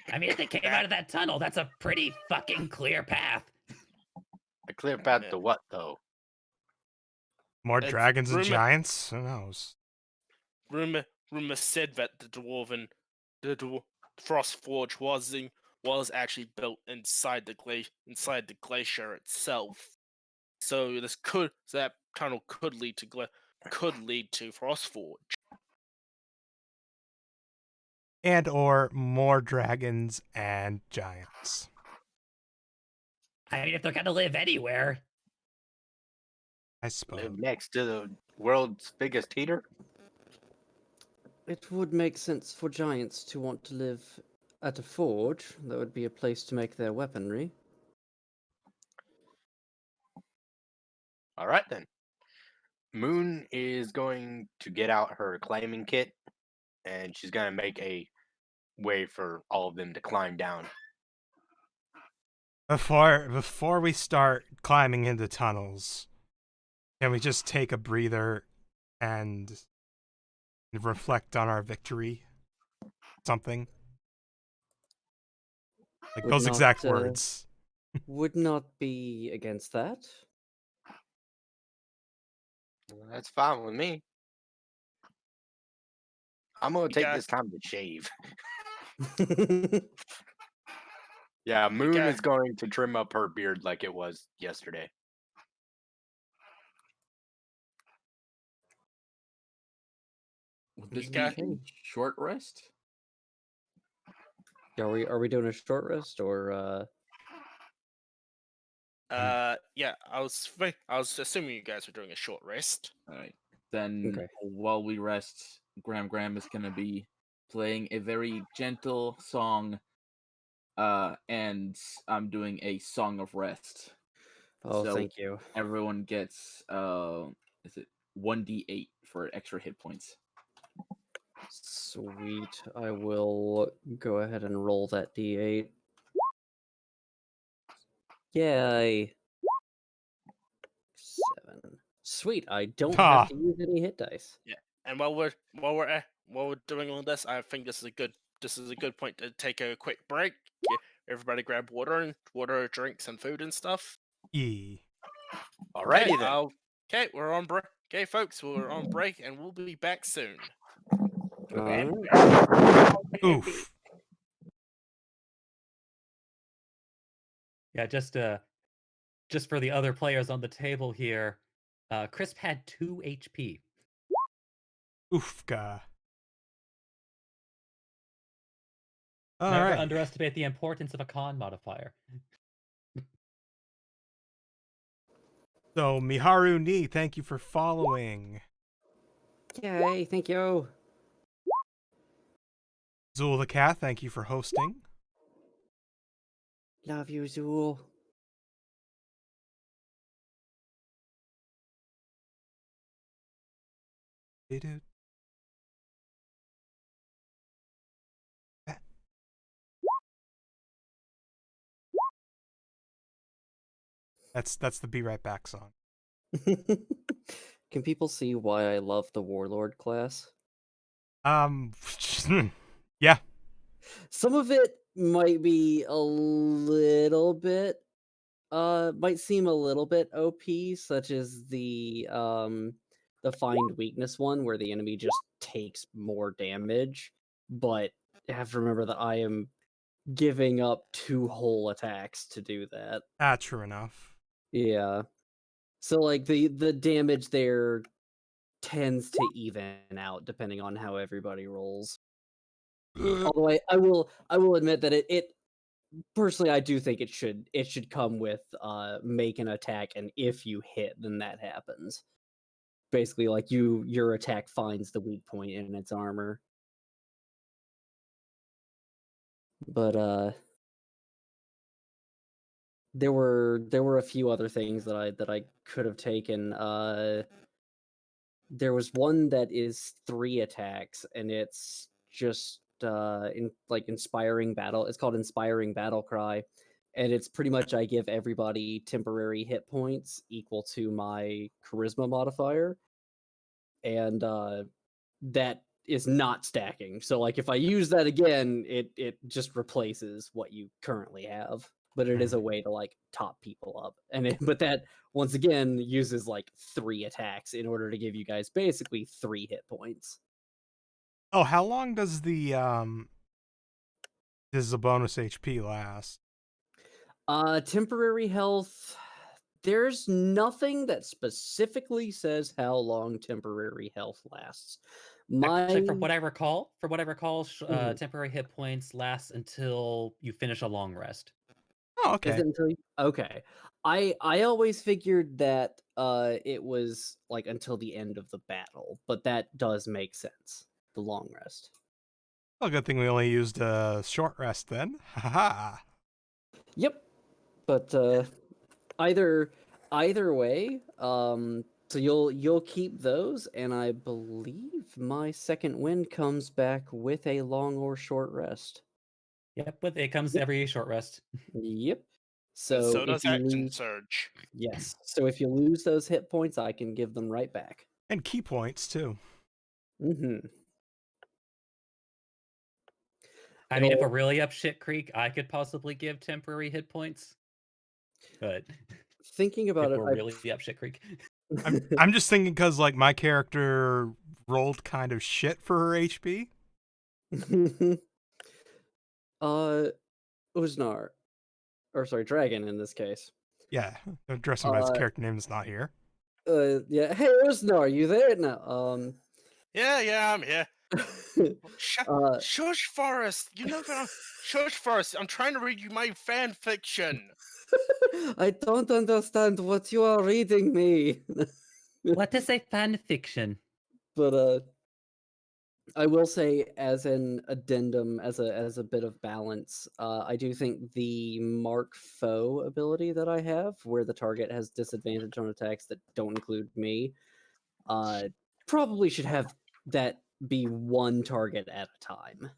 S5: I mean, if they came out of that tunnel, that's a pretty fucking clear path.
S4: A clear path
S1: Yeah.
S4: to what, though?
S6: More
S1: It's
S6: dragons and
S1: rumor-
S6: giants? Who knows?
S1: Rumor said that the Frost Forge was actually built inside the glacier itself. So that tunnel could lead to Frost Forge.
S6: And or more dragons and giants.
S5: I mean, if they're gonna live anywhere,
S6: I suppose.
S4: Live next to the world's biggest heater?
S8: It would make sense for giants to want to live at a forge. That would be a place to make their weaponry.
S4: All right, then. Moon is going to get out her climbing kit, and she's going to make a way for all of them to climb down.
S6: Before we start climbing into tunnels, can we just take a breather and reflect on our victory? Something? Like
S8: Would
S6: those
S8: not,
S6: exact words.
S8: Would not be against that.
S4: That's fine with me. I'm going to take
S1: got-
S4: this time to shave. Yeah, Moon
S1: got-
S4: is going to trim up her beard like it was yesterday.
S3: Would this
S1: Okay.
S3: be a short rest?
S8: Are we doing a short rest or
S1: Yeah, I was assuming you guys were doing a short rest.
S3: All right. Then
S8: Okay.
S3: while we rest, Graham is gonna be playing a very gentle song, and I'm doing a song of rest.
S8: Oh,
S3: So
S8: thank you.
S3: everyone gets is it 1d8 for extra hit points.
S8: Sweet. I will go ahead and roll that d8. Yay. 7. Sweet. I don't have to use any hit dice.
S1: And while we're doing all this, I think this is a good point to take a quick break. Everybody grab water, drinks, and food and stuff.
S6: E.
S4: Alrighty then.
S1: Okay, we're on break. Okay, folks, we're on break, and we'll be back soon.
S6: Oof.
S5: yeah, just for the other players on the table here, Crisp had 2 HP.
S6: Oofka. All
S5: Never
S6: right.
S5: underestimate the importance of a con modifier.
S6: So Miharu Ni, thank you for following.
S8: Yay, thank you.
S6: Zul the Cat, thank you for hosting.
S8: Love you, Zool.
S6: Dude. That's the Be Right Back song.
S8: Can people see why I love the Warlord class?
S6: Yeah.
S8: Some of it might be a little bit might seem a little bit OP, such as the find weakness one where the enemy just takes more damage, but you have to remember that I am giving up 2 whole attacks to do that.
S6: Ah, true enough.
S8: Yeah. So like the damage there tends to even out depending on how everybody rolls. Although I will admit that it personally I do think it should come with make an attack, and if you hit then that happens. Basically like your attack finds the weak point in its armor. But there were a few other things that I could have taken. There was one that is 3 attacks, and it's just inspiring battle. It's called Inspiring Battle Cry. and it's pretty much I give everybody temporary hit points equal to my charisma modifier, and that is not stacking. So like if I use that again, it just replaces what you currently have. But it is a way to like top people up, but that once again uses like 3 attacks in order to give you guys basically 3 hit points.
S6: Oh, how long does the bonus HP last?
S8: Temporary health. There's nothing that specifically says how long temporary health lasts.
S5: Actually,
S8: My
S5: from what I recall,
S8: Mhm.
S5: temporary hit points last until you finish a long rest.
S6: Oh,
S8: Is
S6: okay.
S8: it until okay. I always figured that it was like until the end of the battle, but that does make sense. The long rest.
S6: Well, good thing we only used a short rest then. Haha.
S8: Yep. But either way, so you'll keep those, and I believe my second wind comes back with a long or short rest.
S5: Yep, but it comes
S8: Yep.
S5: every short rest.
S8: Yep.
S1: And
S8: So
S1: so
S8: if
S1: does
S8: you
S1: action
S8: lose,
S1: surge.
S8: yes. So if you lose those hit points, I can give them right back.
S6: And key points too.
S8: Mm-hmm.
S5: I mean, if we're
S8: It'll-
S5: really up shit creek, I could possibly give temporary hit points. But
S8: Thinking about
S5: if
S8: it,
S5: we're really up shit creek,
S6: I'm just thinking because like my character rolled kind of shit for her HP.
S8: Uznar, or sorry, Dragon in this case.
S6: Yeah, addressing by his character name is not here.
S8: Yeah. Hey, Uznar, you there? No.
S1: Yeah, I'm here. Shush, Forrest. You know that. Shush, Forrest. I'm trying to read you my fan fiction.
S8: I don't understand what you are reading me.
S5: what is a fan fiction?
S8: But I will say, as an addendum, as a bit of balance, I do think the Mark Foe ability that I have, where the target has disadvantage on attacks that don't include me, probably should have that be one target at a time.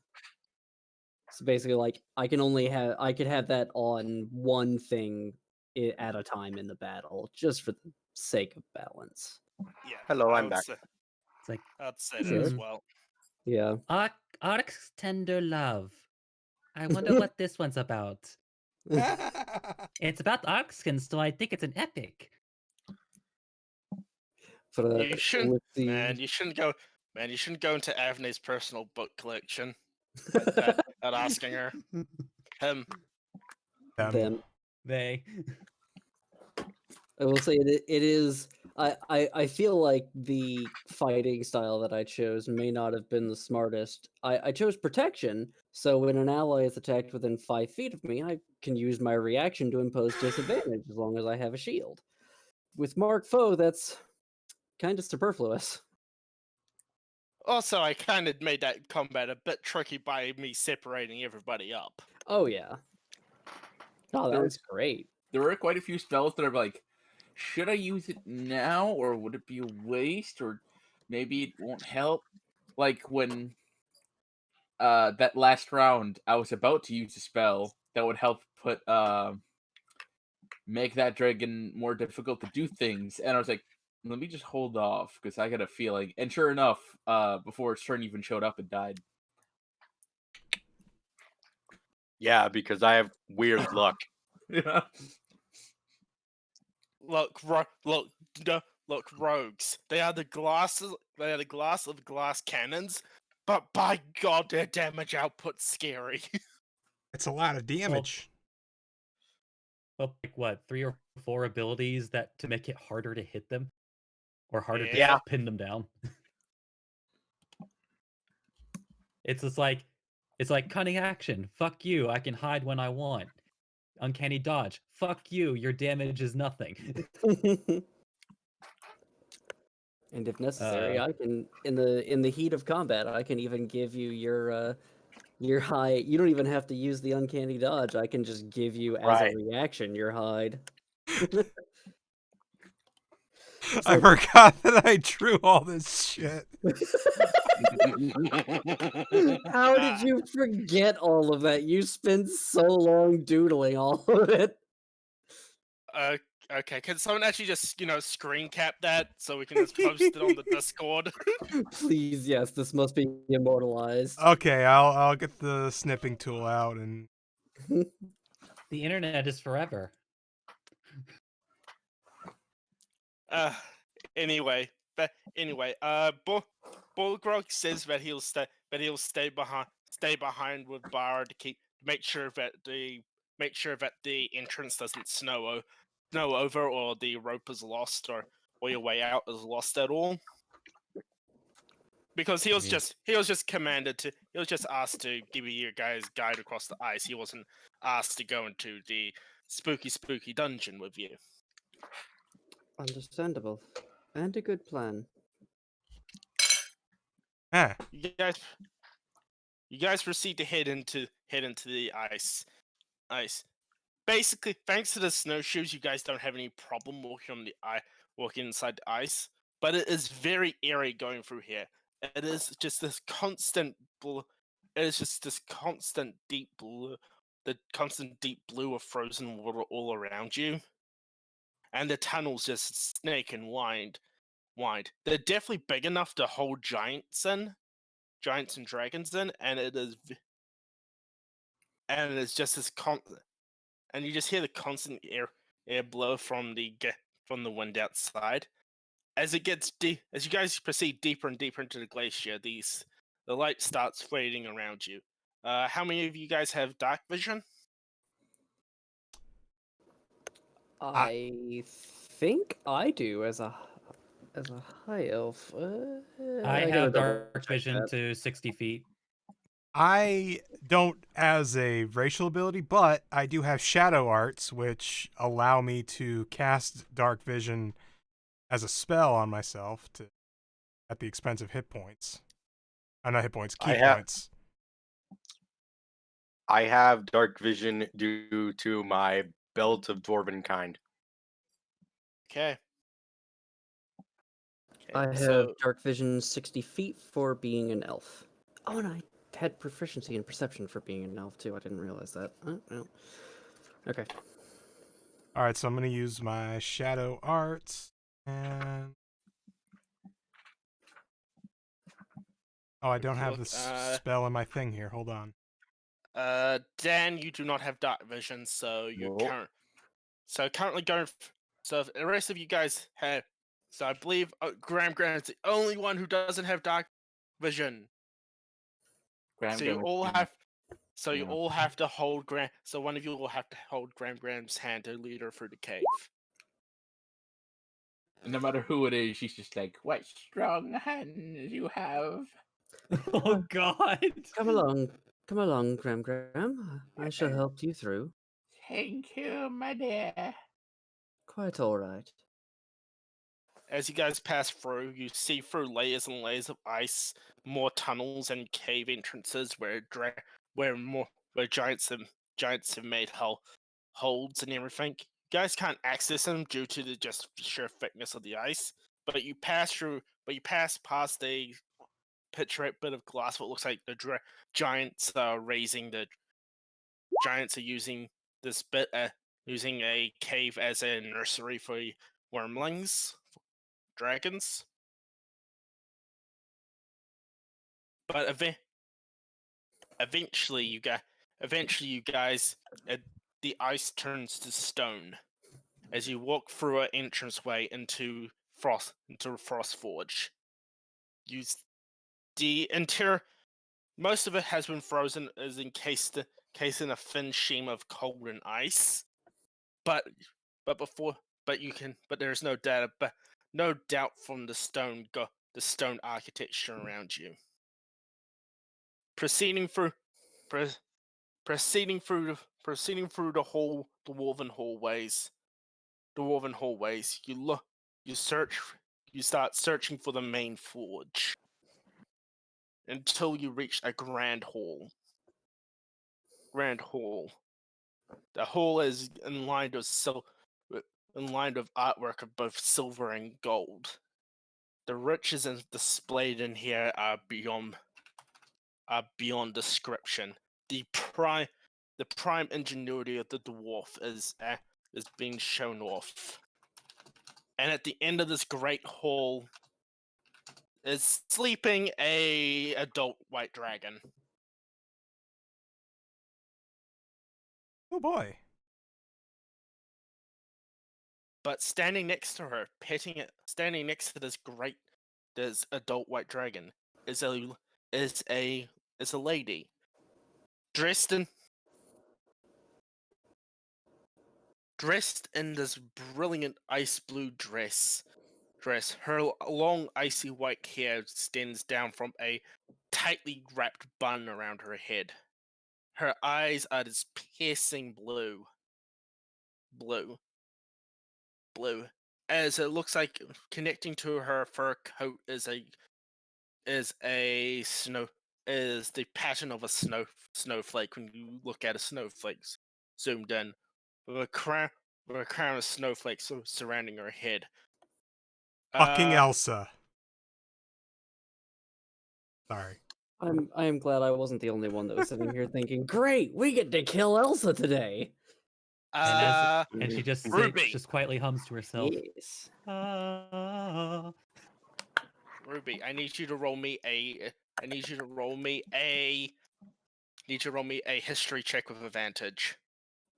S8: So basically, like I could have that on one thing at a time in the battle, just for the sake of balance.
S1: Yeah.
S4: Hello,
S1: I
S4: I'm
S1: would
S4: back.
S1: say-
S5: It's like
S1: I'd say that
S8: Sure.
S1: as well.
S8: Yeah.
S5: Ark's tender love. I wonder what this one's about. It's about Arkskins, so I think it's an epic.
S8: But
S1: You shouldn't,
S8: with the
S1: man. You shouldn't go, man. You shouldn't go into Avney's personal book collection without asking her. Him.
S8: them,
S5: They.
S8: I will say it is. I feel like the fighting style that I chose may not have been the smartest. I chose protection, so when an ally is attacked within 5 feet of me, I can use my reaction to impose disadvantage as long as I have a shield. With Mark Foe, that's kind of superfluous.
S1: Also, I kind of made that combat a bit tricky by me separating everybody up.
S8: Oh yeah. Oh, that
S3: There-
S8: was great.
S3: There are quite a few spells that are like, should I use it now or would it be a waste or maybe it won't help? Like when that last round I was about to use a spell that would help put make that dragon more difficult to do things, and I was like, let me just hold off because I got a feeling. And sure enough, before its turn even showed up, it died.
S4: Yeah, because I have weird luck.
S3: Yeah.
S1: Look, look, rogues. They are the glasses. They are the glass of glass cannons. But by God, their damage output's scary.
S6: It's a lot of damage.
S5: Well, like what, 3 or 4 abilities that to make it harder to hit them, or harder
S1: Yeah.
S5: to pin them down. It's just like, it's like cunning action. Fuck you, I can hide when I want. Uncanny dodge. Fuck you, your damage is nothing.
S8: And if necessary, I can in the heat of combat, I can even give you your hide. You don't even have to use the uncanny dodge. I can just give you as
S4: Right.
S8: a reaction your hide.
S6: I forgot that I drew all this shit.
S8: How did you forget all of that? You spent so long doodling all of it.
S1: Okay, can someone actually just, screen cap that so we can just post it on the Discord?
S8: Please, yes, this must be immortalized.
S6: Okay, I'll get the snipping tool out and
S5: The internet is forever.
S1: Uh, anyway, Bolgrog says that he'll stay behind with Bar to make sure that the entrance doesn't snow over, or the rope is lost, or your way out is lost at all. Because he was just asked to give you guys guide across the ice. He wasn't asked to go into the spooky dungeon with you.
S8: Understandable. And a good plan.
S6: eh.
S1: You guys proceed to head into the ice. Basically, thanks to the snowshoes, you guys don't have any problem walking inside the ice. But it is very eerie going through here. It is just this constant blue. It is just this constant deep blue. The constant deep blue of frozen water all around you, and the tunnels just snake and wide. They're definitely big enough to hold giants and dragons in, and it's just this and you just hear the constant air blow from the wind outside. As you guys proceed deeper and deeper into the glacier, the light starts fading around you. How many of you guys have dark vision?
S8: I think I do as a high elf.
S5: I
S8: gotta
S5: have
S8: double
S5: dark
S8: check
S5: vision
S8: that.
S5: to 60 feet.
S6: I don't as a racial ability, but I do have shadow arts, which allow me to cast dark vision as a spell on myself at the expense of hit points. Not hit points, key points.
S4: I have dark vision due to my belt of dwarven kind.
S1: Okay.
S8: I have dark vision 60 feet for being an elf. Oh, and I had proficiency in perception for being an elf too. I didn't realize that. Oh, well. Okay.
S6: All right, so I'm going to use my shadow arts and I don't have the spell in my thing here. Hold on.
S1: Dan, you do not have dark vision, so you're
S4: Nope.
S1: currently going. So the rest of you guys have. So I believe Graham is the only one who doesn't have dark vision. So you all have. So you all have to hold Graham. So one of you will have to hold Graham's hand to lead her through the cave.
S3: No matter who it is, she's just like,
S7: What strong hands you have.
S5: Oh God!
S8: Come along, Graham. I shall help you through.
S7: Thank you, my dear.
S8: Quite all right.
S1: As you guys pass through, you see through layers and layers of ice, more tunnels and cave entrances where giants have made holds and everything. You guys can't access them due to the just sheer thickness of the ice. But you pass past a picturesque bit of glass. What looks like the giants are using this bit, using a cave as a nursery for wormlings. Dragons, but eventually you guys, the ice turns to stone as you walk through an entranceway into Frost Forge. The interior, most of it has been frozen, is encased in a thin sheen of cold and ice. But there's no doubt from the stone architecture around you. Proceeding through the dwarven hallways, you start searching for the main forge until you reach a grand hall. The hall is lined with lined with artwork of both silver and gold. The riches displayed in here are beyond description. The prime ingenuity of the dwarf is being shown off. And at the end of this great hall is sleeping a adult white dragon.
S6: Oh boy.
S1: But standing next to her, petting it, standing next to this adult white dragon is a lady dressed in this brilliant ice blue dress. Her long icy white hair extends down from a tightly wrapped bun around her head. Her eyes are this piercing blue, as it looks like connecting to her fur coat is the pattern of a snowflake when you look at a snowflake zoomed in, with a crown of snowflakes surrounding her head.
S6: Fucking Elsa. Sorry.
S8: I am glad I wasn't the only one that was sitting here thinking, "Great, we get to kill Elsa today."
S5: And she just
S1: Ruby.
S5: just quietly hums to herself.
S8: Yes.
S5: Ah.
S1: Ruby, I need you to roll me a history check with advantage.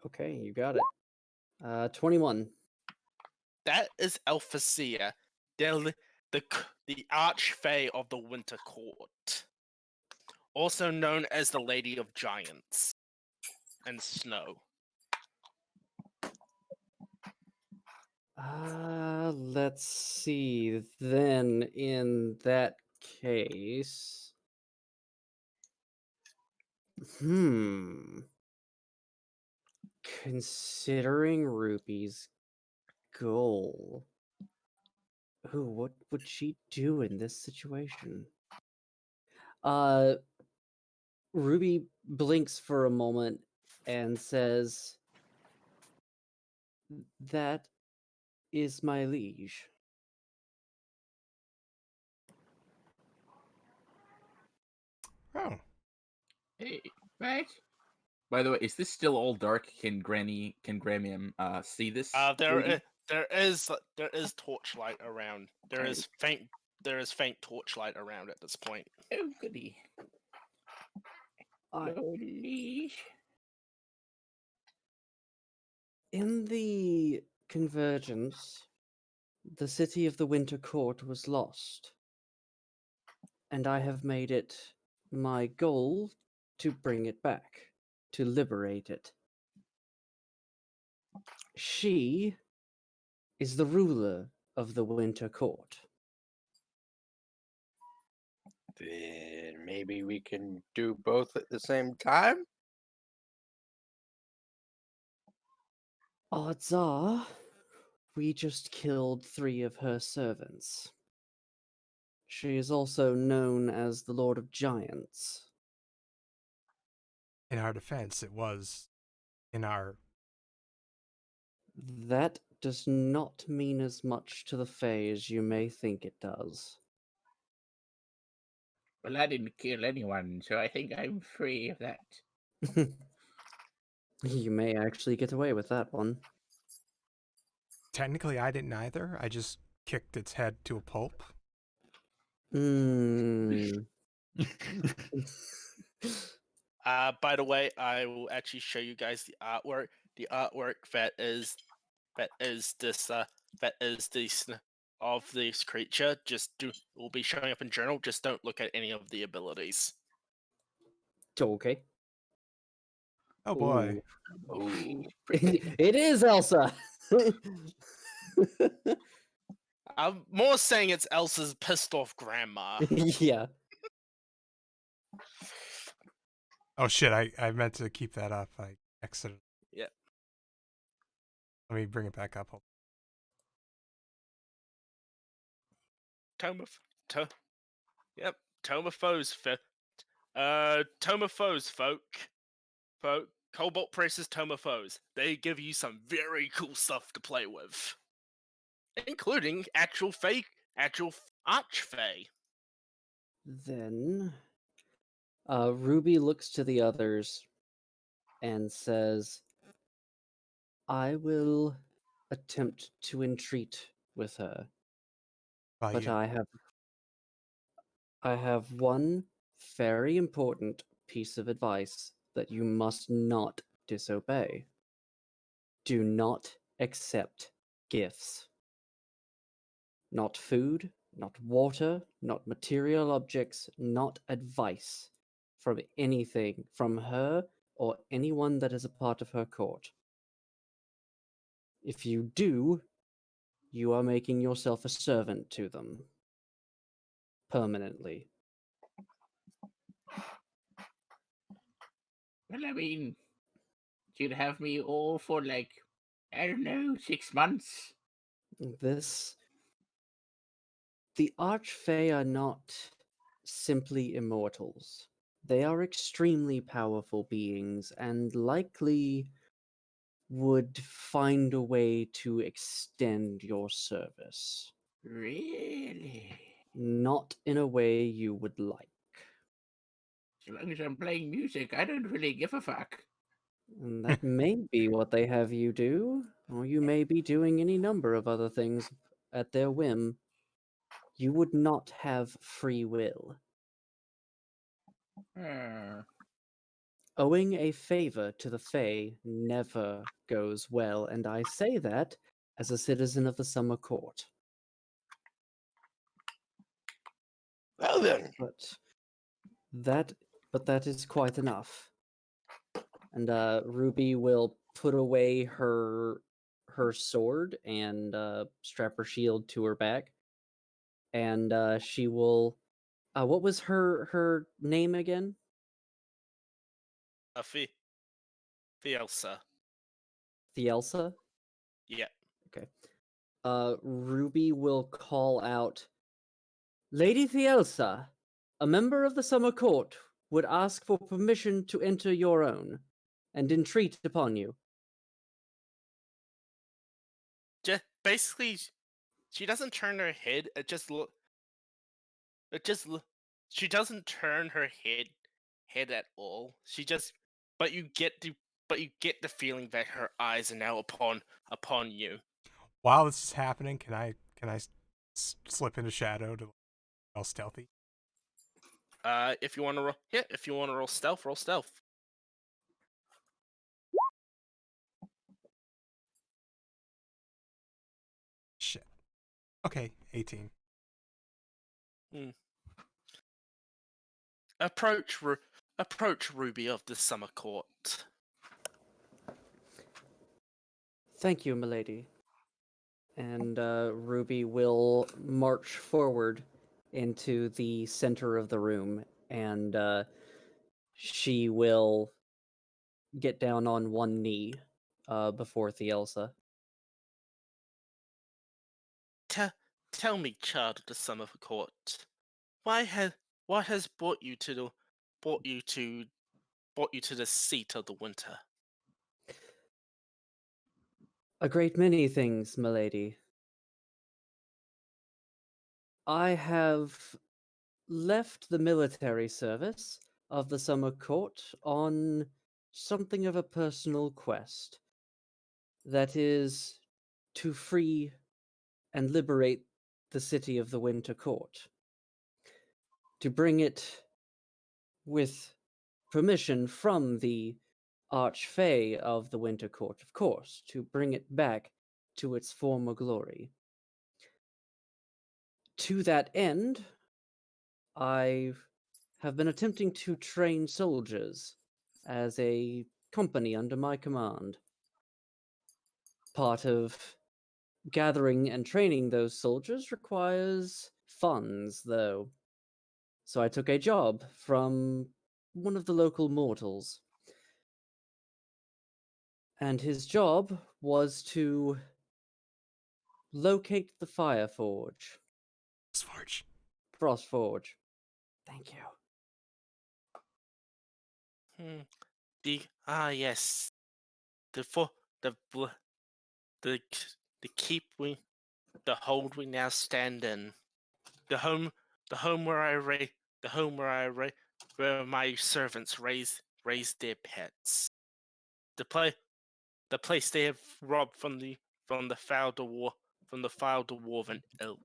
S8: Okay, you got it. 21.
S1: That is Alphacia, the archfey of the Winter Court, also known as the Lady of Giants and Snow.
S8: Let's see. Then, in that case, considering Ruby's goal, what would she do in this situation? Ruby blinks for a moment and says, "That is my liege."
S6: Oh.
S7: Hey, what?
S3: By the way, is this still all dark? Can Gramium see this? lady?
S1: There is torchlight around. There is faint torchlight around at this point.
S7: Oh, goody.
S8: I-
S7: Holy.
S8: In the convergence, the city of the Winter Court was lost, and I have made it my goal to bring it back, to liberate it. She is the ruler of the Winter Court.
S4: Then maybe we can do both at the same time?
S8: Odds are, we just killed 3 of her servants. She is also known as the Lord of Giants.
S6: In our defense, it was in our.
S8: That does not mean as much to the Fae as you may think it does.
S7: Well, I didn't kill anyone, so I think I'm free of that.
S8: You may actually get away with that one.
S6: Technically, I didn't either. I just kicked its head to a pulp.
S8: Mm.
S1: By the way, I will actually show you guys the artwork. The artwork that is of this creature will be showing up in journal. Just don't look at any of the abilities.
S8: Okay.
S6: Oh boy.
S4: Ooh.
S7: She's pretty.
S8: It is Elsa.
S1: I'm more saying it's Elsa's pissed off grandma.
S8: Yeah.
S6: Oh shit, I meant to keep that up. I exited.
S1: Yeah.
S6: Let me bring it back up.
S1: Tomaphos folk. Cobalt Priestess Tomophoes. They give you some very cool stuff to play with, including actual Archfey.
S8: Then, Ruby looks to the others and says, I will attempt to entreat with her, but
S6: you.
S8: I have one very important piece of advice that you must not disobey. Do not accept gifts. Not food, not water, not material objects, not advice from anything from her or anyone that is a part of her court. If you do, you are making yourself a servant to them. Permanently.
S7: Well, I mean, you'd have me all for like, I don't know, 6 months.
S8: The Archfey are not simply immortals. They are extremely powerful beings and likely would find a way to extend your service.
S7: Really?
S8: Not in a way you would like.
S7: As long as I'm playing music, I don't really give a fuck.
S8: And that may be what they have you do, or you may be doing any number of other things at their whim. You would not have free will. Owing a favor to the Fae never goes well, and I say that as a citizen of the Summer Court.
S4: Well then,
S8: But that is quite enough. And Ruby will put away her sword and strap her shield to her back, and she will. What was her name again?
S1: Fielsa.
S8: Thielsa?
S1: Yeah.
S8: Okay. Ruby will call out, Lady Thielsa, a member of the Summer Court would ask for permission to enter your own, and entreat upon you.
S1: Basically, she doesn't turn her head. She doesn't turn her head at all. But you get the feeling that her eyes are now upon you.
S6: While this is happening, can I slip into shadow to all stealthy?
S1: If you want to roll, if you want to roll stealth, roll stealth.
S6: Shit. Okay, 18.
S1: Approach Ruby of the Summer Court.
S8: Thank you, milady. And Ruby will march forward into the center of the room, and she will get down on one knee before Thielsa.
S1: Tell me, child of the Summer Court, what has brought you to the seat of the winter?
S8: A great many things, milady. I have left the military service of the Summer Court on something of a personal quest. That is to free and liberate the city of the Winter Court. To bring it, with permission from the Archfey of the Winter Court, of course, to bring it back to its former glory. To that end, I have been attempting to train soldiers as a company under my command. Part of gathering and training those soldiers requires funds, though. So I took a job from one of the local mortals. And his job was to locate the Fire Forge.
S6: Forge.
S8: Frost Forge. Thank you.
S1: Ah, yes. The for the bl- the the keep we the hold we now stand in. The home the home where I ra- the home where I ra- where my servants raise their pets. The play the place they have robbed from the foul dwarven ilk.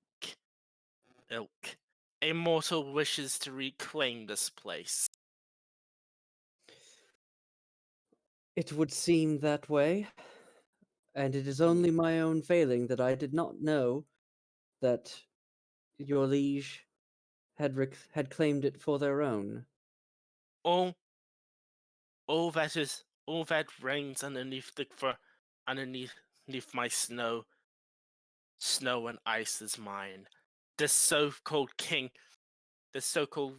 S1: A mortal wishes to reclaim this place.
S8: It would seem that way, and it is only my own failing that I did not know that your liege had claimed it for their own.
S1: All all that reigns underneath my snow and ice is mine. This so-called king, this so-called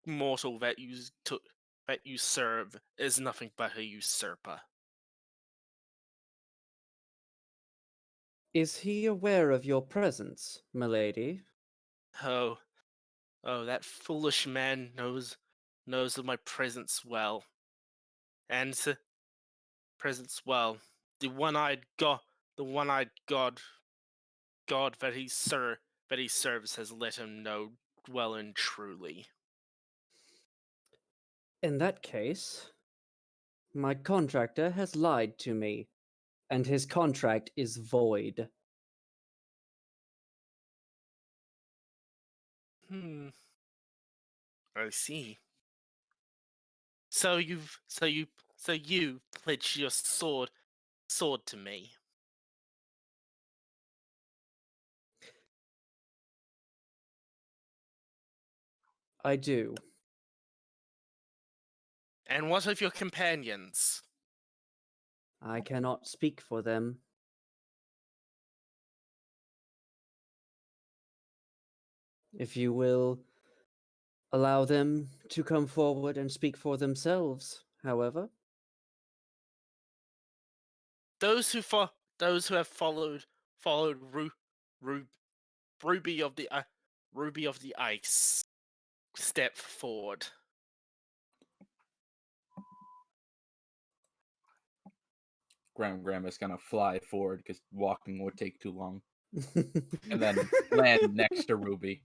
S1: mortal that you serve is nothing but a usurper.
S8: Is he aware of your presence, milady?
S1: Oh, that foolish man knows of my presence well, and presence well. The one-eyed god, the one-eyed god that he serves has let him know well and truly.
S8: In that case, my contractor has lied to me, and his contract is void.
S1: Hmm. I see. So you pledged your sword to me.
S8: I do.
S1: And what of your companions?
S8: I cannot speak for them. If you will allow them to come forward and speak for themselves, however.
S1: Those those who have followed Ru- Ruby of the Ruby of the Ice, step forward.
S3: Grandma's gonna fly forward because walking would take too long, and then land next to Ruby.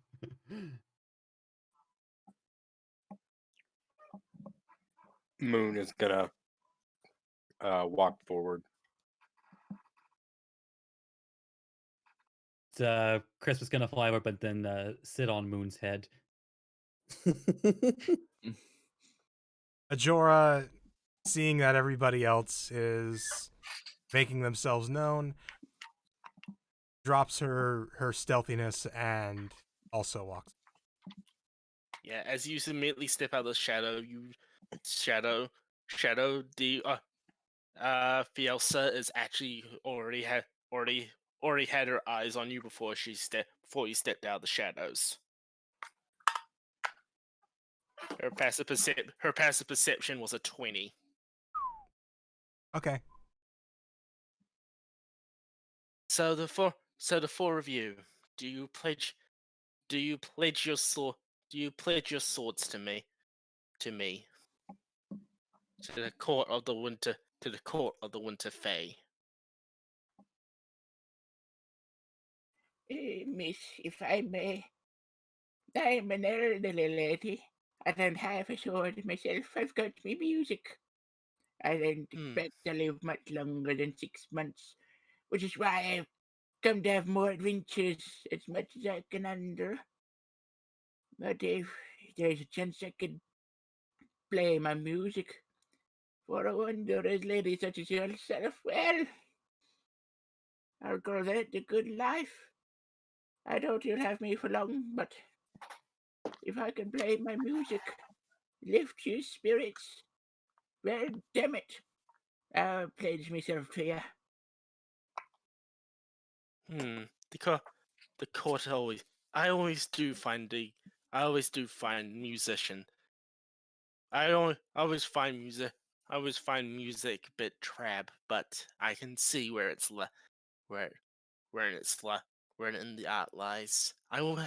S4: Moon is gonna walk forward.
S5: Chris was gonna fly over, but then sit on Moon's head.
S6: Ajora, seeing that everybody else is making themselves known, drops her stealthiness and also walks.
S1: Yeah, as you immediately step out of the shadow, you shadow the Fielsa is actually already had her eyes on you before you stepped out of the shadows. Her passive perception was a 20.
S6: Okay.
S1: So the four of you, do you pledge your sword do you pledge your swords to me to me to the court of the winter fae?
S7: Miss, if I may, I'm an elderly lady. I don't have a sword myself. I've got me music. I don't expect to live much longer than 6 months, which is why I've come to have more adventures as much as I can handle. But if there's a chance I could play my music for a wondrous lady such as yourself, well, I'll call that a good life. I doubt you'll have me for long, but if I can play my music, lift your spirits, well, damn it, I'll pledge myself to you.
S1: The court always. I always do find musician. I always find music a bit drab, but I can see where where where in the art lies. I will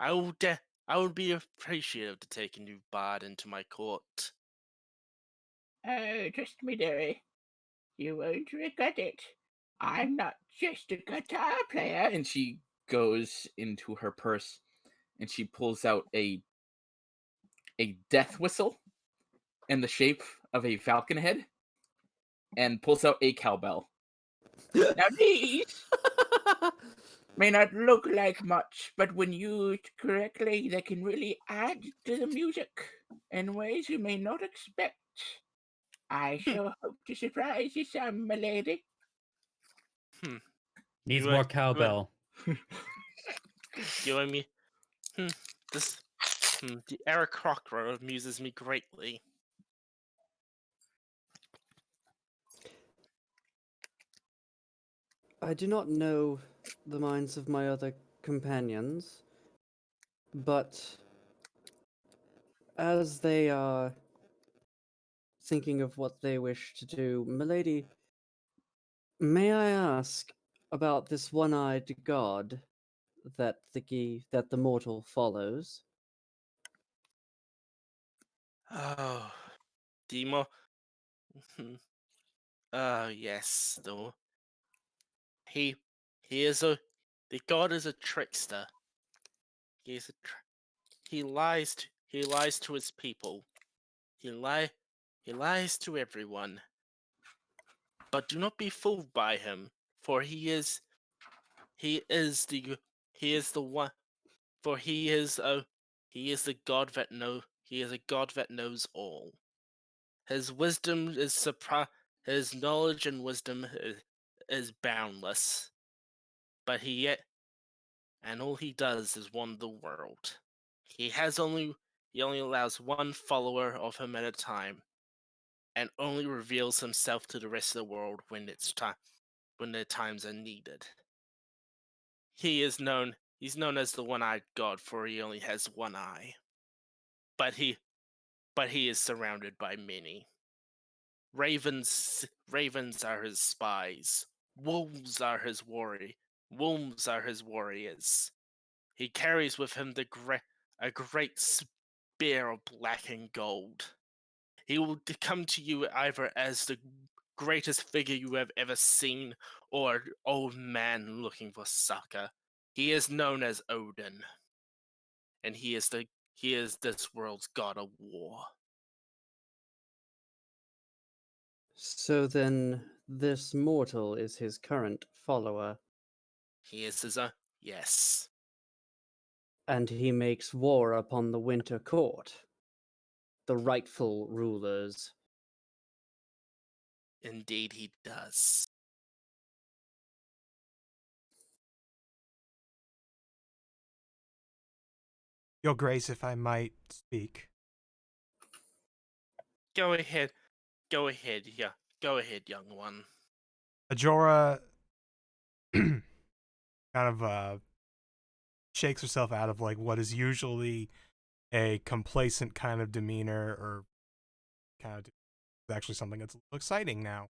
S1: I would be appreciative to take a new bard into my court.
S7: Oh, trust me, dearie. You won't regret it. I'm not just a guitar player.
S3: And she goes into her purse and she pulls out a death whistle in the shape of a falcon head and pulls out a cowbell.
S7: Now these may not look like much, but when used correctly, they can really add to the music in ways you may not expect. I sure hope to surprise you some, milady.
S5: Needs
S1: You
S5: more
S1: want-
S5: cowbell.
S1: You and me? This the Eric Crocker amuses me greatly.
S8: I do not know the minds of my other companions, but as they are thinking of what they wish to do, milady, may I ask about this one-eyed god that the mortal follows?
S1: Oh, Demo. Oh yes, though he is the god is a trickster. He is he lies to his people. He lies to everyone. But do not be fooled by him, for he is the he is the one for he is the god that he is a god that knows all. His wisdom is his knowledge and wisdom is boundless. But and all he does is wander the world. He only allows one follower of him at a time, and only reveals himself to the rest of the world when their times are needed. He's known as the one-eyed god, for he only has one eye. But he is surrounded by many. Ravens are his spies. Wolves are his warriors. He carries with him a great spear of black and gold. He will come to you either as the greatest figure you have ever seen, or an old man looking for succor. He is known as Odin, and he is this world's god of war.
S8: So then, this mortal is his current follower,
S1: He is his own. Yes,
S8: and he makes war upon the Winter Court, the rightful rulers.
S1: indeed he does.
S6: Your Grace, if I might speak.
S1: Go ahead, yeah. Go ahead, young one.
S6: Ajora kind of shakes herself out of like what is usually a complacent kind of demeanor, or kind of actually something that's a little exciting now.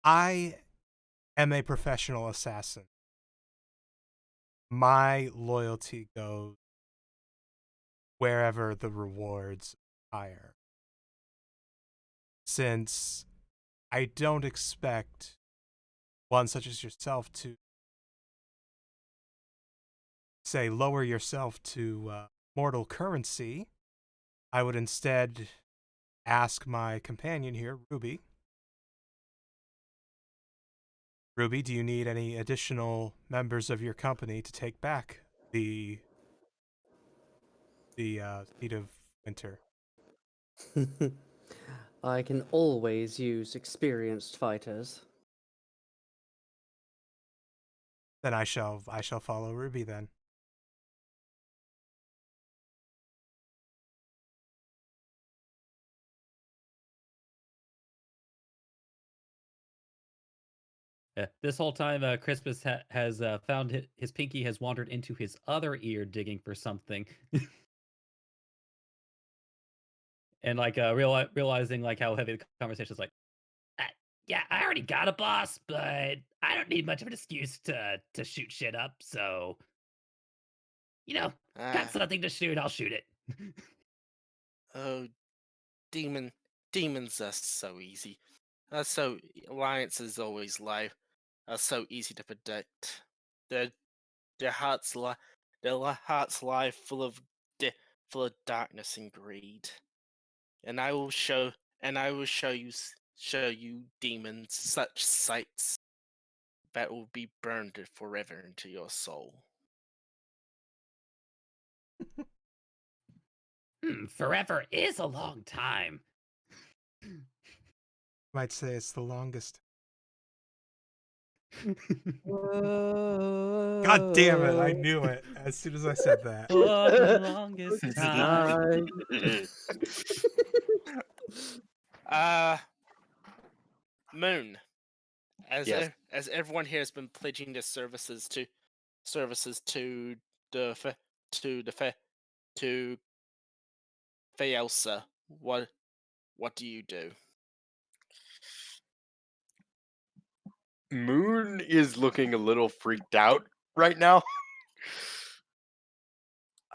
S6: I am a professional assassin. My loyalty goes wherever the rewards are higher. Since I don't expect one such as yourself to, say, lower yourself to mortal currency, I would instead ask my companion here, Ruby. Ruby, do you need any additional members of your company to take back the Seat of Winter?
S8: I can always use experienced fighters.
S6: Then I shall follow Ruby then.
S5: Yeah, this whole time, Crispus has found his pinky has wandered into his other ear, digging for something, and like realizing like how heavy the conversation is. Like, "Uh, yeah, I already got a boss, but I don't need much of an excuse to shoot shit up. So, got
S1: Ah,
S5: something to shoot, I'll shoot it."
S1: oh demons are so easy. So alliances always lie. Are so easy to predict. Their their hearts lie. Hearts lie full of darkness and greed. And I will show show you demons such sights that will be burned forever into your soul.
S5: Forever is a long time.
S6: Might say it's the longest. God damn it! I knew it as soon as I said that.
S5: For the longest time.
S1: Moon,
S4: Yes.
S1: as everyone here has been pledging their services to the fe- to the fe- to Faelsa, what do you do?
S4: Moon is looking a little freaked out right now.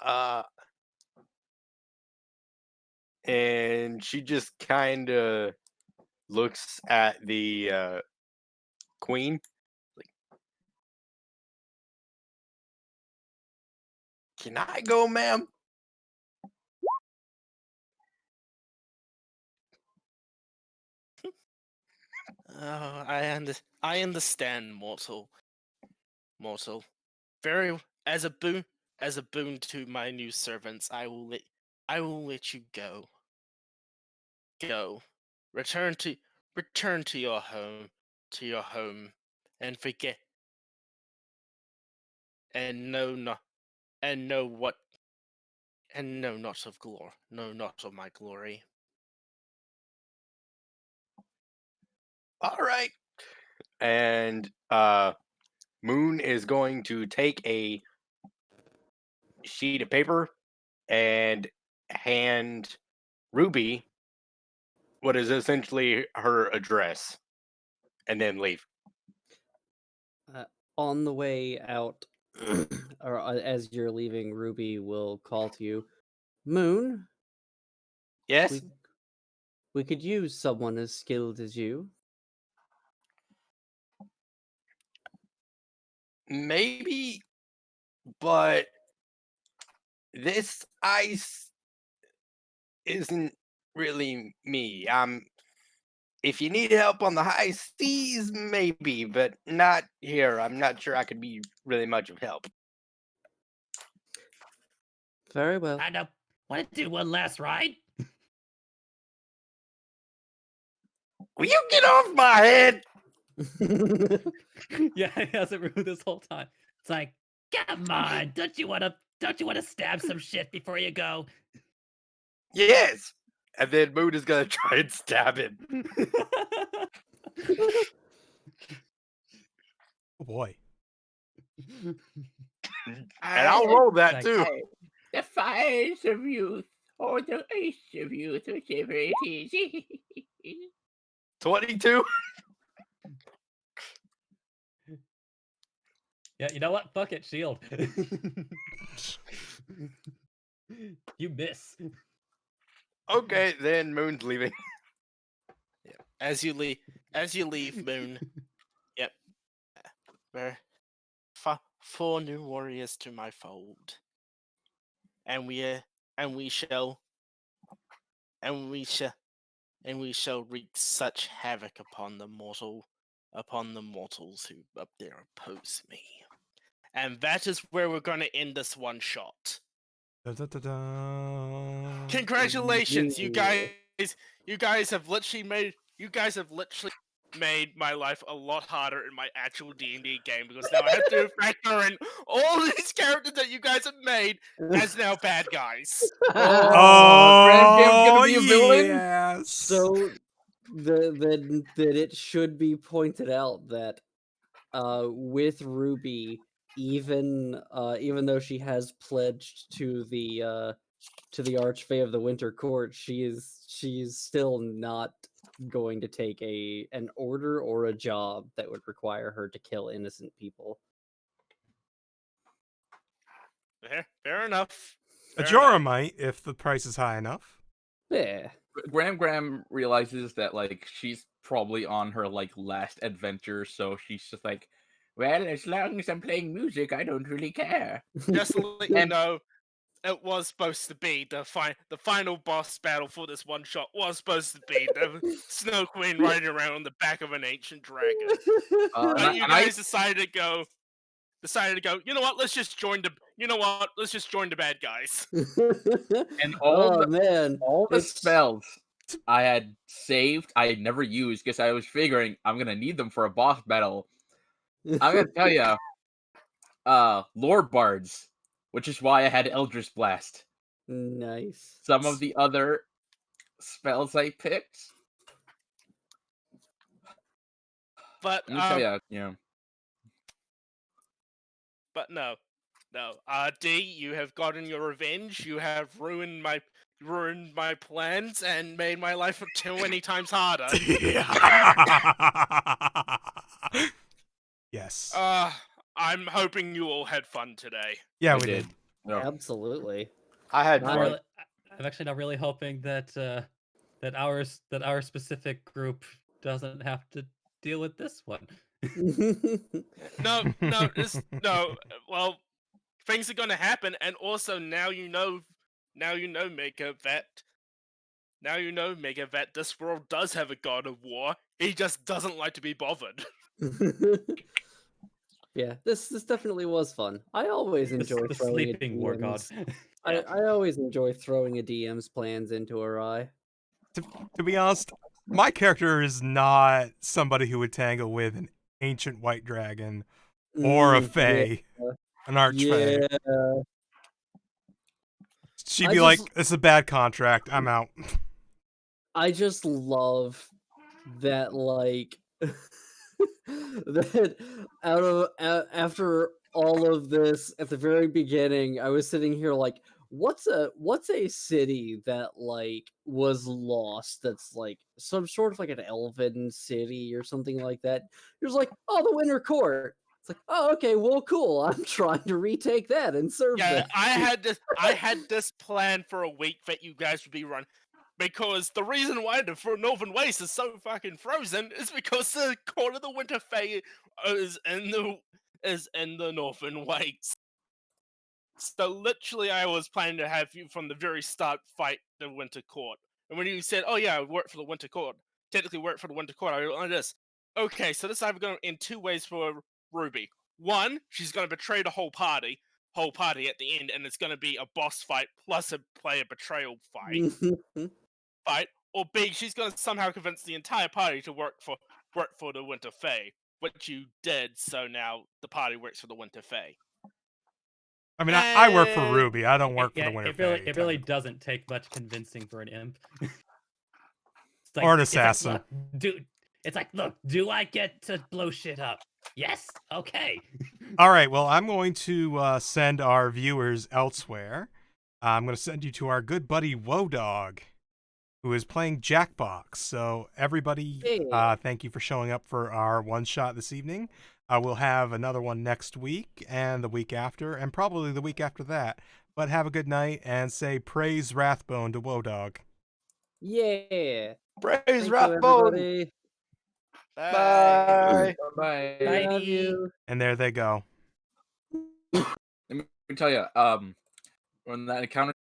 S4: Uh, and she just kind of looks at the queen. Like, can I go, ma'am?
S1: Oh, I understand, mortal. Very as a boon to my new servants, I will let you go. Go. Return to your home, and forget and know not and know what and know not of glory, know not of my glory.
S4: All right. And Moon is going to take a sheet of paper and hand Ruby what is essentially her address, and then leave.
S8: On the way out, or as you're leaving, Ruby will call to you. Moon,
S4: Yes.
S8: we could use someone as skilled as you.
S4: Maybe, but this ice isn't really me. If you need help on the high seas, maybe, but not here. I'm not sure I could be really much of help.
S8: Very well.
S5: I know. Want to do one last ride?
S4: Will you get off my head?
S5: Yeah, he hasn't ruined this whole time. It's like, come on, don't you want to stab some shit before you go?
S4: Yes. And then Moon is gonna try and stab him.
S6: Oh boy.
S4: And I'll roll that
S5: Like,
S4: too.
S7: The fires of youth, or the ice of youth, whichever it is.
S4: 22.
S5: yeah, you know what? Fuck it, shield. You miss.
S4: Okay, then Moon's leaving.
S1: As you leave, Moon. Yep. There, 4 new warriors to my fold, and we shall wreak such havoc upon the mortals who up there oppose me. And that is where we're going to end this one shot.
S6: Da, da, da, da.
S1: Congratulations, you
S8: Yeah.
S1: guys! You guys have literally made my life a lot harder in my actual D&D game, because now I have to factor in all these characters that you guys have made as now bad guys.
S3: Grandcam's gonna be a villain?
S6: Yes.
S8: So that it should be pointed out that with Ruby, even though she has pledged to the Archfey of the Winter Court, she's still not going to take an order or a job that would require her to kill innocent people.
S1: Fair enough.
S6: A
S1: Fair
S6: Jorah
S1: enough.
S6: might if the price is high enough.
S8: Yeah.
S3: Graham realizes that like she's probably on her like last adventure, so she's just like,
S7: Well, as long as I'm playing music, I don't really care.
S1: Just to let you
S3: And-
S1: know, it was supposed to be the final boss battle for this one shot was supposed to be the Snow Queen riding around on the back of an ancient dragon. But you guys decided to go. You know what? Let's just join the. You know what? Let's just join the bad guys.
S3: and all
S8: Oh man,
S3: all the
S8: it's-
S3: spells I had saved, I had never used because I was figuring I'm gonna need them for a boss battle. I'm gonna tell you, Lord Bards, which is why I had Eldritch Blast.
S8: nice.
S3: Some of the other spells I picked,
S1: But
S3: I'm gonna tell you, yeah.
S1: But no. D, you have gotten your revenge. You have ruined my plans and made my life 20 times harder.
S6: Yes.
S1: I'm hoping you all had fun today.
S6: Yeah,
S3: I
S6: we did.
S3: No.
S8: Absolutely.
S4: I had
S8: Not
S4: fun.
S5: I'm actually not really hoping that that our specific group doesn't have to deal with this one.
S1: No. Well, things are gonna happen, and also now you know, Mega, that this world does have a god of war. He just doesn't like to be bothered.
S8: Yeah, this definitely was fun. I always enjoy
S5: the
S8: throwing
S5: sleeping war god.
S8: I always enjoy throwing a DM's plans into her eye.
S6: To be honest, my character is not somebody who would tangle with an ancient white dragon or a fae, an archfey.
S8: Yeah.
S6: She'd
S8: I
S6: be like,
S8: just-
S6: "It's a bad contract. I'm out."
S8: I just love that, like, that after all of this at the very beginning, I was sitting here like, what's a city that like was lost? That's like some sort of like an elven city or something like that. You're just like, oh, the Winter Court. It's like, oh, okay, well, cool. I'm trying to retake that and serve
S1: Yeah,
S8: them.
S1: I had this plan for a week that you guys would be run. Because the reason why the Northern Waste is so fucking frozen is because the Court of the Winterfell is in the Northern Waste. So literally, I was planning to have you from the very start fight the Winter Court. And when you said, "Oh yeah, I work for the Winter Court," technically work for the Winter Court, I learned this. Okay, so this is either going in two ways for Ruby. One, she's going to betray the whole party at the end, and it's going to be a boss fight plus a player betrayal fight. Or B, she's going to somehow convince the entire party to work for the Winter Fae, which you did. So now the party works for the Winter Fae.
S6: I mean, I work for Ruby. I don't work for the Winter
S5: It really
S6: technically.
S5: doesn't take much convincing for an imp. It's
S6: Or an
S5: it's
S6: assassin.
S5: Like, dude, it's like, look, do I get to blow shit up? Yes. Okay.
S6: All right. Well, I'm going to send our viewers elsewhere. I'm going to send you to our good buddy Wodog, who is playing Jackbox. So everybody,
S8: Hey.
S6: thank you for showing up for our one shot this evening. We'll have another one next week and the week after, and probably the week after that. But have a good night and say praise Wrathbone to Wodog.
S8: Yeah.
S4: Praise
S8: Thank you,
S4: Rathbone.
S8: everybody.
S4: Bye.
S3: Bye.
S8: We love you.
S6: And there they go.
S3: Let me tell you, when that encounter